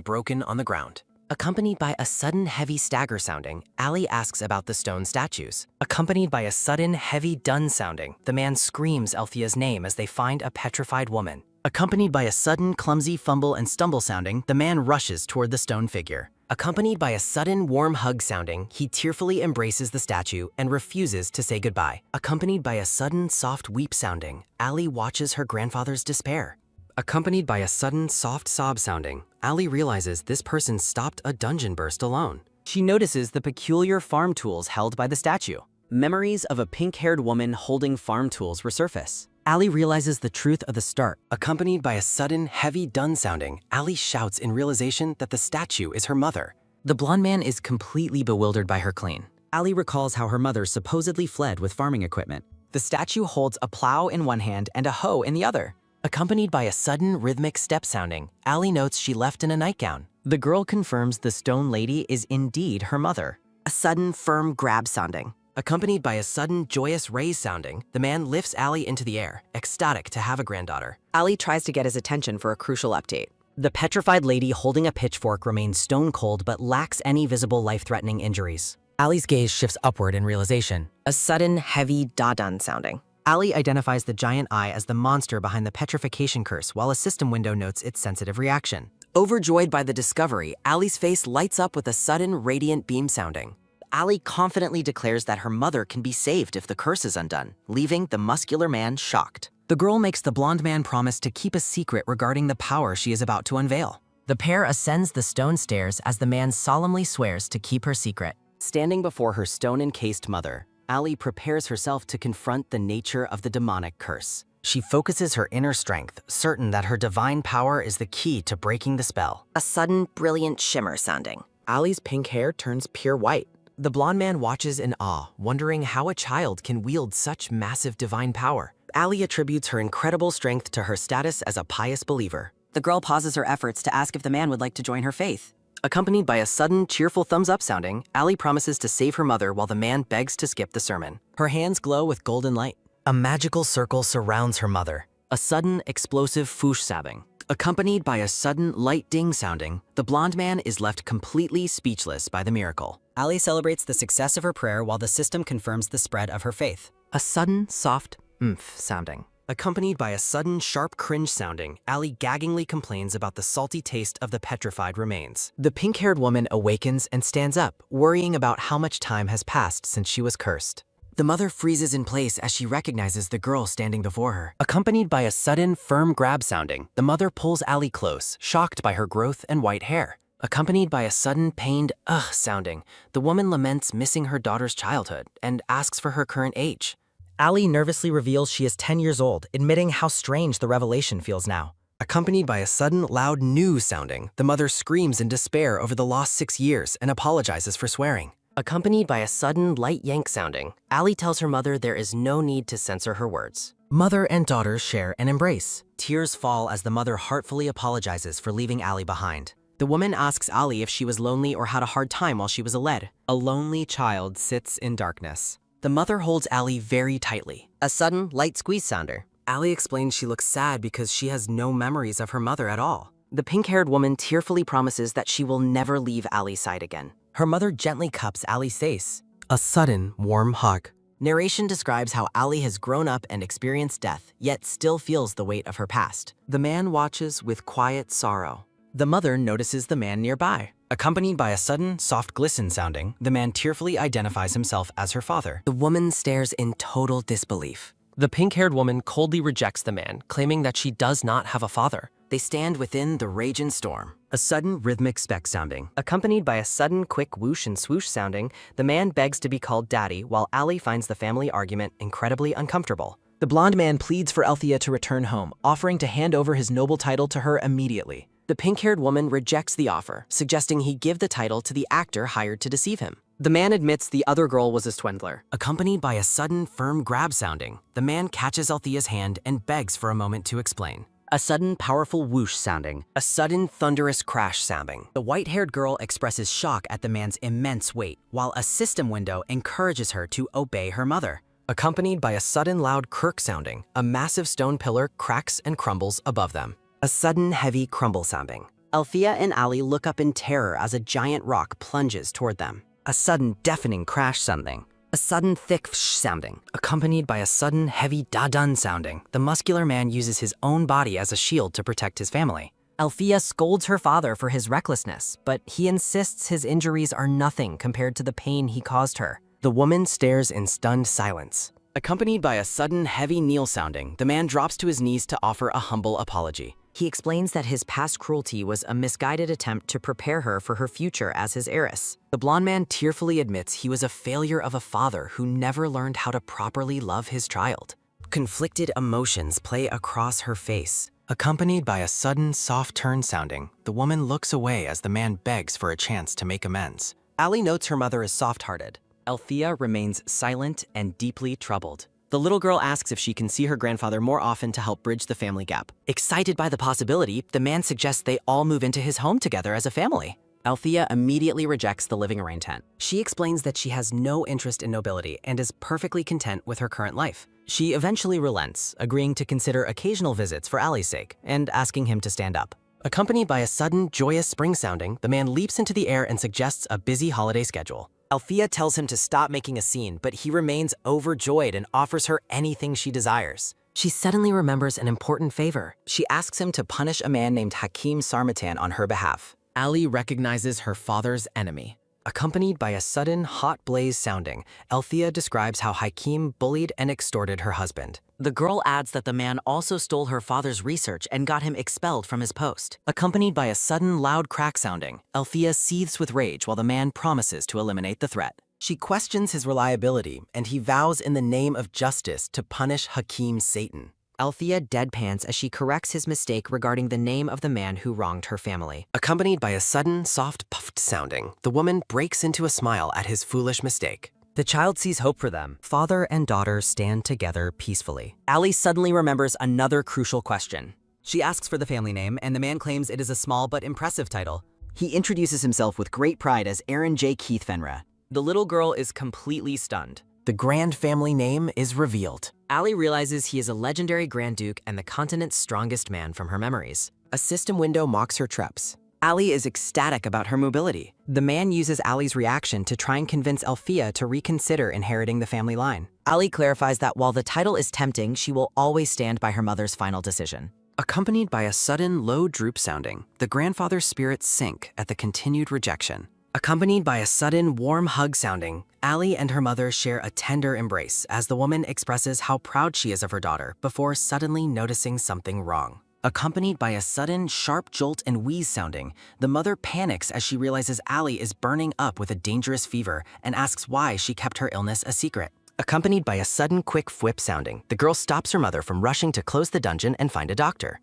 S6: broken on the ground.
S9: Accompanied by a sudden heavy stagger sounding, Allie asks about the stone statues. Accompanied by a sudden heavy dun sounding, the man screams Althea's name as they find a petrified woman. Accompanied by a sudden clumsy fumble and stumble sounding, the man rushes toward the stone figure. Accompanied by a sudden warm hug sounding, he tearfully embraces the statue and refuses to say goodbye. Accompanied by a sudden soft weep sounding, Allie watches her grandfather's despair.
S6: Accompanied by a sudden soft sob sounding, Allie realizes this person stopped a dungeon burst alone.
S9: She notices the peculiar farm tools held by the statue. Memories of a pink-haired woman holding farm tools resurface. Allie realizes the truth of the start.
S6: Accompanied by a sudden heavy dun sounding, Allie shouts in realization that the statue is her mother.
S9: The blonde man is completely bewildered by her clean. Allie recalls how her mother supposedly fled with farming equipment. The statue holds a plow in one hand and a hoe in the other. Accompanied by a sudden rhythmic step sounding, Allie notes she left in a nightgown. The girl confirms the stone lady is indeed her mother.
S8: A sudden, firm grab sounding.
S6: Accompanied by a sudden joyous raise sounding, the man lifts Allie into the air, ecstatic to have a granddaughter.
S8: Allie tries to get his attention for a crucial update.
S9: The petrified lady holding a pitchfork remains stone cold but lacks any visible life-threatening injuries. Allie's gaze shifts upward in realization.
S8: A sudden, heavy da-dun sounding.
S9: Allie identifies the giant eye as the monster behind the petrification curse, while a system window notes its sensitive reaction.
S8: Overjoyed by the discovery, Allie's face lights up with a sudden, radiant beam sounding. Allie confidently declares that her mother can be saved if the curse is undone, leaving the muscular man shocked.
S9: The girl makes the blonde man promise to keep a secret regarding the power she is about to unveil. The pair ascends the stone stairs as the man solemnly swears to keep her secret.
S6: Standing before her stone-encased mother, Allie prepares herself to confront the nature of the demonic curse.
S9: She focuses her inner strength, certain that her divine power is the key to breaking the spell.
S8: A sudden, brilliant shimmer sounding.
S6: Allie's pink hair turns pure white. The blonde man watches in awe, wondering how a child can wield such massive divine power. Allie attributes her incredible strength to her status as a pious believer.
S8: The girl pauses her efforts to ask if the man would like to join her faith.
S6: Accompanied by a sudden, cheerful thumbs-up sounding, Allie promises to save her mother while the man begs to skip the sermon. Her hands glow with golden light.
S9: A magical circle surrounds her mother.
S6: A sudden, explosive foosh sobbing. Accompanied by a sudden, light ding sounding, the blonde man is left completely speechless by the miracle.
S9: Allie celebrates the success of her prayer while the system confirms the spread of her faith.
S6: A sudden, soft sounding. Accompanied by a sudden, sharp cringe sounding, Allie gaggingly complains about the salty taste of the petrified remains. The pink-haired woman awakens and stands up, worrying about how much time has passed since she was cursed. The mother freezes in place as she recognizes the girl standing before her. Accompanied by a sudden, firm grab sounding, the mother pulls Allie close, shocked by her growth and white hair. Accompanied by a sudden, pained ugh sounding, the woman laments missing her daughter's childhood and asks for her current age.
S9: Allie nervously reveals she is 10 years old, admitting how strange the revelation feels now.
S6: Accompanied by a sudden, loud new sounding, the mother screams in despair over the lost 6 years and apologizes for swearing. Accompanied by a sudden, light yank sounding, Allie tells her mother there is no need to censor her words.
S9: Mother and daughter share an embrace.
S6: Tears fall as the mother heartfully apologizes for leaving Allie behind. The woman asks Allie if she was lonely or had a hard time while she was a lead. A lonely child sits in darkness. The mother holds Allie very tightly.
S8: A sudden, light squeeze sounder.
S6: Allie explains she looks sad because she has no memories of her mother at all. The pink-haired woman tearfully promises that she will never leave Allie's side again. Her mother gently cups Allie's face. A sudden, warm hug. Narration describes how Allie has grown up and experienced death, yet still feels the weight of her past. The man watches with quiet sorrow. The mother notices the man nearby. Accompanied by a sudden, soft glisten sounding, the man tearfully identifies himself as her father. The woman stares in total disbelief. The pink-haired woman coldly rejects the man, claiming that she does not have a father. They stand within the raging storm. A sudden rhythmic speck sounding. Accompanied by a sudden quick whoosh and swoosh sounding, the man begs to be called daddy while Allie finds the family argument incredibly uncomfortable. The blonde man pleads for Althea to return home, offering to hand over his noble title to her immediately. The pink-haired woman rejects the offer, suggesting he give the title to the actor hired to deceive him. The man admits the other girl was a swindler. Accompanied by a sudden, firm grab sounding, the man catches Althea's hand and begs for a moment to explain. A sudden, powerful whoosh sounding. A sudden, thunderous crash sounding. The white-haired girl expresses shock at the man's immense weight, while a system window encourages her to obey her mother. accompanied by a sudden loud kirk sounding. A massive stone pillar cracks and crumbles above them.
S2: A sudden heavy crumble sounding. Althea and Ali look up in terror as a giant rock plunges toward them. A sudden deafening crash sounding. A sudden thick fsh sounding.
S6: Accompanied by a sudden heavy da-dun sounding. The muscular man uses his own body as a shield to protect his family.
S2: Althea scolds her father for his recklessness, but he insists his injuries are nothing compared to the pain he caused her.
S6: The woman stares in stunned silence. Accompanied by a sudden heavy kneel sounding, the man drops to his knees to offer a humble apology.
S2: He explains that his past cruelty was a misguided attempt to prepare her for her future as his heiress.
S6: The blonde man tearfully admits he was a failure of a father who never learned how to properly love his child. Conflicted emotions play across her face. Accompanied by a sudden soft turn sounding, the woman looks away as the man begs for a chance to make amends.
S2: Ali notes her mother is soft-hearted.
S6: Althea remains silent and deeply troubled. The little girl asks if she can see her grandfather more often to help bridge the family gap. Excited by the possibility, the man suggests they all move into his home together as a family. Althea immediately rejects the living arrangement. She explains that she has no interest in nobility and is perfectly content with her current life. She eventually relents, agreeing to consider occasional visits for Ali's sake and asking him to stand up. Accompanied by a sudden, joyous spring sounding, the man leaps into the air and suggests a busy holiday schedule. Althea tells him to stop making a scene, but he remains overjoyed and offers her anything she desires. She suddenly remembers an important favor. She asks him to punish a man named Hakim Sarmatan on her behalf. Ali recognizes her father's enemy. Accompanied by a sudden hot blaze sounding, Althea describes how Hakim bullied and extorted her husband. The girl adds that the man also stole her father's research and got him expelled from his post. Accompanied by a sudden loud crack sounding, Althea seethes with rage while the man promises to eliminate the threat. She questions his reliability, and he vows in the name of justice to punish Hakim's Satan. Althea deadpans as she corrects his mistake regarding the name of the man who wronged her family. Accompanied by a sudden, soft, puffed sounding, the woman breaks into a smile at his foolish mistake. The child sees hope for them. Father and daughter stand together peacefully. Ali suddenly remembers another crucial question. She asks for the family name, and the man claims it is a small but impressive title. He introduces himself with great pride as Aaron J. Keith Fenra. The little girl is completely stunned. The grand family name is revealed. Ali realizes he is a legendary Grand Duke and the continent's strongest man from her memories. A system window mocks her treps. Ali is ecstatic about her mobility. The man uses Ali's reaction to try and convince Althea to reconsider inheriting the family line. Ali clarifies that while the title is tempting, she will always stand by her mother's final decision. Accompanied by a sudden low droop sounding, the grandfather's spirits sink at the continued rejection. Accompanied by a sudden warm hug sounding, Ali and her mother share a tender embrace as the woman expresses how proud she is of her daughter before suddenly noticing something wrong. Accompanied by a sudden sharp jolt and wheeze sounding, the mother panics as she realizes Ali is burning up with a dangerous fever and asks why she kept her illness a secret. Accompanied by a sudden quick whip sounding, the girl stops her mother from rushing to close the dungeon and find a doctor.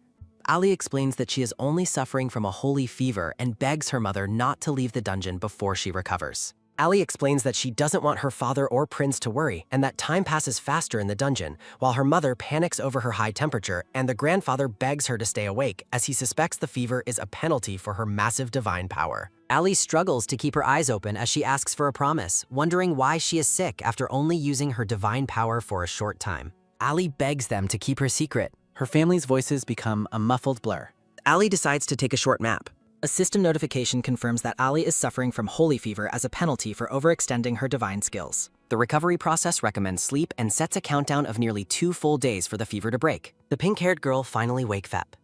S6: Ali explains that she is only suffering from a holy fever and begs her mother not to leave the dungeon before she recovers. Ali explains that she doesn't want her father or prince to worry and that time passes faster in the dungeon, while her mother panics over her high temperature and the grandfather begs her to stay awake as he suspects the fever is a penalty for her massive divine power. Ali struggles to keep her eyes open as she asks for a promise, wondering why she is sick after only using her divine power for a short time. Ali begs them to keep her secret. Her family's voices become a muffled blur. Ali decides to take a short nap. A system notification confirms that Ali is suffering from holy fever as a penalty for overextending her divine skills. The recovery process recommends sleep and sets a countdown of nearly 2 full days for the fever to break. The pink-haired girl finally wakes up.